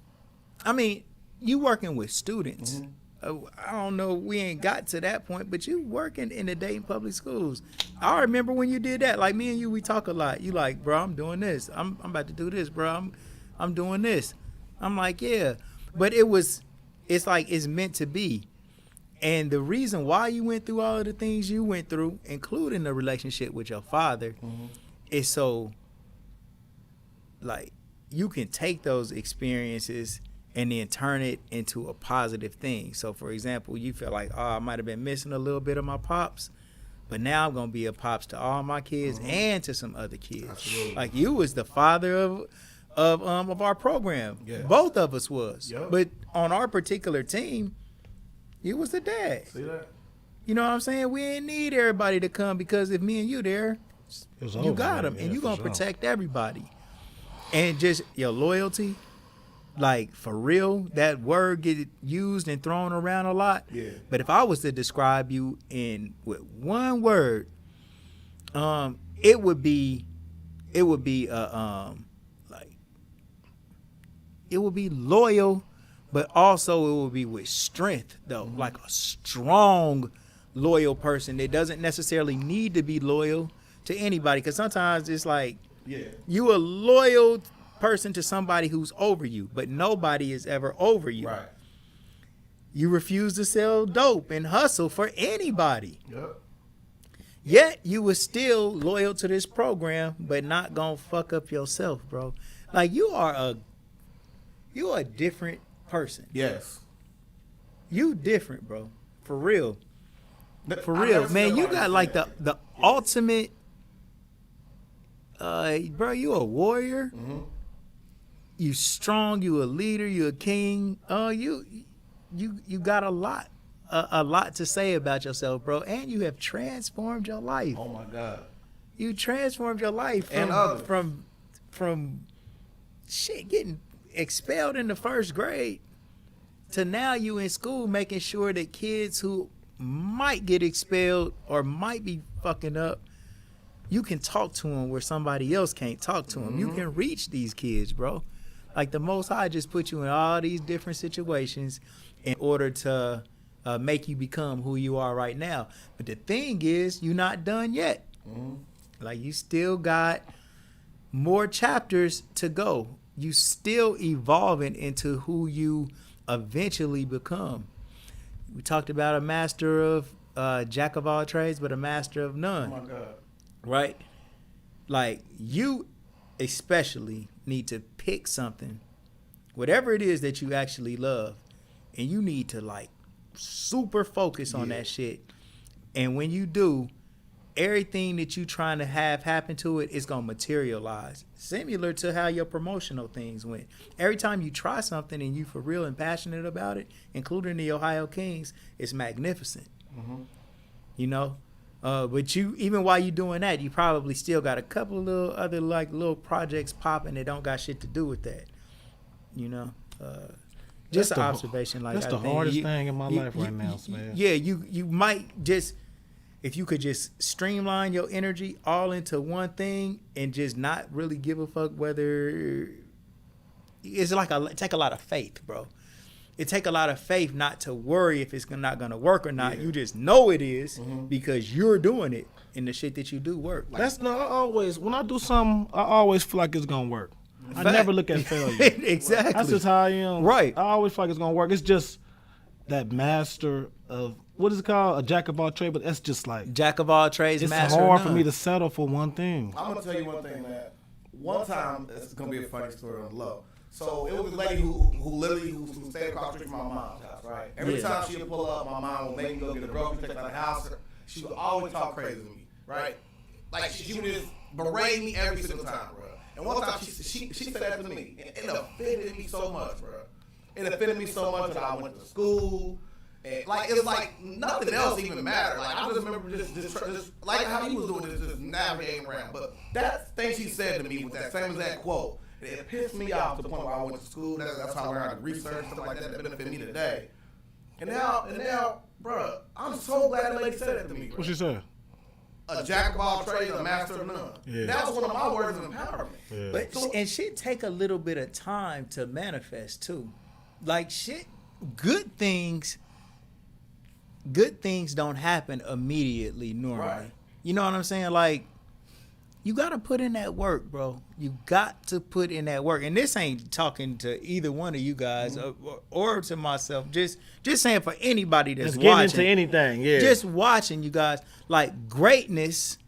I mean, you working with students. I don't know, we ain't got to that point, but you working in the Dayton Public Schools. I remember when you did that. Like, me and you, we talk a lot. You like, bro, I'm doing this. I'm about to do this, bro. I'm doing this. I'm like, yeah. But it's like it's meant to be. And the reason why you went through all of the things you went through, including the relationship with your father, is so, like, you can take those experiences and then turn it into a positive thing. So, for example, you feel like, oh, I might have been missing a little bit of my pops, but now I'm going to be a pops to all my kids and to some other kids. Absolutely. Like, you was the father of our program. Yeah. Both of us was. Yep. But on our particular team, you was the dad. See that? You know what I'm saying? We ain't need everybody to come, because if me and you there, It's you over, got man. them, and Yeah, you for going to sure. protect everybody. And just your loyalty, like, for real, that word get used and thrown around a lot. Yeah. But if I was to describe you with one word, it would be loyal, but also it would be with strength, though. Like a strong, loyal person that doesn't necessarily need to be loyal to anybody. Because sometimes it's like, you a loyal person to somebody who's over you, but nobody is ever over you. Right. You refuse to sell dope and hustle for anybody. Yep. Yet you was still loyal to this program, but not gonna fuck up yourself, bro. Like, you are a different person. Yes. You different, bro. For real. For I real. never Man, said you I got like understand the ultimate bro, you a warrior. You strong, you a leader, you a king. You got a lot to say about yourself, bro. And you have transformed your life. Oh my God. You transformed your life And others. from shit getting expelled in the first grade to now you in school making sure that kids who might get expelled or might be fucking up, you can talk to them where somebody else can't talk to them. You can reach these kids, bro. Like the Most High just put you in all these different situations in order to make you become who you are right now. But the thing is, you're not done yet. Like you still got more chapters to go. You still evolving into who you eventually become. We talked about a master of jack of all trades, but a master of none. Oh my God. Right? Like you especially need to pick something, whatever it is that you actually love, and you need to like super focus on that shit. And when you do, everything that you trying to have happen to it is gonna materialize. Similar to how your promotional things went. Every time you try something and you for real and passionate about it, including the Ohio Kings, it's magnificent. You know? But you, even while you doing that, you probably still got a couple of little other like little projects popping that don't got shit to do with that. You know? Just an observation. Like That's the hardest thing in my life right now, man. Yeah, you might just, if you could just streamline your energy all into one thing and just not really give a fuck whether it's like it take a lot of faith, bro. It take a lot of faith not to worry if it's not gonna work or not. You just know it is because you're doing it and the shit that you do work. That's not always, when I do something, I always feel like it's gonna work. I never look at failure. Exactly. That's just how I am. Right. I always feel like it's gonna work. It's just that master of, what is it called? A jack of all trades, but that's just like, Jack of all trades, it's master of hard for none. me to settle for one thing. I'm gonna tell you one thing, man. One time, it's gonna be a funny story on the low. So it was a lady who stayed across the street from my mom's house, right? Every time she would pull up, my mom would make me go get a grocery, take her out of the house. She would always talk crazy to me, right? Like she would just berate me every single time, bro. And one time she said that to me, and it offended me so much, bro. It offended me so much that I went to school. And like it's like nothing else even mattered. Like I just remember just like how he was doing this, just navigating around. But that thing she said to me with that same exact quote, it pissed me off to the point where I went to school. That's how I learned how to research stuff like that benefit me today. And now, bro, I'm so glad that lady said that to me. Bro. What she said? A jack of all trades, a master of none. Yeah. That was one of my words of empowerment. Yeah. But and shit take a little bit of time to manifest too. Like shit, good things don't happen immediately normally. Right. You know what I'm saying? Like you gotta put in that work, bro. You got to put in that work. And this ain't talking to either one of you guys or to myself. Just saying for anybody that's Just getting watching. into anything, yeah. Just watching you guys. Like greatness,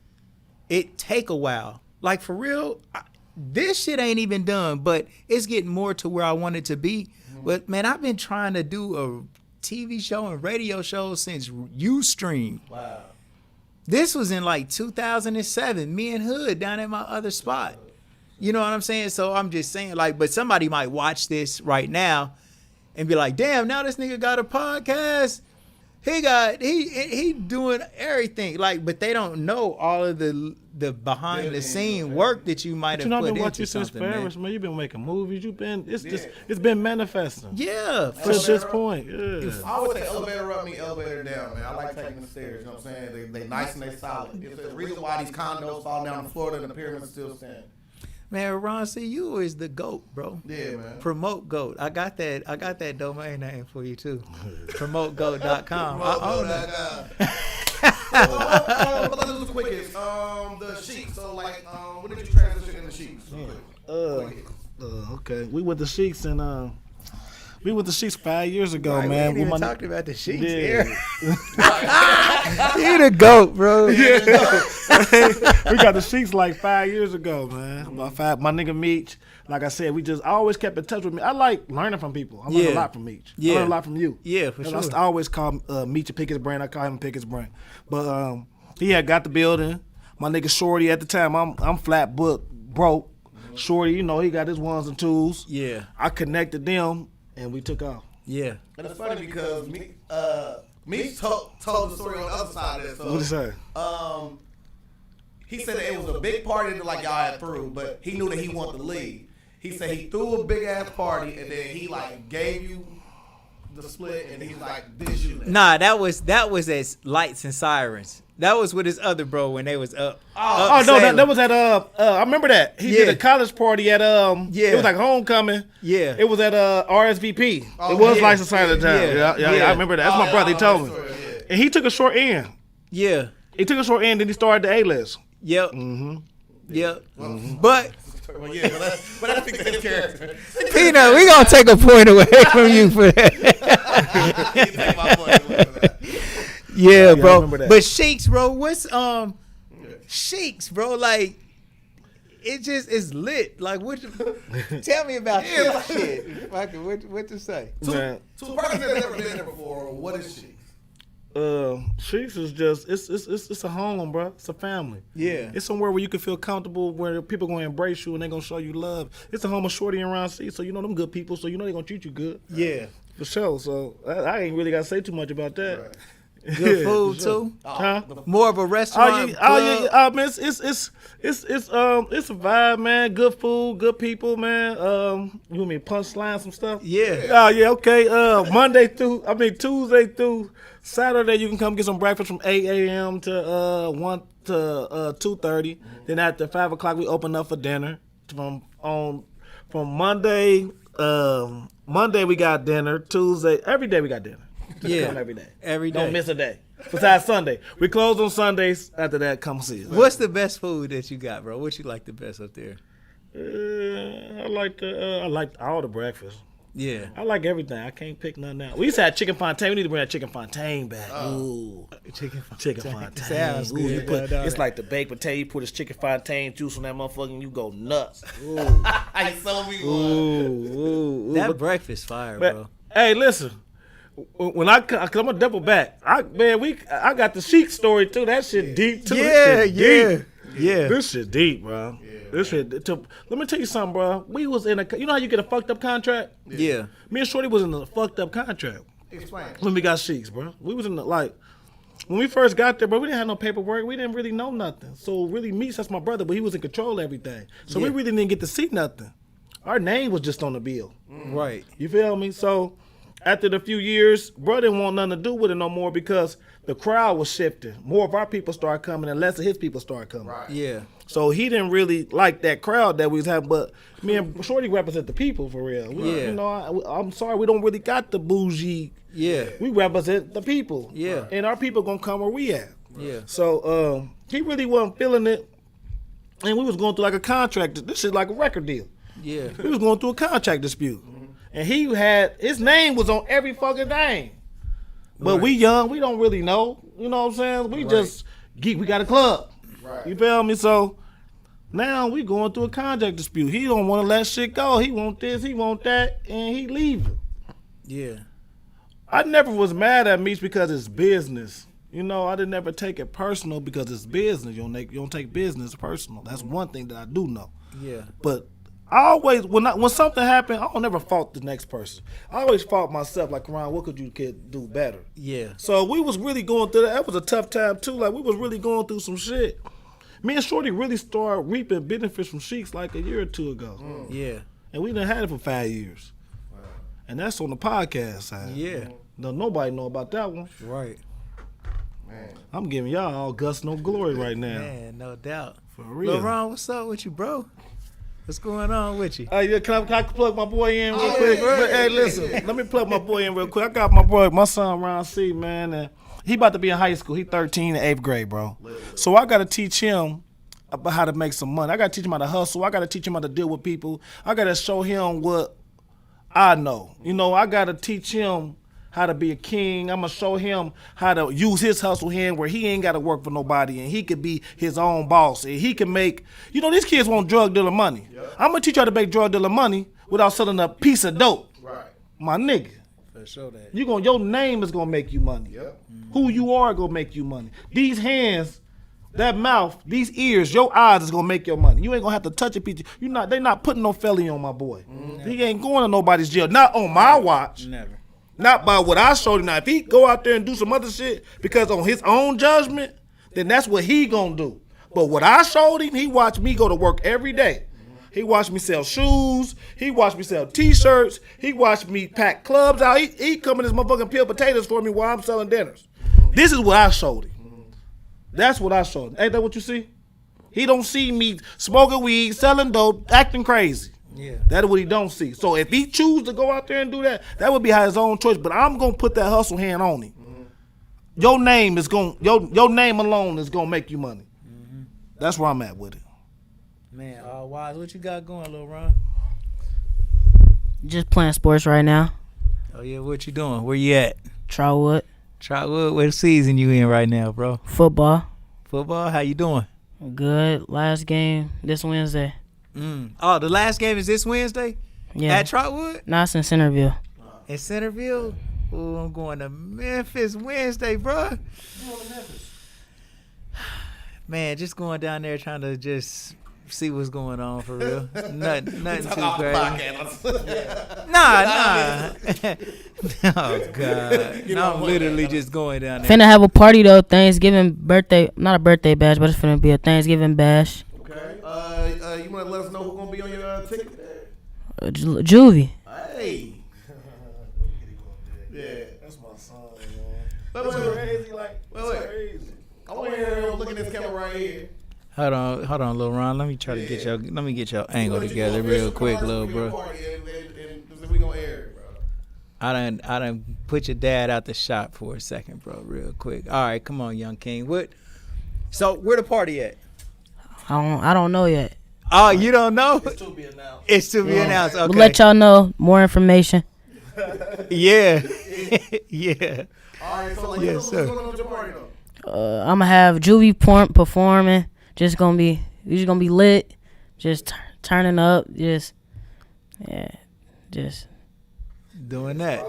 it take a while. Like for real, this shit ain't even done, but it's getting more to where I want it to be. But man, I've been trying to do a TV show and radio show since Ustream. Wow. This was in like 2007, me and Hood down at my other spot. You know what I'm saying? So I'm just saying, like, but somebody might watch this right now and be like, damn, now this nigga got a podcast. He doing everything. Like, but they don't know all of the behind the scene work that you might have I've put been into watching since something, Paris, man. man. You've been making movies. It's been manifesting. Yeah, To this point, yeah. I always say elevator up, me elevator down, man. I like taking the stairs, you know what I'm saying? They nice and they solid. It's the reason why these condos fall down in Florida and the pyramids still stand. Man, Ron C, you is the GOAT, bro. Yeah, man. Promote GOAT. I got that domain name for you too. PromoteGOAT.com. I own that. But let's do the quickest. The Sheik. So like, when did you transition into Sheik? Okay. We with the Sheiks and we with the Sheiks 5 years ago, Right, man. we ain't With even my- talked about the Sheiks Yeah. here. He the GOAT, bro. We got the Sheiks like 5 years ago, man. My nigga Meech, like I said, I always kept in touch with me. I like learning from people. I learn Yeah. a lot from Meech. Yeah. I learn a lot from you. Yeah, for And sure. I always call Meech and pick his brain. I call him pick his brain. But he had got the building. My nigga Shorty at the time, I'm flat book broke. Shorty, you know, he got his ones and twos. Yeah. I connected them and we took off. Yeah. And it's funny because me told the story on the other side of this. So, What'd he say? he said that it was a big party that like y'all had threw, but he knew that he wanted to leave. He said he threw a big ass party and then he like gave you the split, and he's like, this you. Nah, that was at Lights and Sirens. That was with his other bro when they was up. Oh no, that was at I remember that he did Yeah. a college party at Yeah. it was like homecoming. Yeah. It was at RSVP. Oh, it was yeah. License Sign at the time. Yeah. Yeah, Yeah. I remember that. That's my brother. He told me, and he took a short end. Yeah. He took a short end, then he started the A-list. Yep. Mm-hmm. Yep. But Well, yeah, but that's because his character. Peanut, we gonna take a point away from you for that. Yeah, I bro. remember that. But Sheiks, bro, what's Sheiks, bro? Like, it just is lit. Like, what? Tell me about that shit. Fucking, what to say? Man, So, a person that's never been there before, what is she? Sheets is just it's a home, bro. It's a family. Yeah. It's somewhere where you can feel comfortable, where people gonna embrace you and they gonna show you love. It's a home of Shorty and Ron C, so you know them good people, so you know they gonna treat you good. Yeah. For sure. So I ain't really gotta say too much about that. Right. Good food for sure. too. Huh? More of a restaurant. Man, it's a vibe, man. Good food, good people, man. You want me to punchline some stuff? Yeah. Oh yeah, okay. Tuesday through Saturday, you can come get some breakfast from 8 a.m. to 1 to 2:30. Then after 5 o'clock, we open up for dinner. From Monday, Monday we got dinner. Tuesday, every day we got dinner. Just Yeah. come every day. Every day. Don't miss a day. Besides Sunday, we close on Sundays. After that, come see us. What's the best food that you got, bro? What you like the best up there? I like all the breakfast. Yeah. I like everything. I can't pick nothing out. We used to have chicken fontaine. We need to bring that chicken fontaine back. Ooh, Chicken fontaine. Sounds Ooh, you good. put, No, it's no. like the baked potato. You put this chicken fontaine juice on that motherfucker and you go nuts. Ooh, I saw me one. ooh. That But- breakfast fire, but, bro. hey, listen. When cause I'm gonna double back. I got the Sheik story too. That shit deep too. This shit deep. Yeah. This shit deep, bro. This shit. Let me tell you something, bro. We was in you know how you get a fucked up contract? Yeah. Me and Shorty was in a fucked up contract Explain. when we got Sheiks, bro. We was in the when we first got there, bro. We didn't have no paperwork. We didn't really know nothing. So really, Meeks, that's my brother, but he was in control of everything. So we Yeah. really didn't get to see nothing. Our name was just on the bill. Right. You feel me? So after the few years, bro didn't want nothing to do with it no more because the crowd was shifting. More of our people started coming and less of his people started coming. Right. Yeah. So he didn't really like that crowd that we was having, but me and Shorty represent the people for real. Yeah. You know, I'm sorry, we don't really got the bougie. Yeah. We represent the people. Yeah. And our people gonna come where we at. Yeah. So he really wasn't feeling it. And we was going through like a contract. This shit like a record deal. Yeah. We was going through a contract dispute. And he had, his name was on every fucking thing. But we young, we don't really know. You know what I'm saying? We just geek, we got a club. Right. You feel me? So now we going through a contract dispute. He don't want to let shit go. He want this, he want that, and he leaving. Yeah. I never was mad at Meech because it's business. You know, I didn't ever take it personal because it's business. You don't take business personal. That's one thing that I do know. Yeah. But I always, when something happened, I don't never fault the next person. I always fault myself, like, Ron, what could you do better? Yeah. So we was really going through that. That was a tough time, too. Like, we was really going through some shit. Me and Shorty really started reaping benefits from Sheiks like a year or two ago. Yeah. And we done had it for 5 years. And that's on the podcast side. Yeah. No, nobody know about that one. Right. Man. I'm giving y'all all guts, no glory right now. Man, no doubt. For real. Lil Ron, what's up with you, bro? What's going on with you? Yeah, can I plug my boy in real yeah, quick? yeah, Hey, listen, let me plug my boy in real quick. I got my son Ron C, man, and he about to be in high school. He 13 in 8th grade, bro. So I got to teach him about how to make some money. I got to teach him how to hustle. I got to teach him how to deal with people. I got to show him what I know. You know, I got to teach him how to be a king. I'm going to show him how to use his hustle hand where he ain't got to work for nobody and he could be his own boss. And he can make, you know, these kids want drug dealer money. I'm going to teach you how to make drug dealer money without selling a piece of dope. Right. My nigga. For sure that. Your name is going to make you money. Yep. Who you are going to make you money. These hands, that mouth, these ears, your eyes is going to make your money. You ain't going to have to touch a piece. They not putting no felony on my boy. He ain't going to nobody's jail. Not on my watch. Never. Not by what I showed him. Now, if he go out there and do some other shit because on his own judgment, then that's what he gonna do. But what I showed him, he watched me go to work every day. He watched me sell shoes. He watched me sell T-shirts. He watched me pack clubs out. He come in this motherfucking peel potatoes for me while I'm selling dinners. This is what I showed him. That's what I showed him. Ain't that what you see? He don't see me smoking weed, selling dope, acting crazy. Yeah. That's what he don't see. So if he choose to go out there and do that, that would be his own choice. But I'm gonna put that hustle hand on him. Your name is your name alone is gonna make you money. That's where I'm at with it. Man, all wise. What you got going, Lil Ron? Just playing sports right now. Oh yeah, what you doing? Where you at? Trotwood. Trotwood. What season you in right now, bro? Football. Football. How you doing? Good. Last game this Wednesday. Oh, the last game is this Wednesday? Yeah. At Trotwood? No, it's in Centerville. In Centerville? Oh, I'm going to Memphis Wednesday, bro. Man, just going down there trying to just see what's going on for real. Nothing too crazy. Nah. Oh God. No, I'm literally just going down there. Finna have a party though. Thanksgiving birthday. Not a birthday bash, but it's finna be a Thanksgiving bash. Okay. You want to let us know who's gonna be on your ticket there? Juvie. Hey. Yeah, that's my son, man. Wait. Crazy. I want to hear him look at this camera right here. Hold on, Lil Ron. Let me try to get your angle together real quick, little bro. And we gonna air it, bro. I done put your dad out the shot for a second, bro, real quick. All right, come on, young king. So where the party at? I don't know yet. Oh, you don't know? It's to be announced. It's to be announced. Okay. We'll let y'all know more information. Yeah. Yeah. All right, so Yes, what's sir. going on with your party though? I'm gonna have Juvie performing. We just gonna be lit. Just turning up. Just Doing that.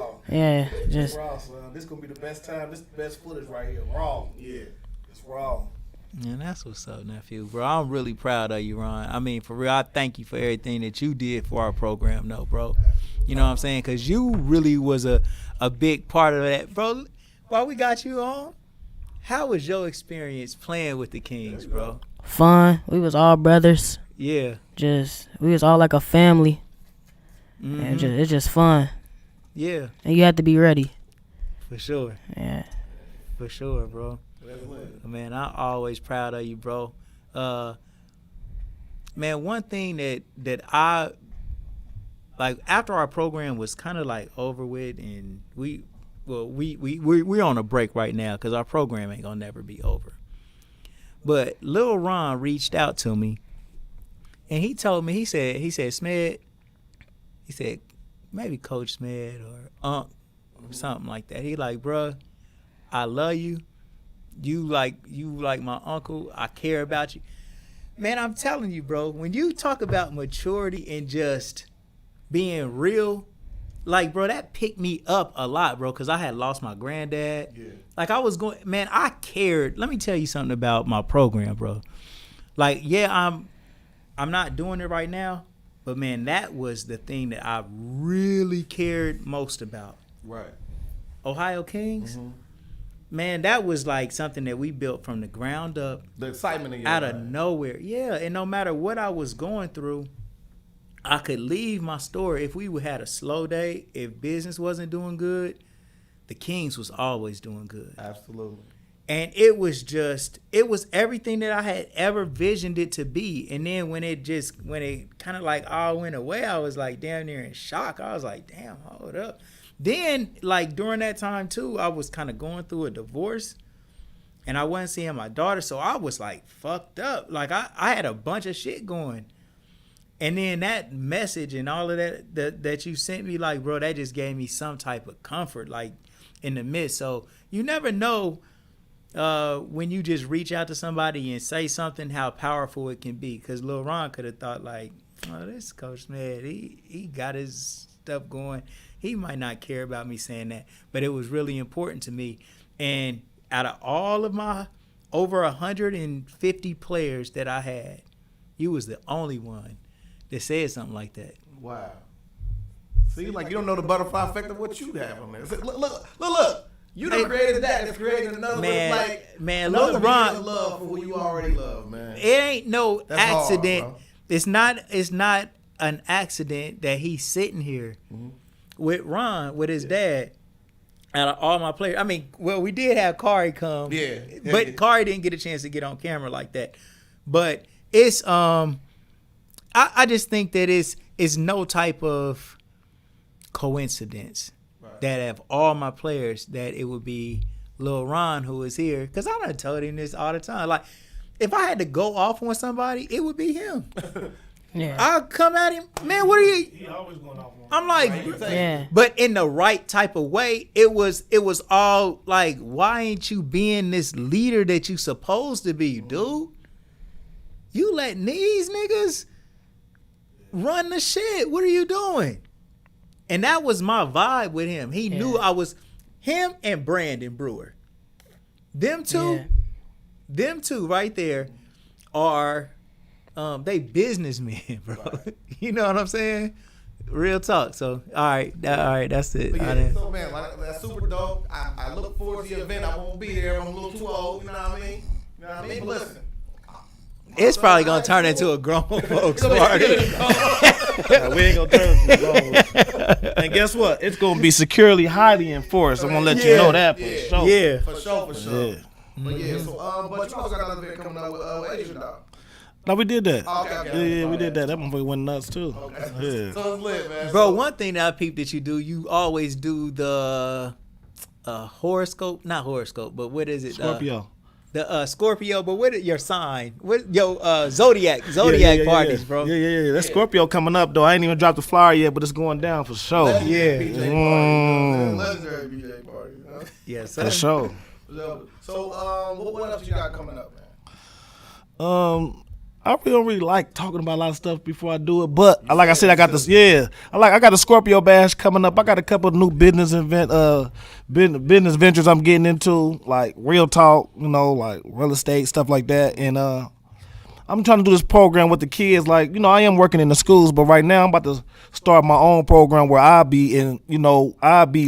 just. Raw, son. This gonna be the best time. This is the best footage right here. Raw. Yeah. It's raw. And that's what's up, nephew, bro. I'm really proud of you, Ron. I mean, for real, I thank you for everything that you did for our program, though, bro. You know what I'm saying? Because you really was a big part of that. Bro, while we got you on, how was your experience playing with the Kings, bro? Fun. We was all brothers. Yeah. We was all like a family. Mm-hmm. And it's just fun. Yeah. And you have to be ready. For sure. Yeah. For sure, bro. Man, I'm always proud of you, bro. Man, one thing that I like after our program was kind of like over with, and we're on a break right now because our program ain't gonna never be over. But Lil Ron reached out to me, and he told me he said Smed, he said maybe Coach Smed or Unc or something like that. He like, bruh, I love you. You like my uncle. I care about you. Man, I'm telling you, bro, when you talk about maturity and just being real, like, bro, that picked me up a lot, bro, because I had lost my granddad. Yeah. Like, I was going, man, I cared. Let me tell you something about my program, bro. Like, yeah, I'm not doing it right now, but, man, that was the thing that I really cared most about. Right. Ohio Kings. Mm-hmm. Man, that was like something that we built from the ground up. The excitement in your out life. of nowhere. Yeah, and no matter what I was going through, I could leave my store. If we had a slow day, if business wasn't doing good, the Kings was always doing good. Absolutely. And it was everything that I had ever visioned it to be. And then when it kind of like all went away, I was like damn near in shock. I was like, damn, hold up. Then, like, during that time, too, I was kind of going through a divorce, and I wasn't seeing my daughter, so I was, like, fucked up. Like, I had a bunch of shit going. And then that message and all of that you sent me, like, bro, that just gave me some type of comfort, like, in the midst. So you never know when you just reach out to somebody and say something, how powerful it can be. Because Lil Ron could have thought, like, oh, this Coach Smed, he got his stuff going. He might not care about me saying that, but it was really important to me. And out of all of my over 150 players that I had, you was the only one that said something like that. Wow. See, like, you don't know the butterfly effect of what you have on there. Look. You done created that. It's created another man, another Lil Ron, love for who you already love, man. it ain't no That's accident. hard, it's not an accident that he's sitting here with Ron, with his dad. Out of all my players, I mean, well, we did have Kari come, but Kari didn't get a chance to get on camera like that. But it's I just think that it's no type of coincidence that of all my players that it would be Lil Ron who is here, because I done told him this all the time. Like, if I had to go off on somebody, it would be him. Yeah. I'll come at him, man. What are you? He always going off on. I'm like, Yeah. but in the right type of way. It was all like, why ain't you being this leader that you supposed to be, dude? You letting these niggas run the shit. What are you doing? And that was my vibe with him. He knew I was him and Brandon Brewer. Them two right there are they businessmen, bro. You know what I'm saying? Real talk. So all right, that's it. But yeah, so man, like, that's super dope. I look forward to the event. I won't be there. I'm a little too old. You know what I mean? You know what I mean? But listen. It's probably gonna turn into a grown folks party. We ain't gonna turn it to And guess what? It's gonna be securely, highly enforced. I'm gonna let you know that for sure. Yeah. For sure. Yeah. But yeah, so but you also got another event coming up with Asian Dog. No, we did that. Okay. Yeah, we did that. That motherfucker went nuts too. Yeah. So it's lit, man. Bro, one thing that I peeped that you do, you always do the horoscope, not horoscope, but what is it? Scorpio. The Scorpio, but what is your sign? What your zodiac parties, bro? Yeah. That Scorpio coming up though. I ain't even dropped the flyer yet, but it's going down for sure. Yeah. Legendary BJ party. Huh? Yes, For sure. So what else you got coming up, man? I don't really like talking about a lot of stuff before I do it, but like I said, I got this. Yeah, I got a Scorpio bash coming up. I got a couple of new business business ventures I'm getting into, like real talk, you know, like real estate stuff like that. And I'm trying to do this program with the kids. Like, you know, I am working in the schools, but right now I'm about to start my own program where I'll be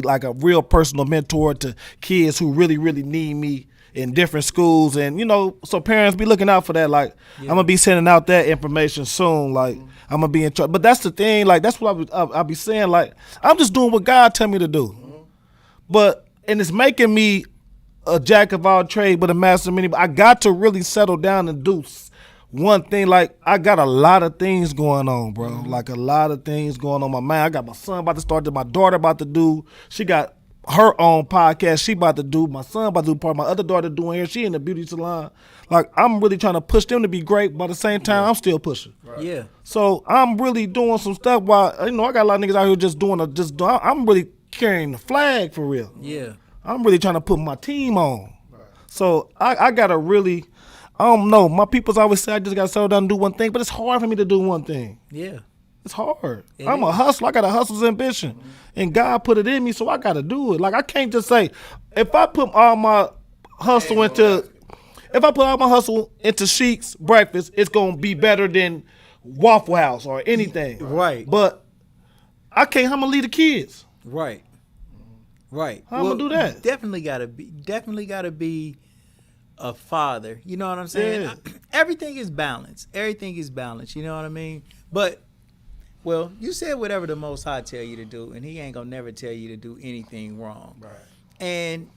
like a real personal mentor to kids who really, really need me in different schools. And, you know, so parents be looking out for that. Like, I'm going to be sending out that information soon. Like, I'm going to be in charge. But that's the thing. Like, that's what I'll be saying. Like, I'm just doing what God tell me to do. And it's making me a jack of all trades, but a master of many. But I got to really settle down and do one thing. Like, I got a lot of things going on, bro. Like, a lot of things going on my mind. I got my son about to start, my daughter about to do. She got her own podcast she about to do. My son about to do part. My other daughter doing here. She in the beauty salon. Like, I'm really trying to push them to be great, but at the same time, I'm still pushing. Right. Yeah. So I'm really doing some stuff while, you know, I got a lot of niggas out here just doing I'm really carrying the flag for real. Yeah. I'm really trying to put my team on. Right. So I gotta really, I don't know. My people's always say I just gotta settle down and do one thing, but it's hard for me to do one thing. Yeah. It's hard. I'm a hustler. I got a hustler's ambition. And God put it in me, so I got to do it. Like, I can't just say, if I put all my hustle into Sheik's breakfast, it's going to be better than Waffle House or anything. Right. But I'm going to lead the kids. Right. Right. How I'm going to do that? Definitely got to be a father. You know what I'm saying? Yeah. Everything is balanced. Everything is balanced. You know what I mean? But, well, you said whatever the Most High tell you to do, and he ain't going to never tell you to do anything wrong. Right. And,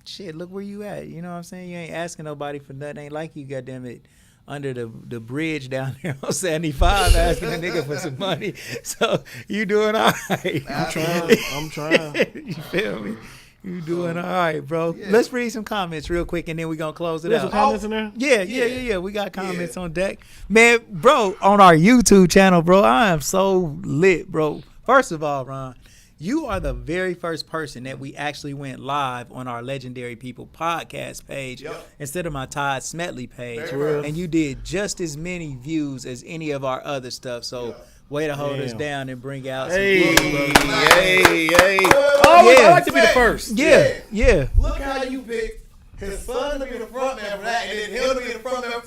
shit, look where you at. You know what I'm saying? You ain't asking nobody for nothing. Ain't like you, goddamn it, under the bridge down there on 75 asking a nigga for some money. So, you doing all right. I'm trying. You feel me? You doing all right, bro. Yeah. Let's read some comments real quick, and then we're going to close it out. Some comments in there? Yeah. We got comments on deck. Man, bro, on our YouTube channel, bro, I am so lit, bro. First of all, Ron, you are the very first person that we actually went live on our Legendary People podcast page instead of my Todd Smetley page. And you did just as many views as any of our other stuff. So, way to hold us down and bring out some Hey. Oh, I like to be the first. Yeah. Look how you picked his son to be the front man for that, and then him to be the front man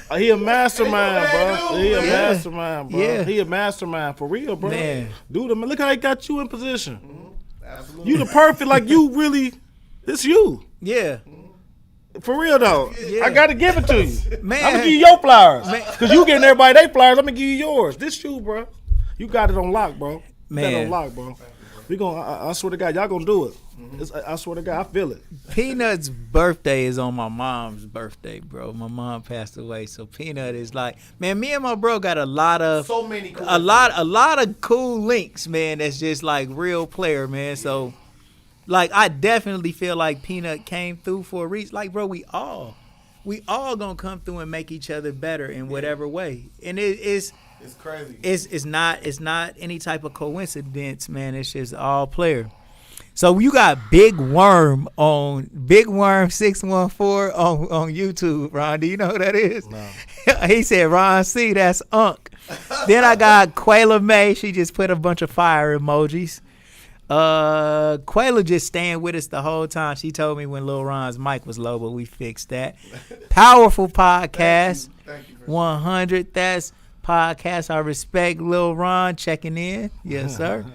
for He a mastermind, bro. He a mastermind, bro. Yeah. He a mastermind for real, bro. Man. Dude, I mean, look how he got you in position. Absolutely. You the perfect, like you really, this you. Yeah. For real though, I gotta give it to you, Man. I'm gonna give you your flowers, cause you getting everybody their flowers. I'm gonna give you yours. This you, bro. You got it on lock, bro. You got it Man. on lock, bro. We gonna. I swear to God, y'all gonna do it. I swear to God, I feel it. Peanut's birthday is on my mom's birthday, bro. My mom passed away, so Peanut is like, man, me and my bro got a lot of So many cool a lot of cool links, man. That's just like real player, man. So, like, I definitely feel like Peanut came through for a reason. Like, bro, we all gonna come through and make each other better in whatever way, and it's crazy. It's not any type of coincidence, man. It's just all player. So you got Big Worm 614 on YouTube, Ron. Do you know who that is? No. He said, Ron C, that's Unk. Then I got Quayla May. She just put a bunch of fire emojis. Quayla just staying with us the whole time. She told me when Lil Ron's mic was low, but we fixed that. Powerful podcast. Thank you 100. That's podcast. I respect Lil Ron checking in. Yes, sir.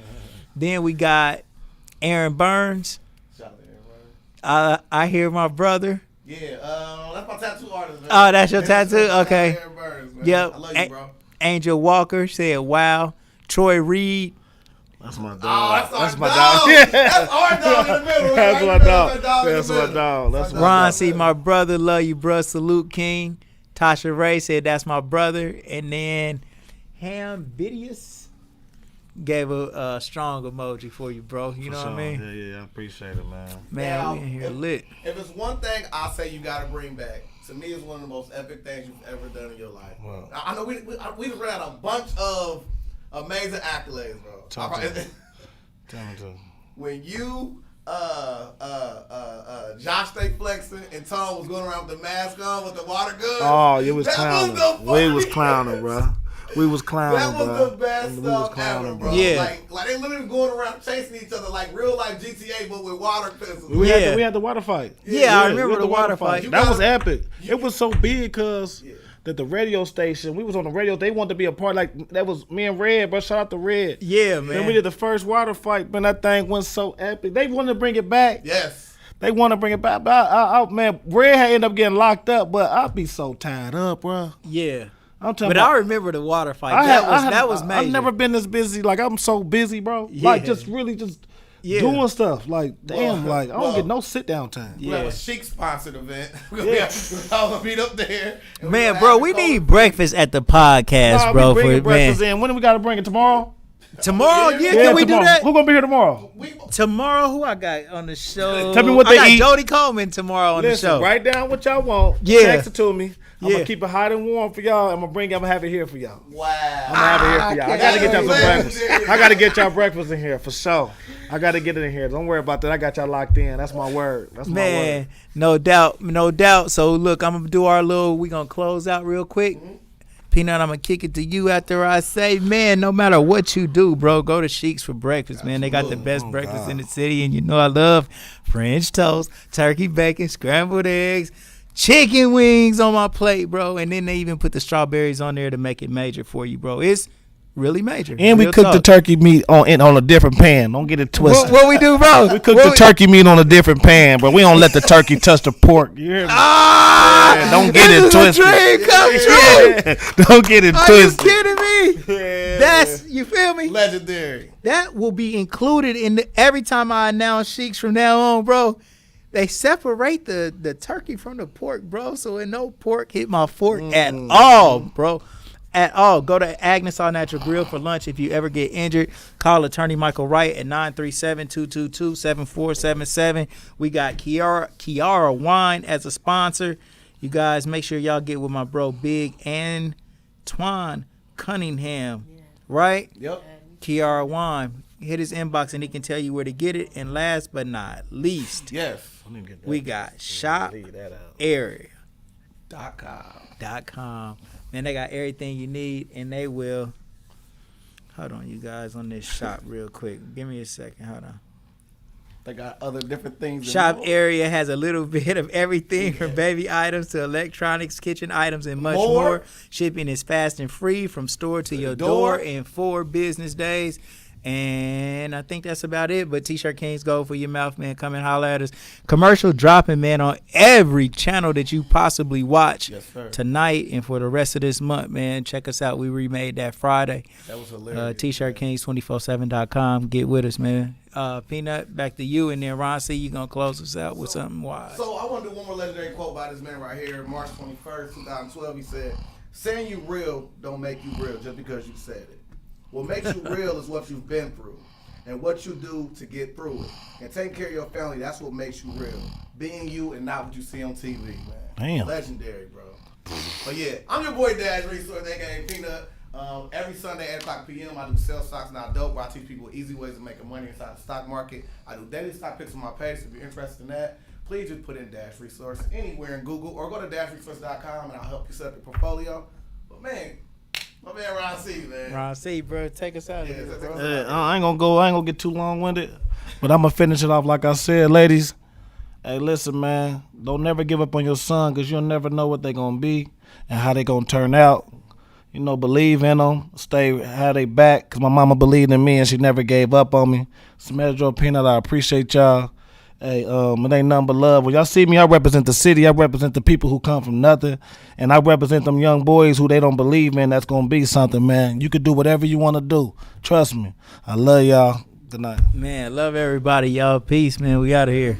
Then we got Aaron Burns. Shout out to Aaron Burns. I hear my brother. Yeah, that's my tattoo artist, man. Oh, that's your tattoo? Shout out to Okay. Aaron Burns, man. Yep. I love you, bro. Angel Walker said, wow. Troy Reed. That's my dog. Oh, that's my our dog. dog. Yeah. That's our dog in the middle. That's right? my dog. That's our That's my dog. That's my Ron dog. C, my brother. Love you, bro. Salute King. Tasha Ray said, that's my brother. And then Ham Vidius gave a strong emoji for you, bro. You know what I mean? Yeah, I appreciate it, man. Man, Now, we in here lit. If it's one thing I say you got to bring back, to me, it's one of the most epic things you've ever done in your life. Wow. I know we ran out a bunch of amazing accolades, bro. Talk to me. Tell me to. When you, Josh stay flexing and Tom was going around with the mask on with the water gun. Oh, it was That clowning. was the We was funniest- clowning, bro. We was clowning, That was bro. the best We was stuff clowning, ever, bro. Yeah. Like they literally going around chasing each other like real life GTA, but with water pistols. We Yeah. had the water fight. Yeah, I we remember had the water fight. You That was gotta- epic. It was so big because that the radio station, we was on the radio, they wanted to be a part, like, that was me and Red, bro. Shout out to Red. Yeah, Then we man. did the first water fight, man. That thing went so epic. They wanted to bring it back. Yes. They want to bring it back. But man, Red had ended up getting locked up, but I'd be so tied up, bro. Yeah. I'm telling But you. I remember the water fight. That was major. I've never been this busy. Like, I'm so busy, bro. Yeah. Like, just really just Yeah. doing stuff. Like, damn, Well, like, I don't well, get no sit down time. We have Yeah. a Chic sponsored event. We're gonna meet up there. And Man, we're bro, gonna we have need breakfast at the podcast, Nah, bro. we bringing For breakfast man. in. When do we got to bring it? Tomorrow? Tomorrow, Yeah, can we tomorrow. do that? Who gonna be here tomorrow? Tomorrow, who I got on the show? Tell me what I they got eat. Jody Coleman tomorrow on Listen, the show. write down what y'all want. Yeah. Text it to me. I'm Yeah. gonna keep it hot and warm for y'all. I'm gonna have it here for y'all. Wow. I'm gonna have it here for y'all. I gotta get y'all some breakfast. I gotta get y'all breakfast in here for sure. I gotta get it in here. Don't worry about that. I got y'all locked in. That's my word. That's my Man, word. no doubt. So look, I'm gonna do our we gonna close out real quick. Peanut, I'm gonna kick it to you after I say, man, no matter what you do, bro, go to Sheik's for breakfast, man. They got the best breakfast in the city, and you know I love French toast, turkey bacon, scrambled eggs, chicken wings on my plate, bro. And then they even put the strawberries on there to make it major for you, bro. It's really major. And we Real cook the talk. turkey meat on a different pan. Don't get it twisted. What we do, bro? We cook the turkey meat on a different pan, but we don't let the turkey touch the pork. You hear me? Yeah, don't get it twisted. Dream come true. Yeah, don't get it Are you twisted. kidding me? That's, you feel me? Legendary. That will be included in every time I announce Sheiks from now on, bro. They separate the turkey from the pork, bro. So ain't no pork hit my fork at all, bro. At all. Go to Agnes All Natural Grill for lunch. If you ever get injured, call attorney Michael Wright at 937-222-7477. We got Kiara Wine as a sponsor. You guys make sure y'all get with my bro Big Antoine Cunningham, right? Yep. Kiara Wine. Hit his inbox and he can tell you where to get it. And last but not least, Yes. we got shoparea.com. Man, they got everything you need, and they will. Hold on, you guys, on this shop real quick. Give me a second. Hold on. They got other different things. Shop area has a little bit of everything from baby items to electronics, kitchen items, and much more. Shipping is fast and free from store to your door in 4 business days. And I think that's about it. But T-Shirt Kings, go for your mouth, man. Come and holler at us. Commercial dropping, man, on every channel that you possibly watch tonight and for the rest of this month, man. Check us out. We remade that Friday. That was hilarious. T-Shirt Kings 247.com. Get with us, man. Peanut, back to you, and then Ron C, you gonna close us out with something wise. So I want to do one more legendary quote by this man right here. March 21st, 2012. He said, "Saying you real don't make you real just because you said it. What makes you real is what you've been through and what you do to get through it. And taking care of your family, that's what makes you real. Being you and not what you see on TV, man." Damn. Legendary, bro. But yeah, I'm your boy Dash Resource, aka Peanut. Every Sunday at 8 o'clock p.m. I do Sell Stocks Not Dope, where I teach people easy ways of making money inside the stock market. I do daily stock picks on my page. So if you're interested in that, please just put in Dash Resource anywhere in Google or go to dashresource.com and I'll help you set up your portfolio. But man, my man Ron C, man. Ron C, bro, take us out of here, bro. I ain't gonna get too long-winded, but I'm gonna finish it off like I said, ladies. Hey, listen, man, don't never give up on your son, because you'll never know what they gonna be and how they gonna turn out. You know, believe in them, have they back, because my mama believed in me and she never gave up on me. Smedro Peanut, I appreciate y'all. Hey, it ain't nothing but love. When y'all see me, I represent the city. I represent the people who come from nothing. And I represent them young boys who they don't believe in that's going to be something, man. You can do whatever you want to do. Trust me. I love y'all. Good night. Man, love everybody, y'all. Peace, man. We out of here.